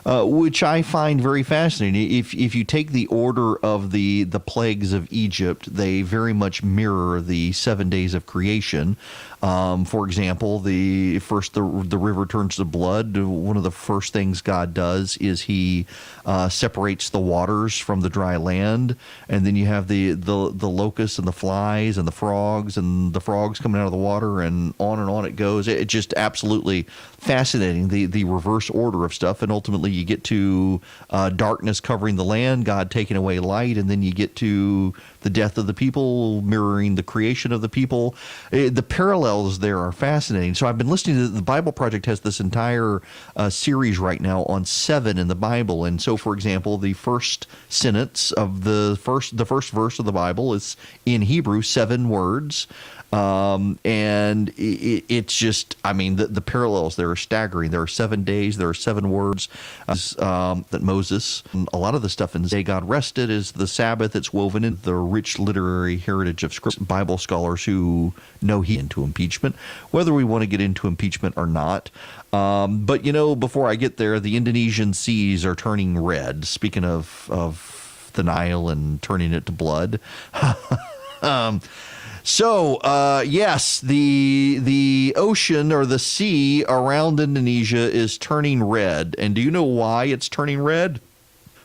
Which I find very fascinating. If you take the order of the plagues of Egypt, they very much mirror the 7 days of creation. For example, the river turns to blood. One of the first things God does is he separates the waters from the dry land, and then you have the locusts and the flies and the frogs coming out of the water, and on it goes. It just absolutely fascinating, the reverse order of stuff, and ultimately you get to darkness covering the land, God taking away light, and then you get to the death of the people mirroring the creation of the people. The parallels there are fascinating. So I've been listening to the Bible Project has this entire series right now on 7 in the Bible. And so, for example, the first sentence of the first verse of the Bible is in Hebrew, 7 words. And it's just, the parallels there are staggering. There are 7 days, there are 7 words that Moses, a lot of the stuff in the day God rested is the Sabbath. It's woven in the rich literary heritage of Scripture. Bible scholars who know he into impeachment, whether we want to get into impeachment or not. But before I get there, the Indonesian seas are turning red. Speaking of the Nile and turning it to blood. Yes, the ocean or the sea around Indonesia is turning red. And do you know why it's turning red?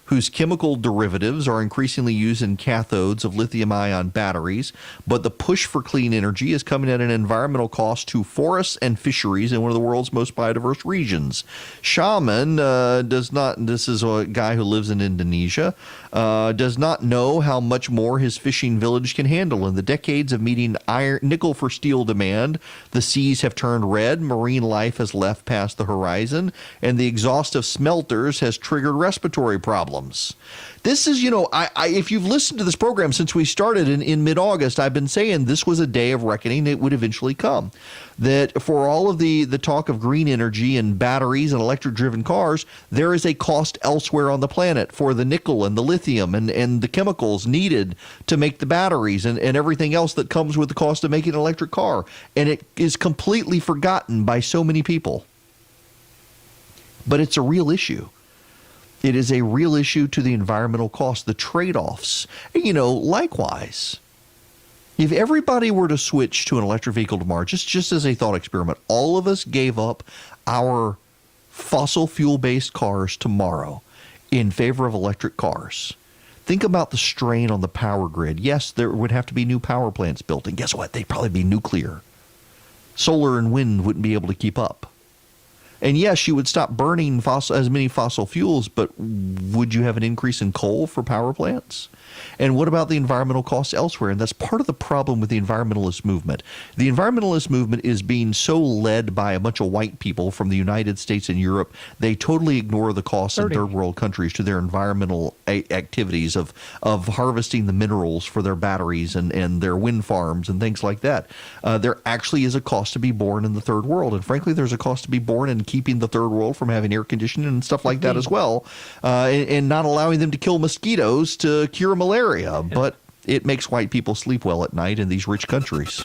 Whose chemical derivatives are increasingly used in cathodes of lithium-ion batteries, but the push for clean energy is coming at an environmental cost to forests and fisheries in one of the world's most biodiverse regions. Shaman this is a guy who lives in Indonesia, does not know how much more his fishing village can handle. In the decades of meeting nickel for steel demand, the seas have turned red, marine life has left past the horizon, and the exhaust of smelters has triggered respiratory problems. This is, if you've listened to this program since we started in mid-August, I've been saying this was a day of reckoning that would eventually come. That for all of the talk of green energy and batteries and electric-driven cars, there is a cost elsewhere on the planet for the nickel and the lithium and the chemicals needed to make the batteries and everything else that comes with the cost of making an electric car. And it is completely forgotten by so many people. But it's a real issue. It is a real issue to the environmental cost, the trade-offs. And, likewise, if everybody were to switch to an electric vehicle tomorrow, just as a thought experiment, all of us gave up our fossil fuel-based cars tomorrow in favor of electric cars. Think about the strain on the power grid. Yes, there would have to be new power plants built. And guess what? They'd probably be nuclear. Solar and wind wouldn't be able to keep up. And yes, you would stop burning as many fossil fuels, but would you have an increase in coal for power plants? And what about the environmental costs elsewhere? And that's part of the problem with the environmentalist movement. The environmentalist movement is being so led by a bunch of white people from the United States and Europe, they totally ignore the costs in third world countries to their environmental activities of harvesting the minerals for their batteries and their wind farms and things like that. There actually is a cost to be born in the third world. And frankly, there's a cost to be born in keeping the third world from having air conditioning and stuff like that as well, and not allowing them to kill mosquitoes to cure malaria. But it makes white people sleep well at night in these rich countries.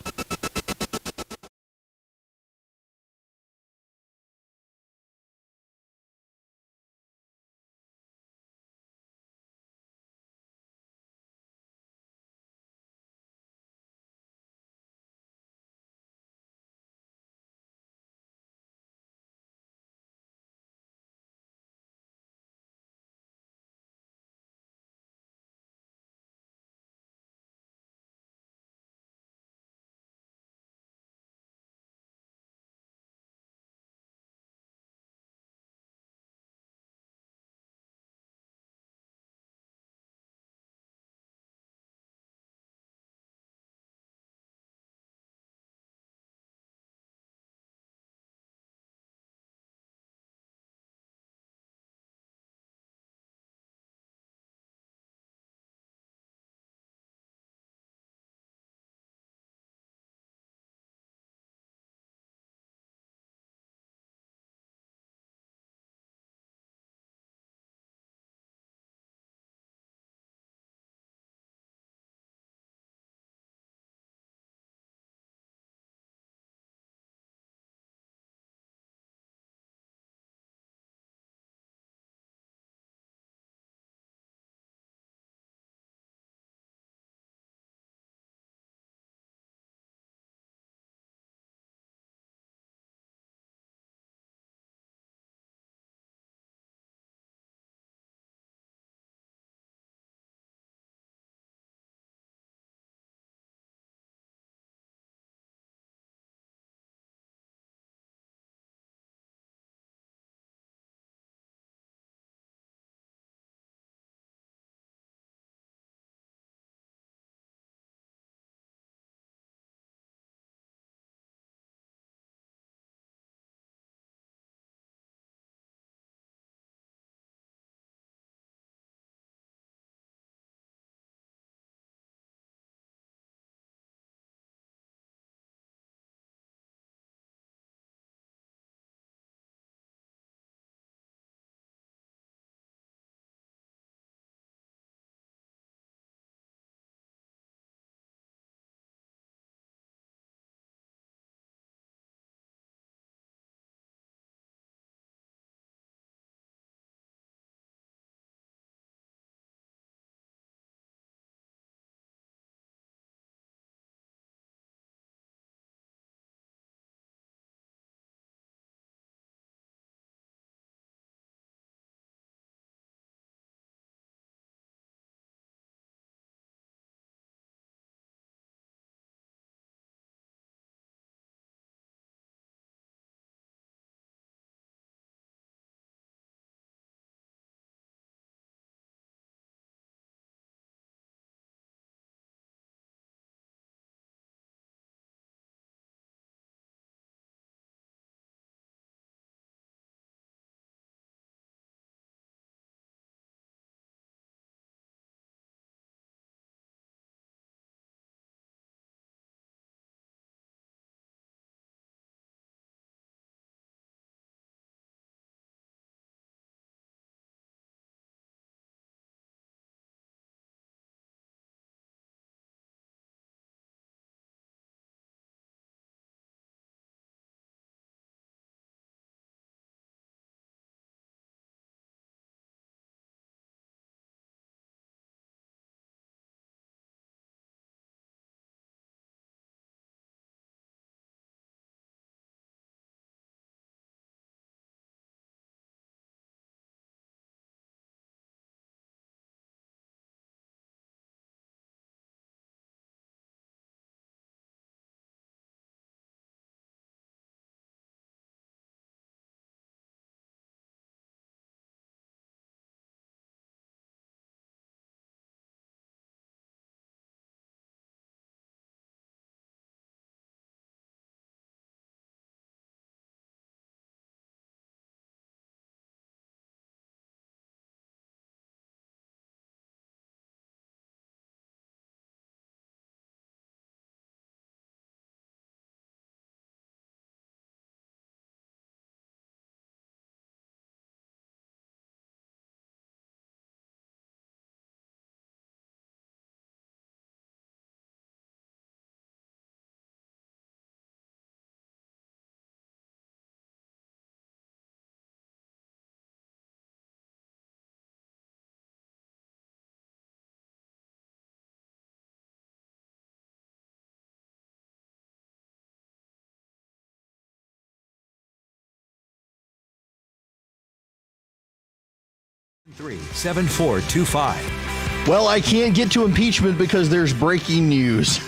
7425. Well, I can't get to impeachment because there's breaking news.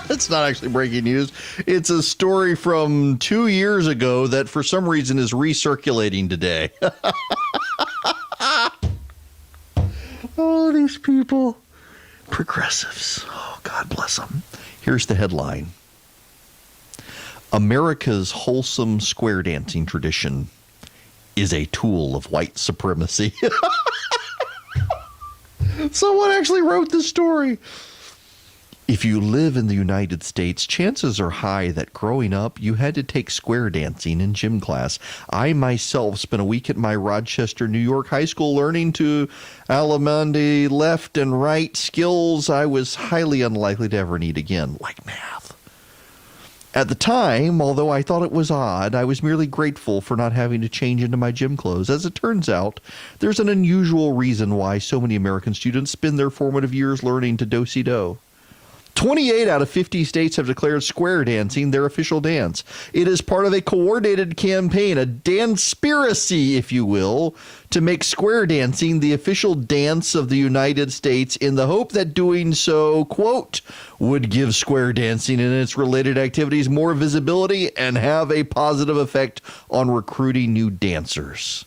It's not actually breaking news. It's a story from 2 years ago that for some reason is recirculating today. Oh, these people. Progressives. Oh, God bless them. Here's the headline. America's wholesome square dancing tradition is a tool of white supremacy. Someone actually wrote this story. If you live in the United States, chances are high that growing up, you had to take square dancing in gym class. I myself spent a week at my Rochester, New York high school learning to Alamandi left and right skills I was highly unlikely to ever need again, like math. At the time, although I thought it was odd, I was merely grateful for not having to change into my gym clothes. As it turns out, there's an unusual reason why so many American students spend their formative years learning to do-si-do. 28 out of 50 states have declared square dancing their official dance. It is part of a coordinated campaign, a danspiracy, if you will, to make square dancing the official dance of the United States in the hope that doing so, quote, would give square dancing and its related activities more visibility and have a positive effect on recruiting new dancers.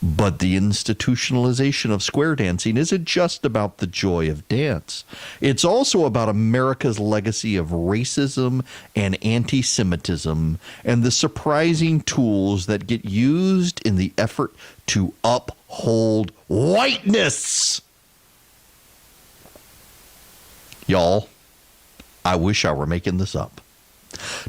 But the institutionalization of square dancing isn't just about the joy of dance. It's also about America's legacy of racism and anti-Semitism and the surprising tools that get used in the effort to uphold whiteness. Y'all, I wish I were making this up.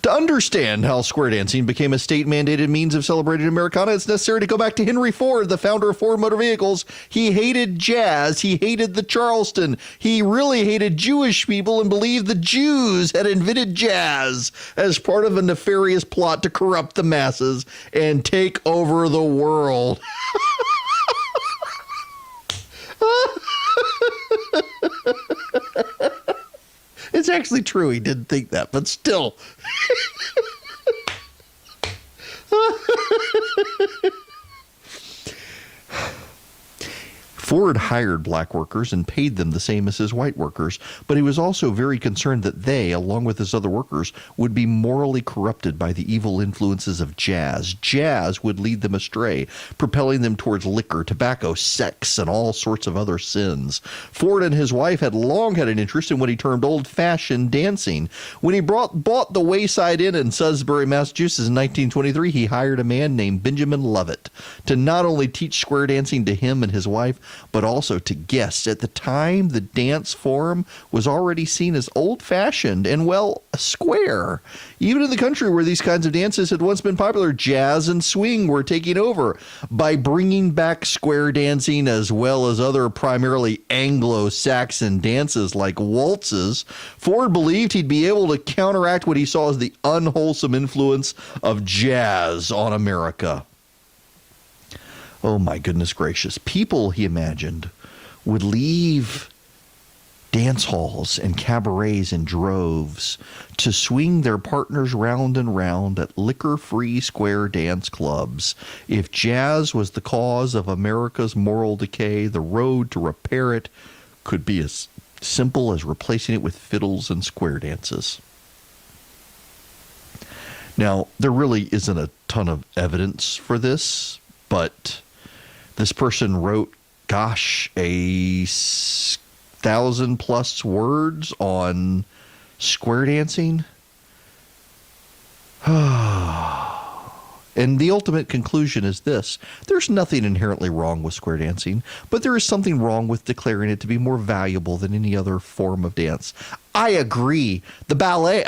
To understand how square dancing became a state-mandated means of celebrating Americana, it's necessary to go back to Henry Ford, the founder of Ford Motor Vehicles. He hated jazz. He hated the Charleston. He really hated Jewish people and believed the Jews had invented jazz as part of a nefarious plot to corrupt the masses and take over the world. It's actually true. He didn't think that, but still. Ford hired black workers and paid them the same as his white workers, but he was also very concerned that they, along with his other workers, would be morally corrupted by the evil influences of jazz. Jazz would lead them astray, propelling them towards liquor, tobacco, sex, and all sorts of other sins. Ford and his wife had long had an interest in what he termed old-fashioned dancing. When he bought the Wayside Inn in Sudbury, Massachusetts in 1923, he hired a man named Benjamin Lovett to not only teach square dancing to him and his wife, but also to guests. At the time, the dance form was already seen as old-fashioned and, well, square. Even in the country where these kinds of dances had once been popular, jazz and swing were taking over. By bringing back square dancing as well as other primarily Anglo-Saxon dances like waltzes, Ford believed he'd be able to counteract what he saw as the unwholesome influence of jazz on America. Oh, my goodness gracious. People, he imagined, would leave dance halls and cabarets in droves to swing their partners round and round at liquor-free square dance clubs. If jazz was the cause of America's moral decay, the road to repair it could be as simple as replacing it with fiddles and square dances. Now, there really isn't a ton of evidence for this, but this person wrote, gosh, 1,000+ words on square dancing. And the ultimate conclusion is this. There's nothing inherently wrong with square dancing, but there is something wrong with declaring it to be more valuable than any other form of dance. I agree. The ballet,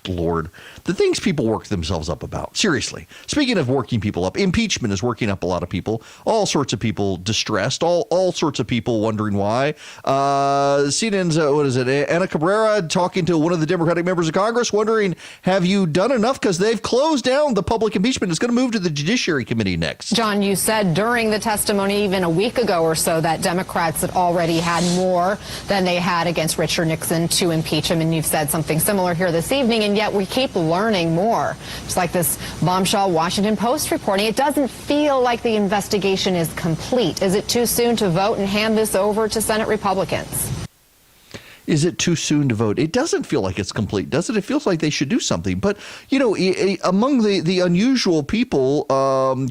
Lord, the things people work themselves up about. Seriously. Speaking of working people up, impeachment is working up a lot of people. All sorts of people distressed. All sorts of people wondering why. CNN's, Ana Cabrera talking to one of the Democratic members of Congress, wondering, have you done enough? Because they've closed down the public impeachment. It's going to move to the Judiciary Committee next. John, you said during the testimony even a week ago or so that Democrats had already had more than they had against Richard Nixon to impeach him, and you've said something similar here this evening. and yet we keep learning more. Just like this bombshell Washington Post reporting, it doesn't feel like the investigation is complete. Is it too soon to vote and hand this over to Senate Republicans? Is it too soon to vote? It doesn't feel like it's complete, does it? It feels like they should do something. But, you know, among the unusual people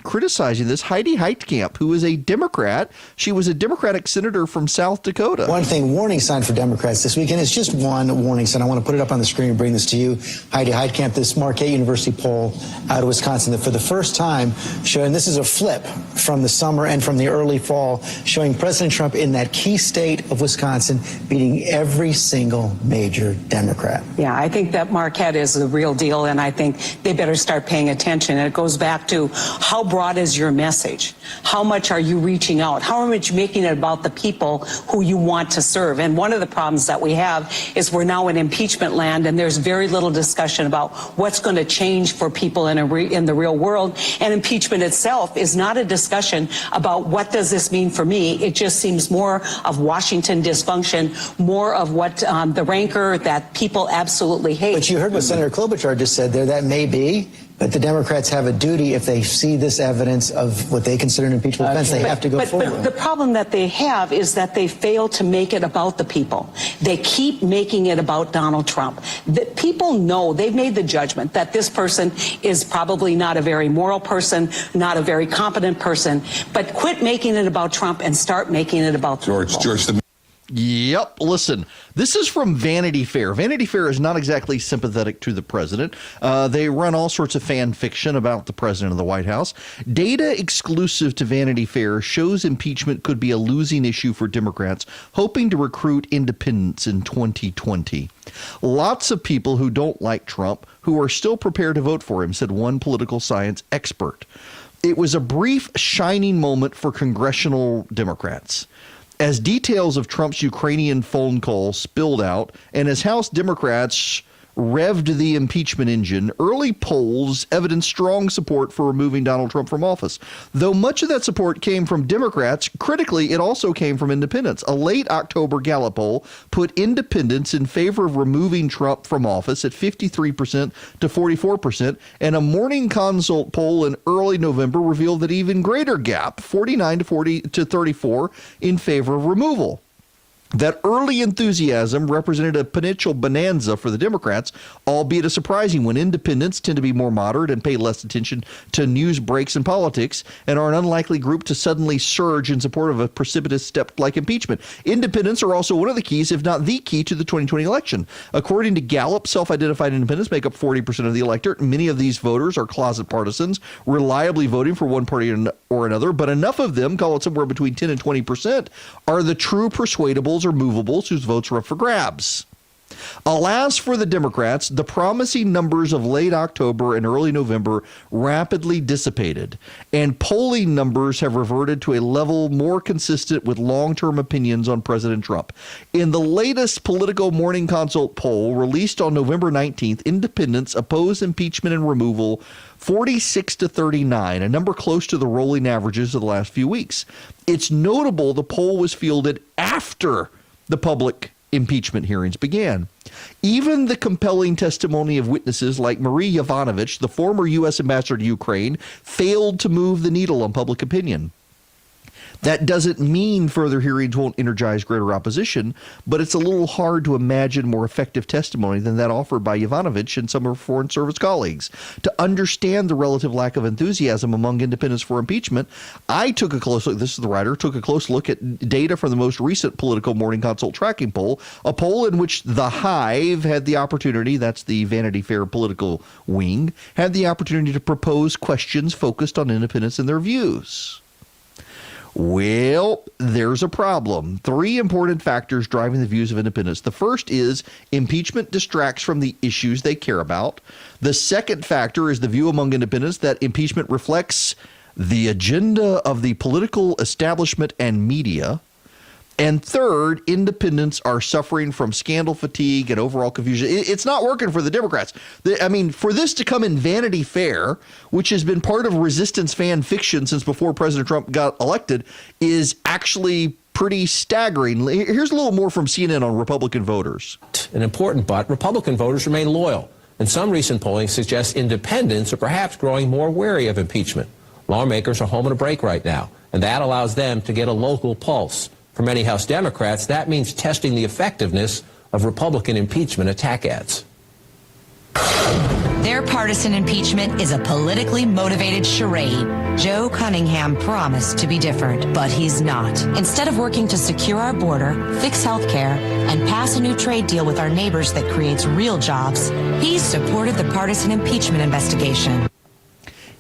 criticizing this, Heidi Heitkamp, who is a Democrat, she was a Democratic senator from South Dakota. One thing, warning sign for Democrats this weekend. It's just one warning sign. I want to put it up on the screen and bring this to you. Heidi Heitkamp, this Marquette University poll out of Wisconsin that for the first time showing, this is a flip from the summer and from the early fall, showing President Trump in that key state of Wisconsin beating every single major Democrat. Yeah, I think that Marquette is the real deal, and I think they better start paying attention. And it goes back to how broad is your message? How much are you reaching out? How much making it about the people who you want to serve? And one of the problems that we have is we're now in impeachment land, and there's very little discussion about what's going to change for people in the real world. And impeachment itself is not a discussion about what does this mean for me. It just seems more of Washington dysfunction, more of what the rancor that people absolutely hate. But you heard what Senator Klobuchar just said there. That may be, but the Democrats have a duty if they see this evidence of what they consider an impeachment offense, they have to go forward. But the problem that they have is that they fail to make it about the people. They keep making it about Donald Trump. The people know, they've made the judgment that this person is probably not a very moral person, not a very competent person, but quit making it about Trump and start making it about the people. Yep. Listen, this is from Vanity Fair. Vanity Fair is not exactly sympathetic to the president. They run all sorts of fan fiction about the president of the White House. Data exclusive to Vanity Fair shows impeachment could be a losing issue for Democrats hoping to recruit independents in 2020. Lots of people who don't like Trump who are still prepared to vote for him, said one political science expert. It was a brief, shining moment for congressional Democrats. As details of Trump's Ukrainian phone call spilled out, and as House Democrats revved the impeachment engine, early polls evidenced strong support for removing Donald Trump from office. Though much of that support came from Democrats, critically, it also came from independents. A late October Gallup poll put independents in favor of removing Trump from office at 53% to 44%, and a Morning Consult poll in early November revealed that even greater gap, 49 to 34, in favor of removal. That early enthusiasm represented a potential bonanza for the Democrats, albeit a surprising one. Independents tend to be more moderate and pay less attention to news breaks and politics, and are an unlikely group to suddenly surge in support of a precipitous step like impeachment. Independents are also one of the keys, if not the key, to the 2020 election. According to Gallup, self-identified independents make up 40% of the electorate. Many of these voters are closet partisans, reliably voting for one party or another, but enough of them, call it somewhere between 10 and 20%, are the true persuadables or movables whose votes are up for grabs. Alas for the Democrats, the promising numbers of late October and early November rapidly dissipated, and polling numbers have reverted to a level more consistent with long-term opinions on President Trump. In the latest Politico Morning Consult poll released on November 19th, independents oppose impeachment and removal 46 to 39, a number close to the rolling averages of the last few weeks. It's notable the poll was fielded after the public impeachment hearings began. Even the compelling testimony of witnesses like Marie Yovanovitch, the former U.S. ambassador to Ukraine, failed to move the needle on public opinion. That doesn't mean further hearings won't energize greater opposition, but it's a little hard to imagine more effective testimony than that offered by Yovanovitch and some of her Foreign Service colleagues. To understand the relative lack of enthusiasm among independents for impeachment, I took a close look, this is the writer, took a close look at data from the most recent Politico Morning Consult tracking poll, a poll in which The Hive had the opportunity, that's the Vanity Fair political wing, had the opportunity to propose questions focused on independents and their views. Well, there's a problem. Three important factors driving the views of independents. The first is impeachment distracts from the issues they care about. The second factor is the view among independents that impeachment reflects the agenda of the political establishment and media. And third, independents are suffering from scandal fatigue and overall confusion. It's not working for the Democrats. I mean, for this to come in Vanity Fair, which has been part of resistance fan fiction since before President Trump got elected, is actually pretty staggering. Here's a little more from CNN on Republican voters. An important but, Republican voters remain loyal and some recent polling suggests independents are perhaps growing more wary of impeachment. Lawmakers are home on a break right now, and that allows them to get a local pulse. For many House Democrats, that means testing the effectiveness of Republican impeachment attack ads. Their partisan impeachment is a politically motivated charade. Joe Cunningham promised to be different, but he's not. Instead of working to secure our border, fix health care, and pass a new trade deal with our neighbors that creates real jobs, he's supported the partisan impeachment investigation.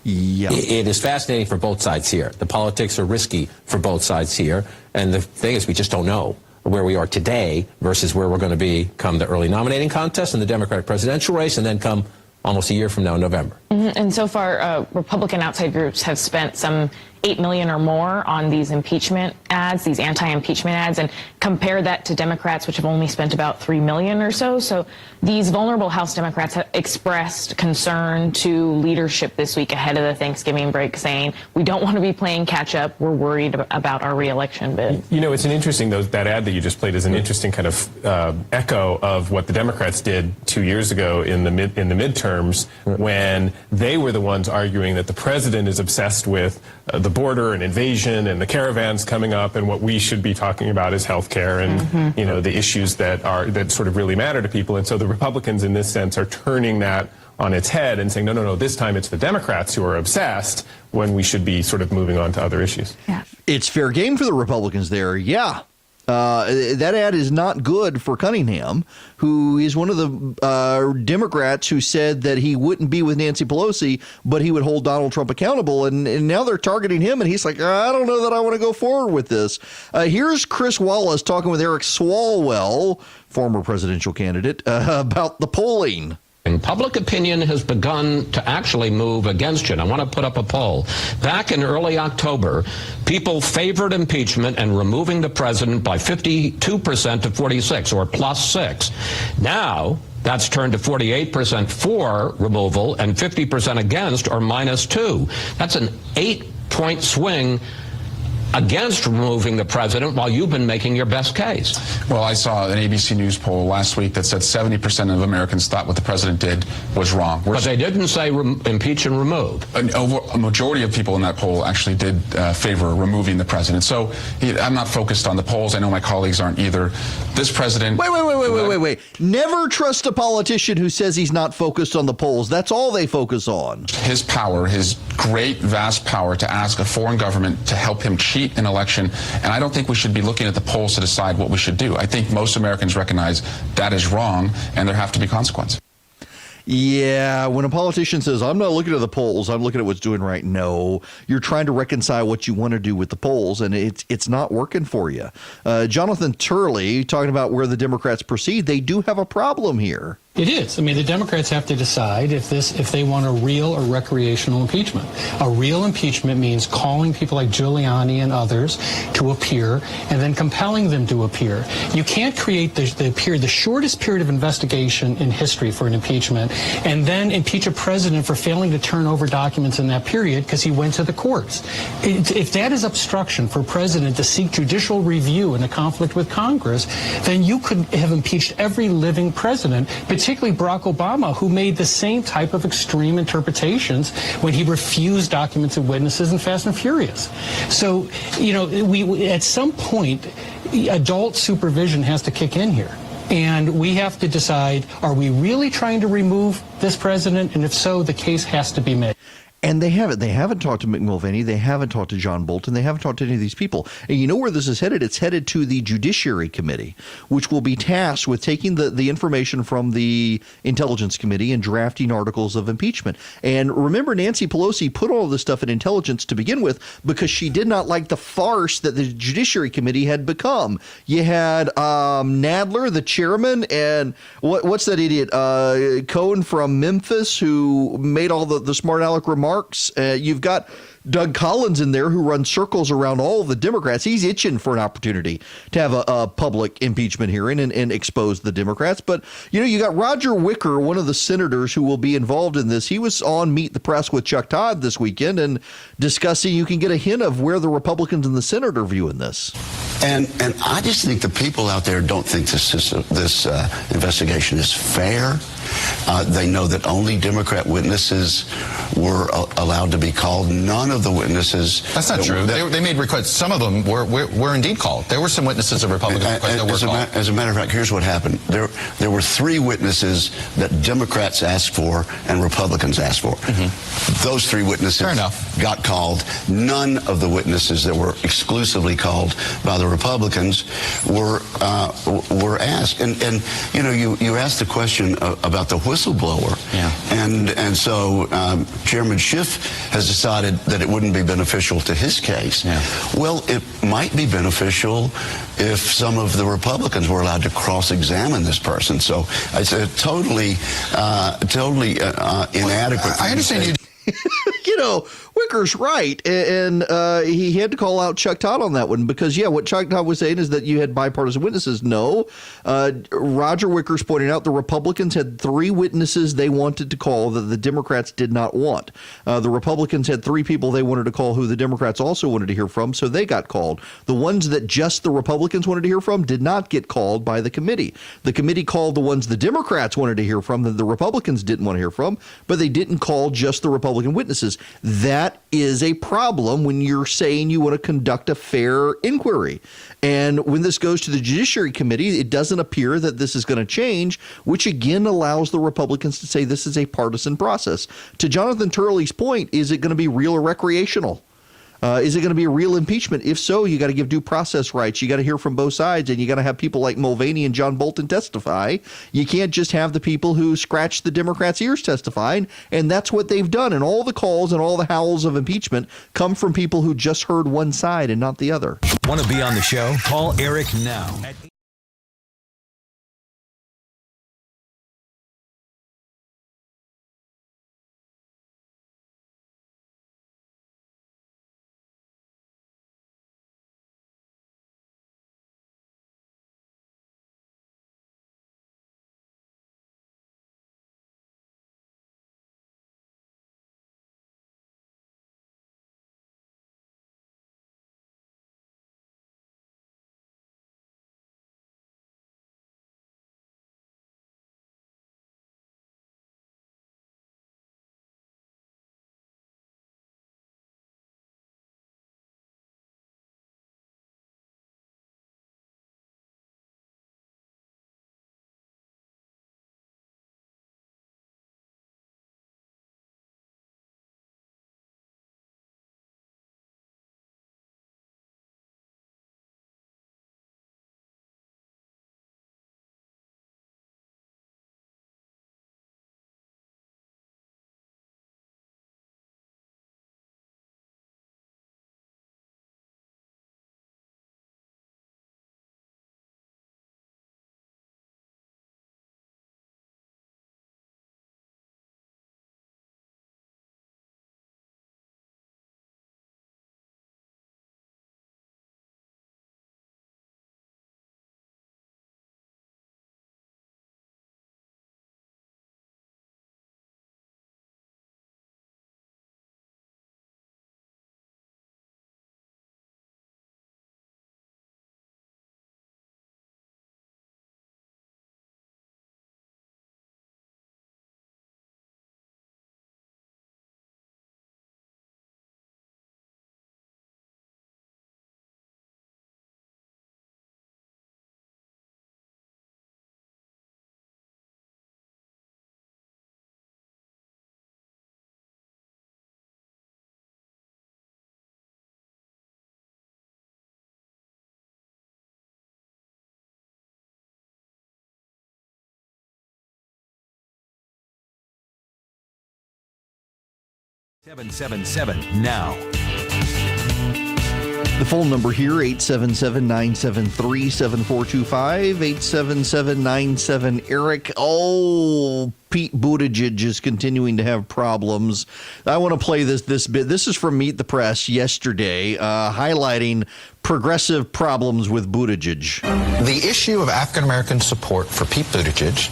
Yeah. It is fascinating for both sides here. The politics are risky for both sides here, and the thing is we just don't know where we are today versus where we're going to be come the early nominating contest and the Democratic presidential race, and then come almost a year from now in November. And so far, Republican outside groups have spent some $8 million or more on these impeachment ads, these anti-impeachment ads, and compare that to Democrats, which have only spent about $3 million or so. So these vulnerable House Democrats have expressed concern to leadership this week ahead of the Thanksgiving break, saying, we don't want to be playing catch up. We're worried about our reelection bid. You know, it's an interesting, that ad that you just played is an interesting kind of echo of what the Democrats did 2 years ago in the midterms, when they were the ones arguing that the president is obsessed with the border and invasion and the caravans coming up, and what we should be talking about is health care and you know, the issues that sort of really matter to people. And so the Republicans in this sense are turning that on its head and saying, no, this time it's the Democrats who are obsessed, when we should be sort of moving on to other issues. Yeah. It's fair game for the Republicans there. Yeah. That ad is not good for Cunningham, who is one of the Democrats who said that he wouldn't be with Nancy Pelosi, but he would hold Donald Trump accountable. And now they're targeting him, and he's like, I don't know that I want to go forward with this. Here's Chris Wallace talking with Eric Swalwell, former presidential candidate, about the polling. Public opinion has begun to actually move against you. And I want to put up a poll. Back in early October, people favored impeachment and removing the president by 52% to 46, or +6. Now, that's turned to 48% for removal and 50% against, or -2. That's an 8-point swing against removing the president, while you've been making your best case. Well, I saw an ABC News poll last week that said 70% of Americans thought what the president did was wrong. But they didn't say impeach and remove. A majority of people in that poll actually did favor removing the president. So I'm not focused on the polls. I know my colleagues aren't either. This president... Wait. Never trust a politician who says he's not focused on the polls. That's all they focus on. His power, his great, vast power to ask a foreign government to help him cheat an election, and I don't think we should be looking at the polls to decide what we should do. I think most Americans recognize that is wrong, and there have to be consequences. Yeah, when a politician says, I'm not looking at the polls, I'm looking at what's doing right. No, you're trying to reconcile what you want to do with the polls, and it's not working for you. Jonathan Turley, talking about where the Democrats proceed, they do have a problem here. It is. I mean, the Democrats have to decide if they want a real or recreational impeachment. A real impeachment means calling people like Giuliani and others to appear and then compelling them to appear. You can't create the shortest period of investigation in history for an impeachment and then impeach a president for failing to turn over documents in that period because he went to the courts. If that is obstruction for a president to seek judicial review in a conflict with Congress, then you could have impeached every living president, particularly Barack Obama, who made the same type of extreme interpretations when he refused documents and witnesses in Fast and Furious. So, you know, we at some point, adult supervision has to kick in here. And we have to decide, are we really trying to remove this president? And if so, the case has to be made. And they haven't. They haven't talked to Mick Mulvaney. They haven't talked to John Bolton. They haven't talked to any of these people. And you know where this is headed? It's headed to the Judiciary Committee, which will be tasked with taking the information from the Intelligence Committee and drafting articles of impeachment. And remember, Nancy Pelosi put all this stuff in Intelligence to begin with because she did not like the farce that the Judiciary Committee had become. You had Nadler, the chairman, and what's that idiot, Cohen from Memphis, who made all the smart aleck remarks. You've got Doug Collins in there who runs circles around all of the Democrats. He's itching for an opportunity to have a public impeachment hearing and expose the Democrats. But, you know, you got Roger Wicker, one of the senators who will be involved in this. He was on Meet the Press with Chuck Todd this weekend and discussing, you can get a hint of where the Republicans in the Senate are viewing this. And I just think the people out there don't think this investigation is fair. They know that only Democrat witnesses were allowed to be called. None of the witnesses... That's not true. They made requests. Some of them were indeed called. There were some witnesses of Republican requests that were called. As a matter of fact, here's what happened. There were 3 witnesses that Democrats asked for and Republicans asked for. Those 3 witnesses got called. None of the witnesses that were exclusively called by the Republicans were asked. And you know, you asked the question about the whistleblower. And so Chairman Schiff has decided that it wouldn't be beneficial to his case. Well, it might be beneficial if some of the Republicans were allowed to cross-examine this person. So it's a totally inadequate. I understand you. You know, Wicker's right, and he had to call out Chuck Todd on that one because, yeah, what Chuck Todd was saying is that you had bipartisan witnesses. No, Roger Wicker's pointing out the Republicans had 3 witnesses they wanted to call that the Democrats did not want. The Republicans had 3 people they wanted to call who the Democrats also wanted to hear from, so they got called. The ones that just the Republicans wanted to hear from did not get called by the committee. The committee called the ones the Democrats wanted to hear from that the Republicans didn't want to hear from, but they didn't call just the Republican witnesses. That is a problem when you're saying you want to conduct a fair inquiry. And when this goes to the Judiciary Committee, it doesn't appear that this is going to change, which again allows the Republicans to say this is a partisan process. To Jonathan Turley's point, is it going to be real or recreational? Is it going to be a real impeachment? If so, you got to give due process rights. You got to hear from both sides, and you got to have people like Mulvaney and John Bolton testify. You can't just have the people who scratch the Democrats' ears testifying, and that's what they've done. And all the calls and all the howls of impeachment come from people who just heard one side and not the other. Want to be on the show? Call Eric now. $777 now. The phone number here, 877-973-7425, 877-97-ERIC. Oh, Pete Buttigieg is continuing to have problems. I want to play this bit. This is from Meet the Press yesterday, highlighting progressive problems with Buttigieg. The issue of African-American support for Pete Buttigieg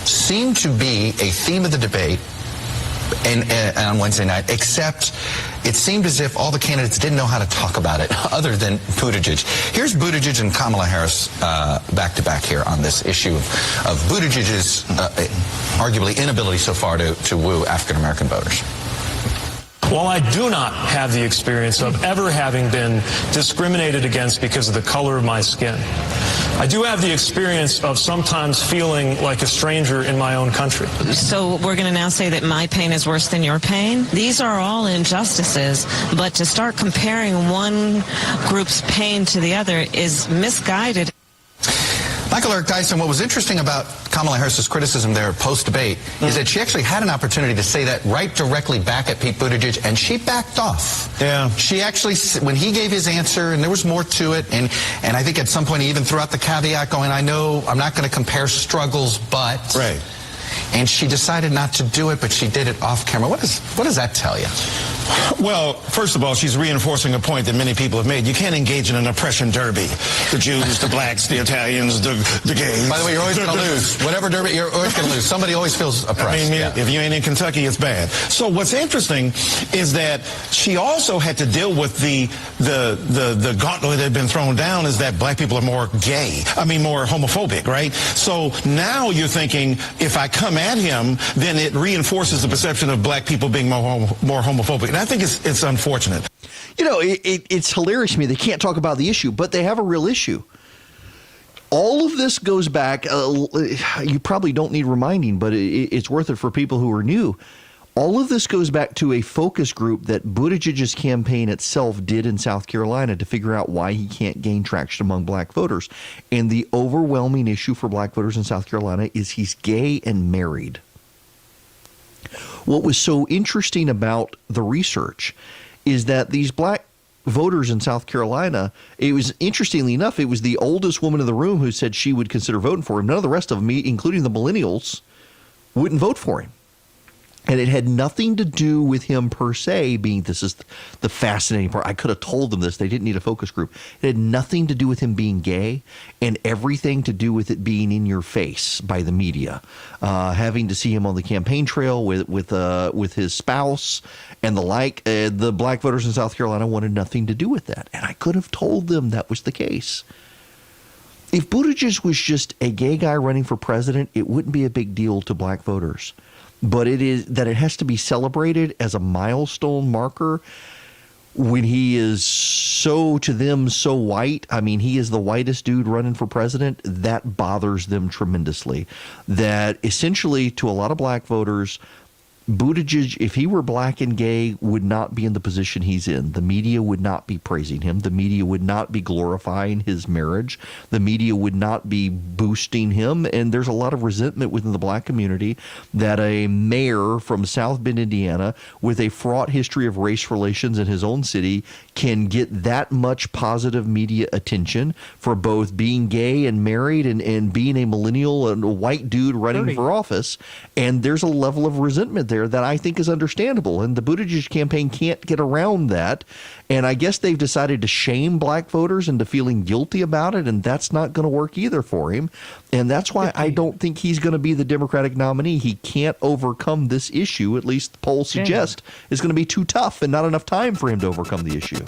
seemed to be a theme of the debate and on Wednesday night, except it seemed as if all the candidates didn't know how to talk about it other than Buttigieg. Here's Buttigieg and Kamala Harris back-to-back here on this issue of Buttigieg's arguably inability so far to woo African-American voters. While I do not have the experience of ever having been discriminated against because of the color of my skin, I do have the experience of sometimes feeling like a stranger in my own country. So we're going to now say that my pain is worse than your pain? These are all injustices, but to start comparing one group's pain to the other is misguided. Michael Eric Dyson, what was interesting about Kamala Harris's criticism there post-debate is that she actually had an opportunity to say that right directly back at Pete Buttigieg, and she backed off. Yeah. She actually, when he gave his answer, and there was more to it, and I think at some point he even threw out the caveat going, I know I'm not going to compare struggles, but... Right. And she decided not to do it, but she did it off camera. What does that tell you? Well, first of all, she's reinforcing a point that many people have made. You can't engage in an oppression derby. The Jews, the blacks, the Italians, the gays. By the way, you're always going to lose. Whatever derby, you're always going to lose. Somebody always feels oppressed. I mean, if you ain't in Kentucky, it's bad. So what's interesting is that she also had to deal with the gauntlet that had been thrown down is that black people are more gay. I mean, more homophobic, right? So now you're thinking, if I come at him, then it reinforces the perception of black people being more homophobic. And I think it's unfortunate. You know, it's hilarious to me. They can't talk about the issue, but they have a real issue. All of this goes back, you probably don't need reminding, but it's worth it for people who are new. All of this goes back to a focus group that Buttigieg's campaign itself did in South Carolina to figure out why he can't gain traction among black voters. And the overwhelming issue for black voters in South Carolina is he's gay and married. What was so interesting about the research is that these black voters in South Carolina, it was, interestingly enough, it was the oldest woman in the room who said she would consider voting for him. None of the rest of them, including the millennials, wouldn't vote for him. And it had nothing to do with him per se being, this is the fascinating part. I could have told them this. They didn't need a focus group. It had nothing to do with him being gay and everything to do with it being in your face by the media. Having to see him on the campaign trail with his spouse and the like. The black voters in South Carolina wanted nothing to do with that. And I could have told them that was the case. If Buttigieg was just a gay guy running for president, it wouldn't be a big deal to black voters. But it is that it has to be celebrated as a milestone marker when he is so, to them, so white. I mean, he is the whitest dude running for president. That bothers them tremendously. That essentially, to a lot of black voters, Buttigieg, if he were black and gay, would not be in the position he's in. The media would not be praising him. The media would not be glorifying his marriage. The media would not be boosting him. And there's a lot of resentment within the black community that a mayor from South Bend, Indiana, with a fraught history of race relations in his own city, can get that much positive media attention for both being gay and married and being a millennial and a white dude running for office. And there's a level of resentment there that I think is understandable. And the Buttigieg campaign can't get around that. And I guess they've decided to shame black voters into feeling guilty about it. And that's not going to work either for him. And that's why I don't think he's going to be the Democratic nominee. He can't overcome this issue, at least polls suggest, is going to be too tough and not enough time for him to overcome the issue.